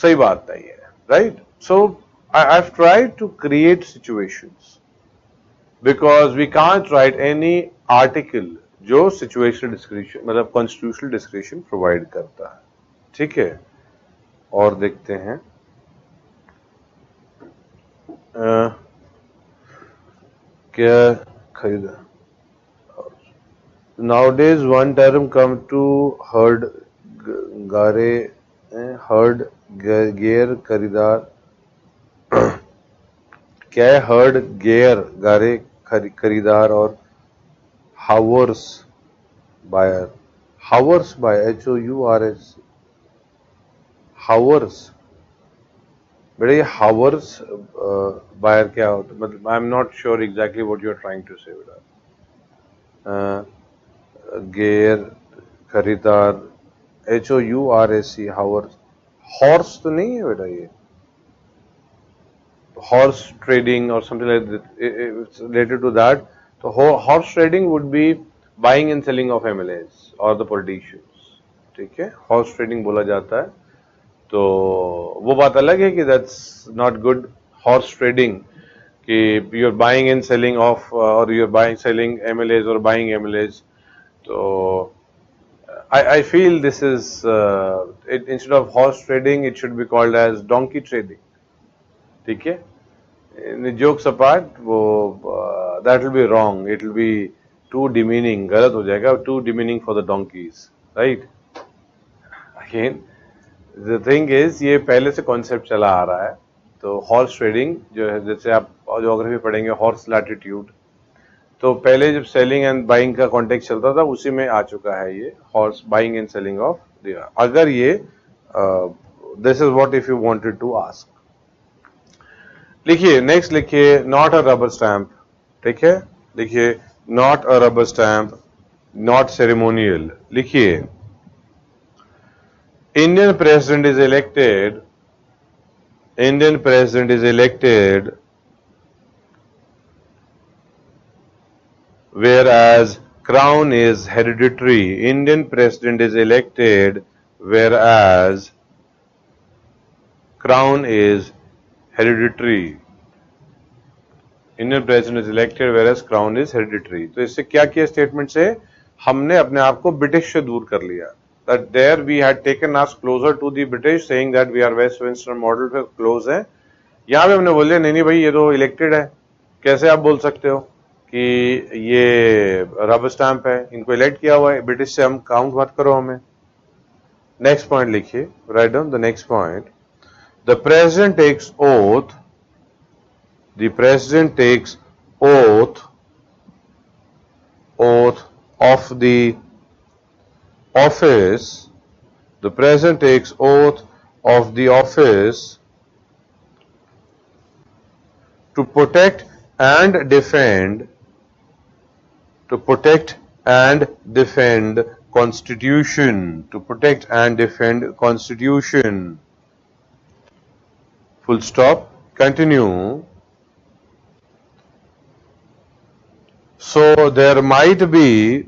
सही बात नहीं है, right? So I've tried to create situations, because we can't write any article जो situational discretion मतलब constitutional discretion provide करता है. ठीक है, और देखते हैं क्या खरीदा. Nowadays one term come to herd गेयर खरीदार. क्या है हर्ड गेयर गारे खरीदार और hours buyer. Hours buyer HOURS, hours. बेटा ये हावर्स बायर क्या होता है, मतलब I am not sure exactly what you are trying to say बेटा. गेयर खरीदार HOURS हावर्स. हॉर्स तो नहीं है बेटा ये, horse trading or something like that, it's related to that. So horse trading would be buying and selling of MLAs or the politicians. ठीक है, horse trading बोला जाता है. तो वो बात अलग है कि that's not good. Horse trading कि you're buying and selling of or you're buying selling MLAs or buying MLAs. तो I feel this is instead of horse trading it should be called as donkey trading. ठीक है, jokes apart, वो that will be wrong. It will be too demeaning. गलत हो जाएगा, too demeaning for the donkeys, right? Again, the thing is ये पहले से concept चला आ रहा है. तो horse trading जो है, जैसे आप ज्योग्राफी पढ़ेंगे horse latitude, तो पहले जब selling and buying का context चलता था उसी में आ चुका है ये horse buying and selling of the. अगर ये this is what if you wanted to ask. लिखिए नेक्स्ट, लिखिए नॉट अ रबर स्टैम्प. ठीक है, लिखिए not a rubber stamp, not ceremonial. लिखिए Indian president is elected, Indian president is elected whereas crown is hereditary. Indian president is elected whereas crown is hereditary. Indian president is elected whereas crown is hereditary. तो इससे क्या किया statement से? हमने अपने आप को ब्रिटिश से दूर कर लिया. That there we had taken us closer to the British, saying that we are Westminster model पे close है. यहाँ पे हमने बोल दिया नहीं भाई ये तो इलेक्टेड है, कैसे आप बोल सकते हो कि ये रबर स्टैंप है, इनको इलेक्ट किया हुआ है, ब्रिटिश से हम काउंट मत करो हमें. नेक्स्ट पॉइंट लिखिए, write down the next point. The president takes oath. The president takes oath of the office. The president takes oath of the office to protect and defend. To protect and defend Constitution. To protect and defend Constitution. Full stop. Continue. So there might be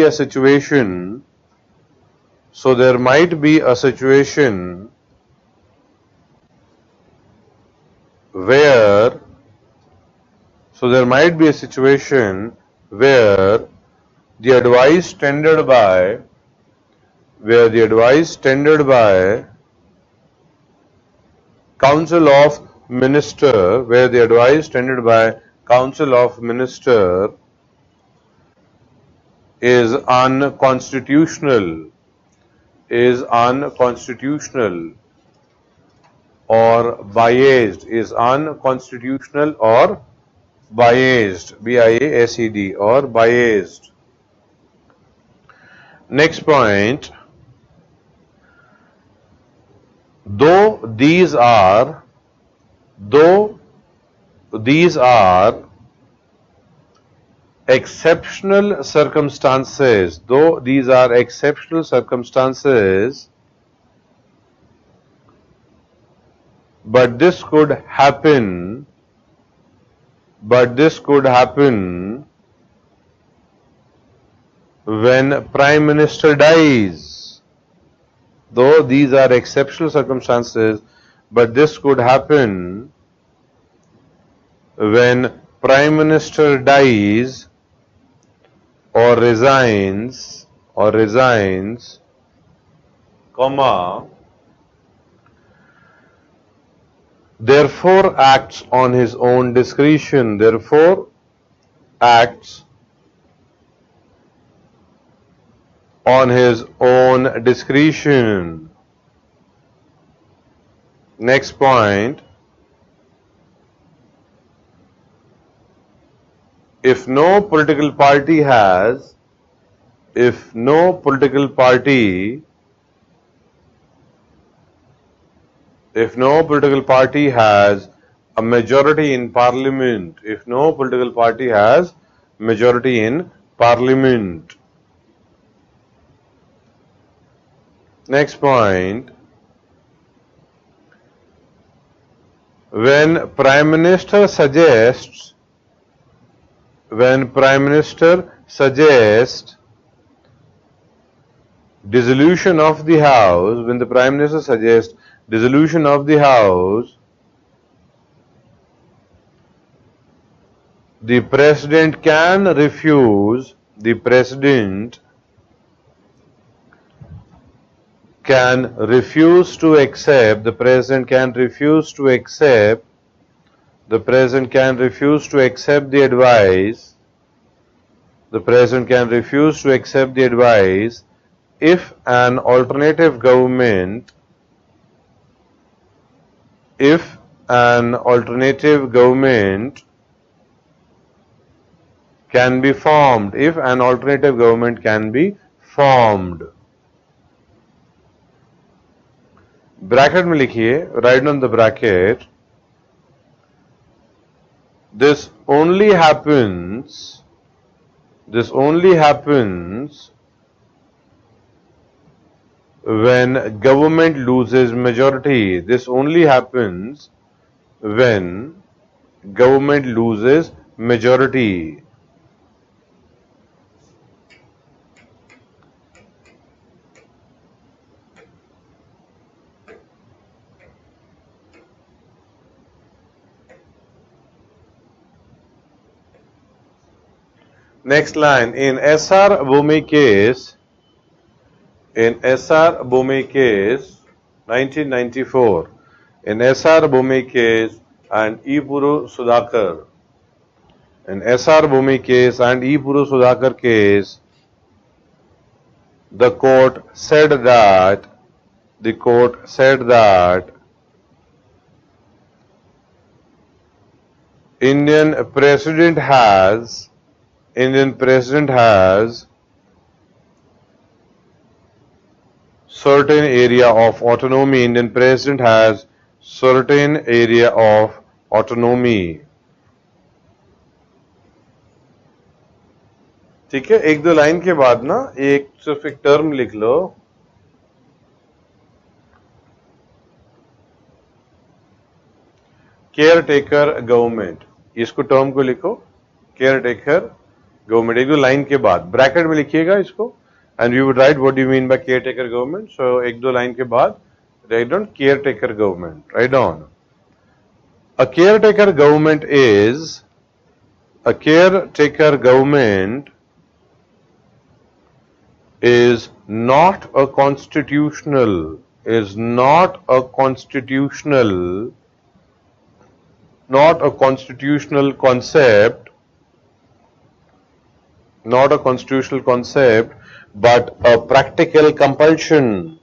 a situation. So there might be a situation where. So there might be a situation where the advice tendered by Council of Minister, where the advice tendered by council of minister is unconstitutional, or biased, is unconstitutional or biased, B-I-A-S-E-D, or biased. Next point, though these are exceptional circumstances, but this could happen when Prime Minister dies. Though these are exceptional circumstances, but this could happen when Prime Minister dies or resigns, comma, therefore acts on his own discretion, Next point, if no political party has a majority in parliament, Next point, when Prime Minister suggests dissolution of the House, the President can refuse to accept the advice if an alternative government can be formed, bracket में लिखिए, right on the bracket, this only happens when government loses majority. This only happens when government loses majority. Next line, in SR Bhumi case, 1994, in SR Bhumi case and E. Puru Sudhakar, case, the court said that Indian President has certain area of autonomy. ठीक है, एक दो line के बाद ना एक सिर्फ एक टर्म लिख लो, केयर टेकर गवर्नमेंट, इसको टर्म को लिखो, केयर टेकर गवर्नमेंट, एक दो लाइन के बाद ब्रैकेट में लिखिएगा इसको, and we would write what do you mean by caretaker government. So एक दो लाइन के बाद write down caretaker government. Write down, a caretaker government is not a constitutional not a constitutional concept, not a constitutional concept, but a practical compulsion.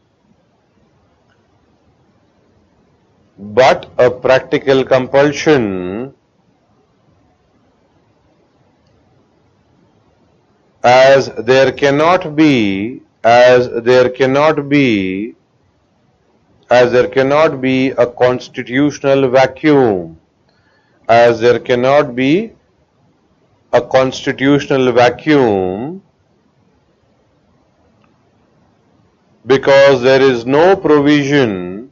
But a practical compulsion, as there cannot be a constitutional vacuum, as there cannot be a constitutional vacuum, because there is no provision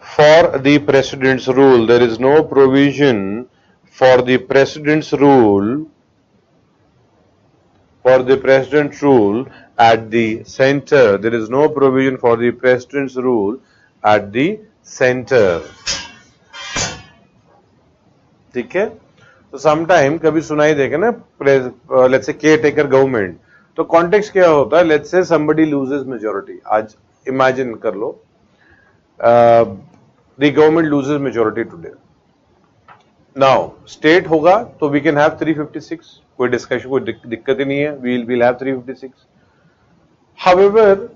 for the President's rule. There is no provision for the President's rule, at the center. There is no provision for the President's rule at the center. ठीक है? तो sometime कभी सुनाई देगा ना, let's say caretaker government, तो context क्या होता है, let's say somebody loses majority. आज इमेजिन कर लो, the government loses majority today. Now state होगा तो वी कैन हैव 356, कोई डिस्कशन, कोई दिक्कत ही नहीं है, we will have 356. However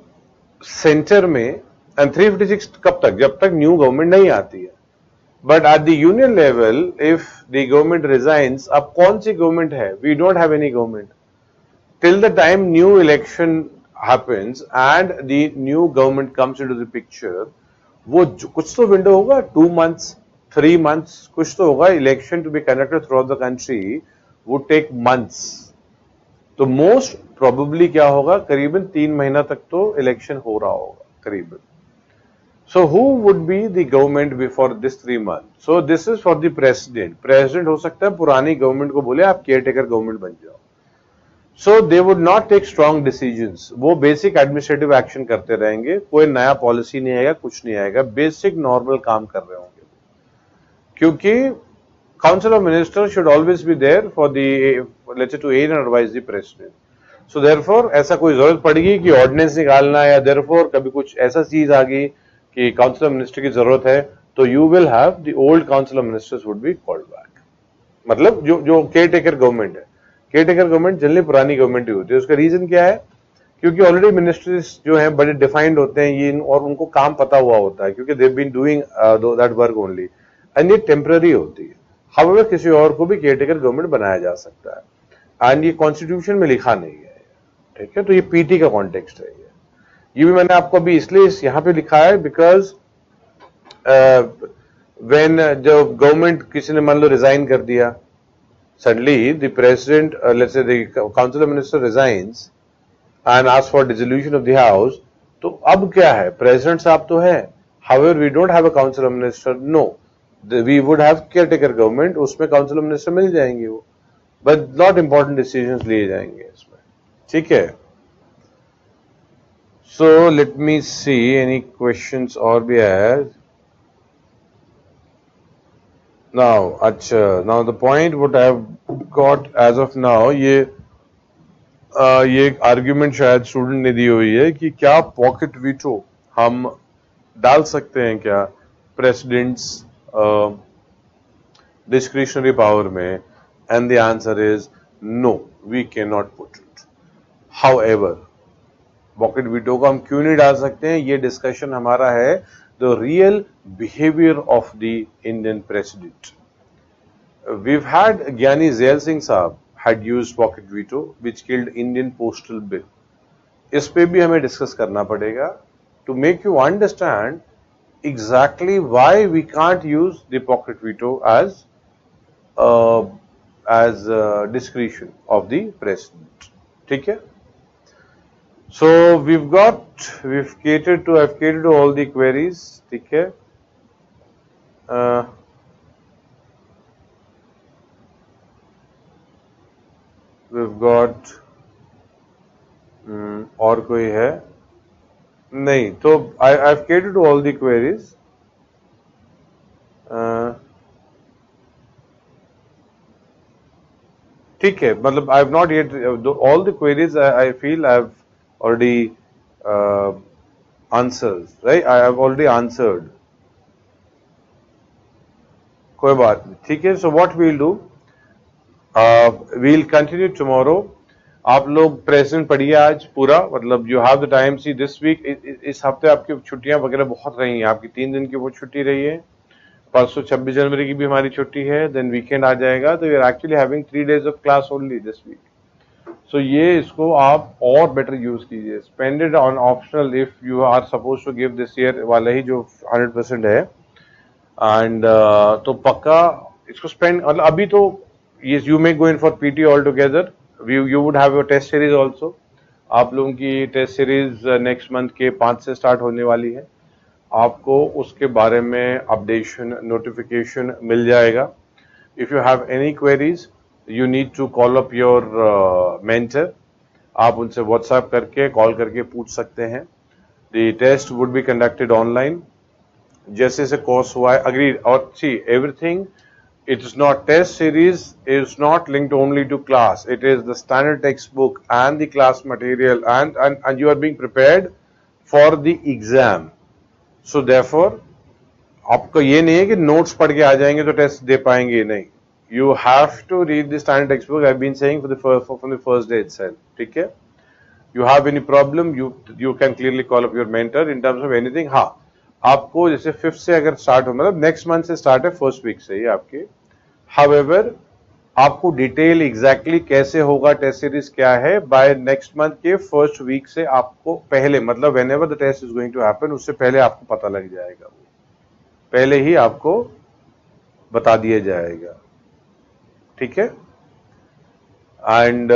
centre में, एंड 356 कब तक, जब तक न्यू गवर्नमेंट नहीं आती है. But at the union level, if the government resigns, अब कौन सी गवर्नमेंट है, we don't have any government till the time new election happens and the new government comes into the picture. वो कुछ तो विंडो होगा, 2 months, 3 months, कुछ तो होगा. Election to be conducted throughout the country would take months. तो most probably क्या होगा, करीबन 3 महीना तक तो इलेक्शन हो रहा होगा करीबन. So who would be the government before this 3 months? So this is for the president. President हो सकता है पुरानी गवर्नमेंट को बोले आप केयरटेकर गवर्नमेंट बन जाओ. So they would not take strong decisions. वो बेसिक एडमिनिस्ट्रेटिव एक्शन करते रहेंगे, कोई नया पॉलिसी नहीं आएगा, कुछ नहीं आएगा, बेसिक नॉर्मल काम कर रहे होंगे. क्योंकि council of minister should always be there for the, let's say, to aid and advise the president. So therefore ऐसा कोई जरूरत पड़ेगी कि ऑर्डिनेंस निकालना, या देयरफॉर कभी कुछ ऐसा चीज आ गई कि काउंसिल ऑफ मिनिस्टर की जरूरत है, तो you will have the old council of ministers would be called back. मतलब जो केयर टेकर गवर्नमेंट है, केयर टेकर गवर्नमेंट जनरली पुरानी गवर्नमेंट ही होती है. उसका रीजन क्या है, क्योंकि ऑलरेडी मिनिस्ट्रीज जो है बड़े डिफाइंड होते हैं ये, और उनको काम पता हुआ होता है, क्योंकि they have been doing that work only, and ये टेम्पररी होती है. हाउएवर किसी और को भी केयर टेकर गवर्नमेंट बनाया जा सकता है, एंड ये कॉन्स्टिट्यूशन में लिखा नहीं है. ठीक है, तो ये पीटी का कॉन्टेक्स्ट है. ये भी मैंने आपको अभी इसलिए यहां पे लिखा है बिकॉज व्हेन जब गवर्नमेंट किसी ने मान लो रिजाइन कर दिया, suddenly the president, let's say the council of minister resigns and ask for dissolution of the house, तो अब क्या है, प्रेसिडेंट साहब तो है, however we don't have a council of minister. No, we would have caretaker government, उसमें council of minister मिल जाएंगे वो, बट नॉट इंपॉर्टेंट डिसीजंस लिए जाएंगे इसमें. ठीक है. So let me see any questions or be asked. Now, अच्छा, now the point what I have got as of now, ये एक आर्ग्यूमेंट शायद स्टूडेंट ने दी हुई है कि क्या पॉकेट वीटो हम डाल सकते हैं क्या प्रेसिडेंट्स डिस्क्रिशनरी पावर में, and the answer is no, we can not put it. However pocket veto को हम क्यों नहीं डाल सकते हैं, ये डिस्कशन हमारा है the real behaviour of the Indian president. We've had Giani Zail Singh साहब had used pocket veto which killed Indian postal bill. इस पे भी हमें डिस्कस करना पड़ेगा to make you understand exactly why we can't use the pocket veto as discretion of the president. ठीक है. So we've catered to all the queries. ठीक है. We've got और कोई है नहीं, तो I've catered to all the queries. ठीक है, मतलब I've not yet all the queries I feel I've already answers, right? I have already answered, कोई बात नहीं, ठीक है। So what we'll do, we'll continue tomorrow. आप लोग प्रेजेंट पढ़िए आज पूरा, मतलब you have the time. See this week, इस हफ्ते आपकी छुट्टियां वगैरह बहुत रही हैं, आपकी 3 दिन की वो छुट्टी रही है, परसों 26 जनवरी की भी हमारी छुट्टी है, देन वीकेंड आ जाएगा, तो we are actually having 3 days off class only this week. So ये इसको आप और बेटर यूज कीजिए, spend it on optional if you are suppose to give this year वाला ही जो 100% है, एंड तो पक्का इसको स्पेंड, मतलब अभी तो yes you may go in for PT altogether, you would have your test series also। आप लोगों की टेस्ट सीरीज नेक्स्ट मंथ के 5 से स्टार्ट होने वाली है, आपको उसके बारे में अपडेशन नोटिफिकेशन मिल जाएगा। If you have any queries you need to call up your mentor, आप उनसे व्हाट्सएप करके कॉल करके पूछ सकते हैं। The test would be conducted online, जैसे से कोर्स हुआ है, अग्री। और see everything, it is not, test series is not linked only to class, it is the standard textbook and the class material, and you are being prepared for the exam। so therefore आपको ये नहीं है कि notes पढ़ के आ जाएंगे तो test दे पाएंगे, नहीं, you have to read the standard textbook, I've been saying from the first day itself, ठीक है। you have any problem you can clearly call up your mentor in terms of anything। हाँ, आपको जैसे 5th से अगर start हो, मतलब next month से स्टार्ट है, फर्स्ट वीक से ही आपके। However, आपको डिटेल एग्जैक्टली कैसे होगा, टेस्ट सीरीज क्या है, बाय नेक्स्ट मंथ के फर्स्ट वीक से आपको पहले, मतलब whenever the test is going to happen, उससे पहले आपको पता लग जाएगा, वो पहले ही आपको बता दिया जाएगा, ठीक है। And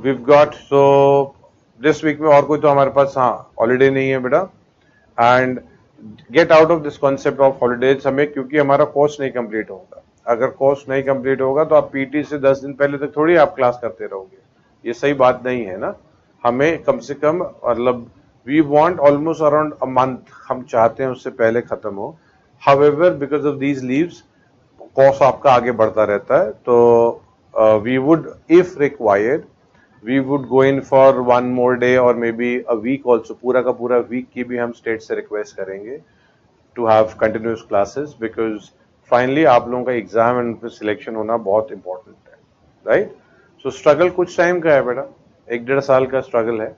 we've got, so this week में और कोई तो हमारे पास हाँ हॉलीडे नहीं है बेटा, and get out of this concept of holidays हमें, क्योंकि हमारा कोर्स नहीं कंप्लीट होगा। अगर कोर्स नहीं कंप्लीट होगा तो आप पीटी से 10 दिन पहले तक थोड़ी आप क्लास करते रहोगे, ये सही बात नहीं है ना। हमें कम से कम, मतलब we want almost around a month, हम चाहते हैं उससे पहले खत्म हो। However because of these leaves course आपका आगे बढ़ता रहता है, तो we would if required we would go in for 1 more day और maybe a week also, पूरा का पूरा वीक की भी हम स्टेट से रिक्वेस्ट करेंगे to have continuous classes, because finally आप लोगों का एग्जाम एंड सिलेक्शन होना बहुत इंपॉर्टेंट है, राइट। सो स्ट्रगल कुछ टाइम का है बेटा, 1-1.5 साल का स्ट्रगल है,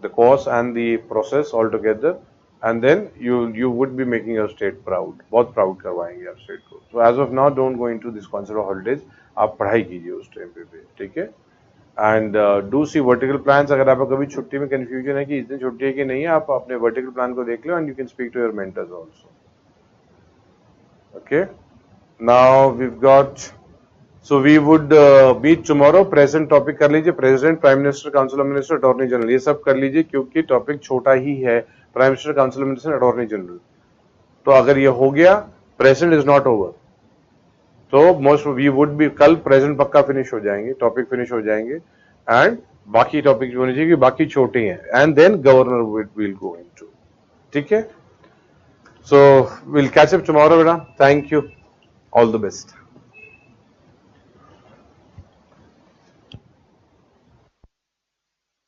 the course and the process all together, and then you would be making your state proud, बहुत प्राउड करवाएंगे आप स्टेट को। So as of now don't go into this concept of holidays, आप पढ़ाई कीजिए उस टाइम पे, ठीक है। And do see vertical plans, अगर आपको कभी छुट्टी में कंफ्यूजन है कि इतनी छुट्टी है कि नहीं है, आप अपने वर्टिकल प्लान को देख लो, and you can speak to your mentors also, okay. Now we've got, so we would meet tomorrow। Present topic कर लीजिए, president, prime minister, council of minister, attorney general, ये सब कर लीजिए, क्योंकि टॉपिक छोटा ही है, prime minister, council of minister, attorney general. तो अगर ये हो गया, प्रेजेंट इज नॉट ओवर, तो मोस्ट वी वुड बी, कल प्रेजेंट पक्का फिनिश हो जाएंगे, टॉपिक फिनिश हो जाएंगे, एंड बाकी टॉपिक होने चाहिए, बाकी छोटे हैं, and then governor will go into, ठीक है। So will catch up tomorrow बेटा, thank you, all the best।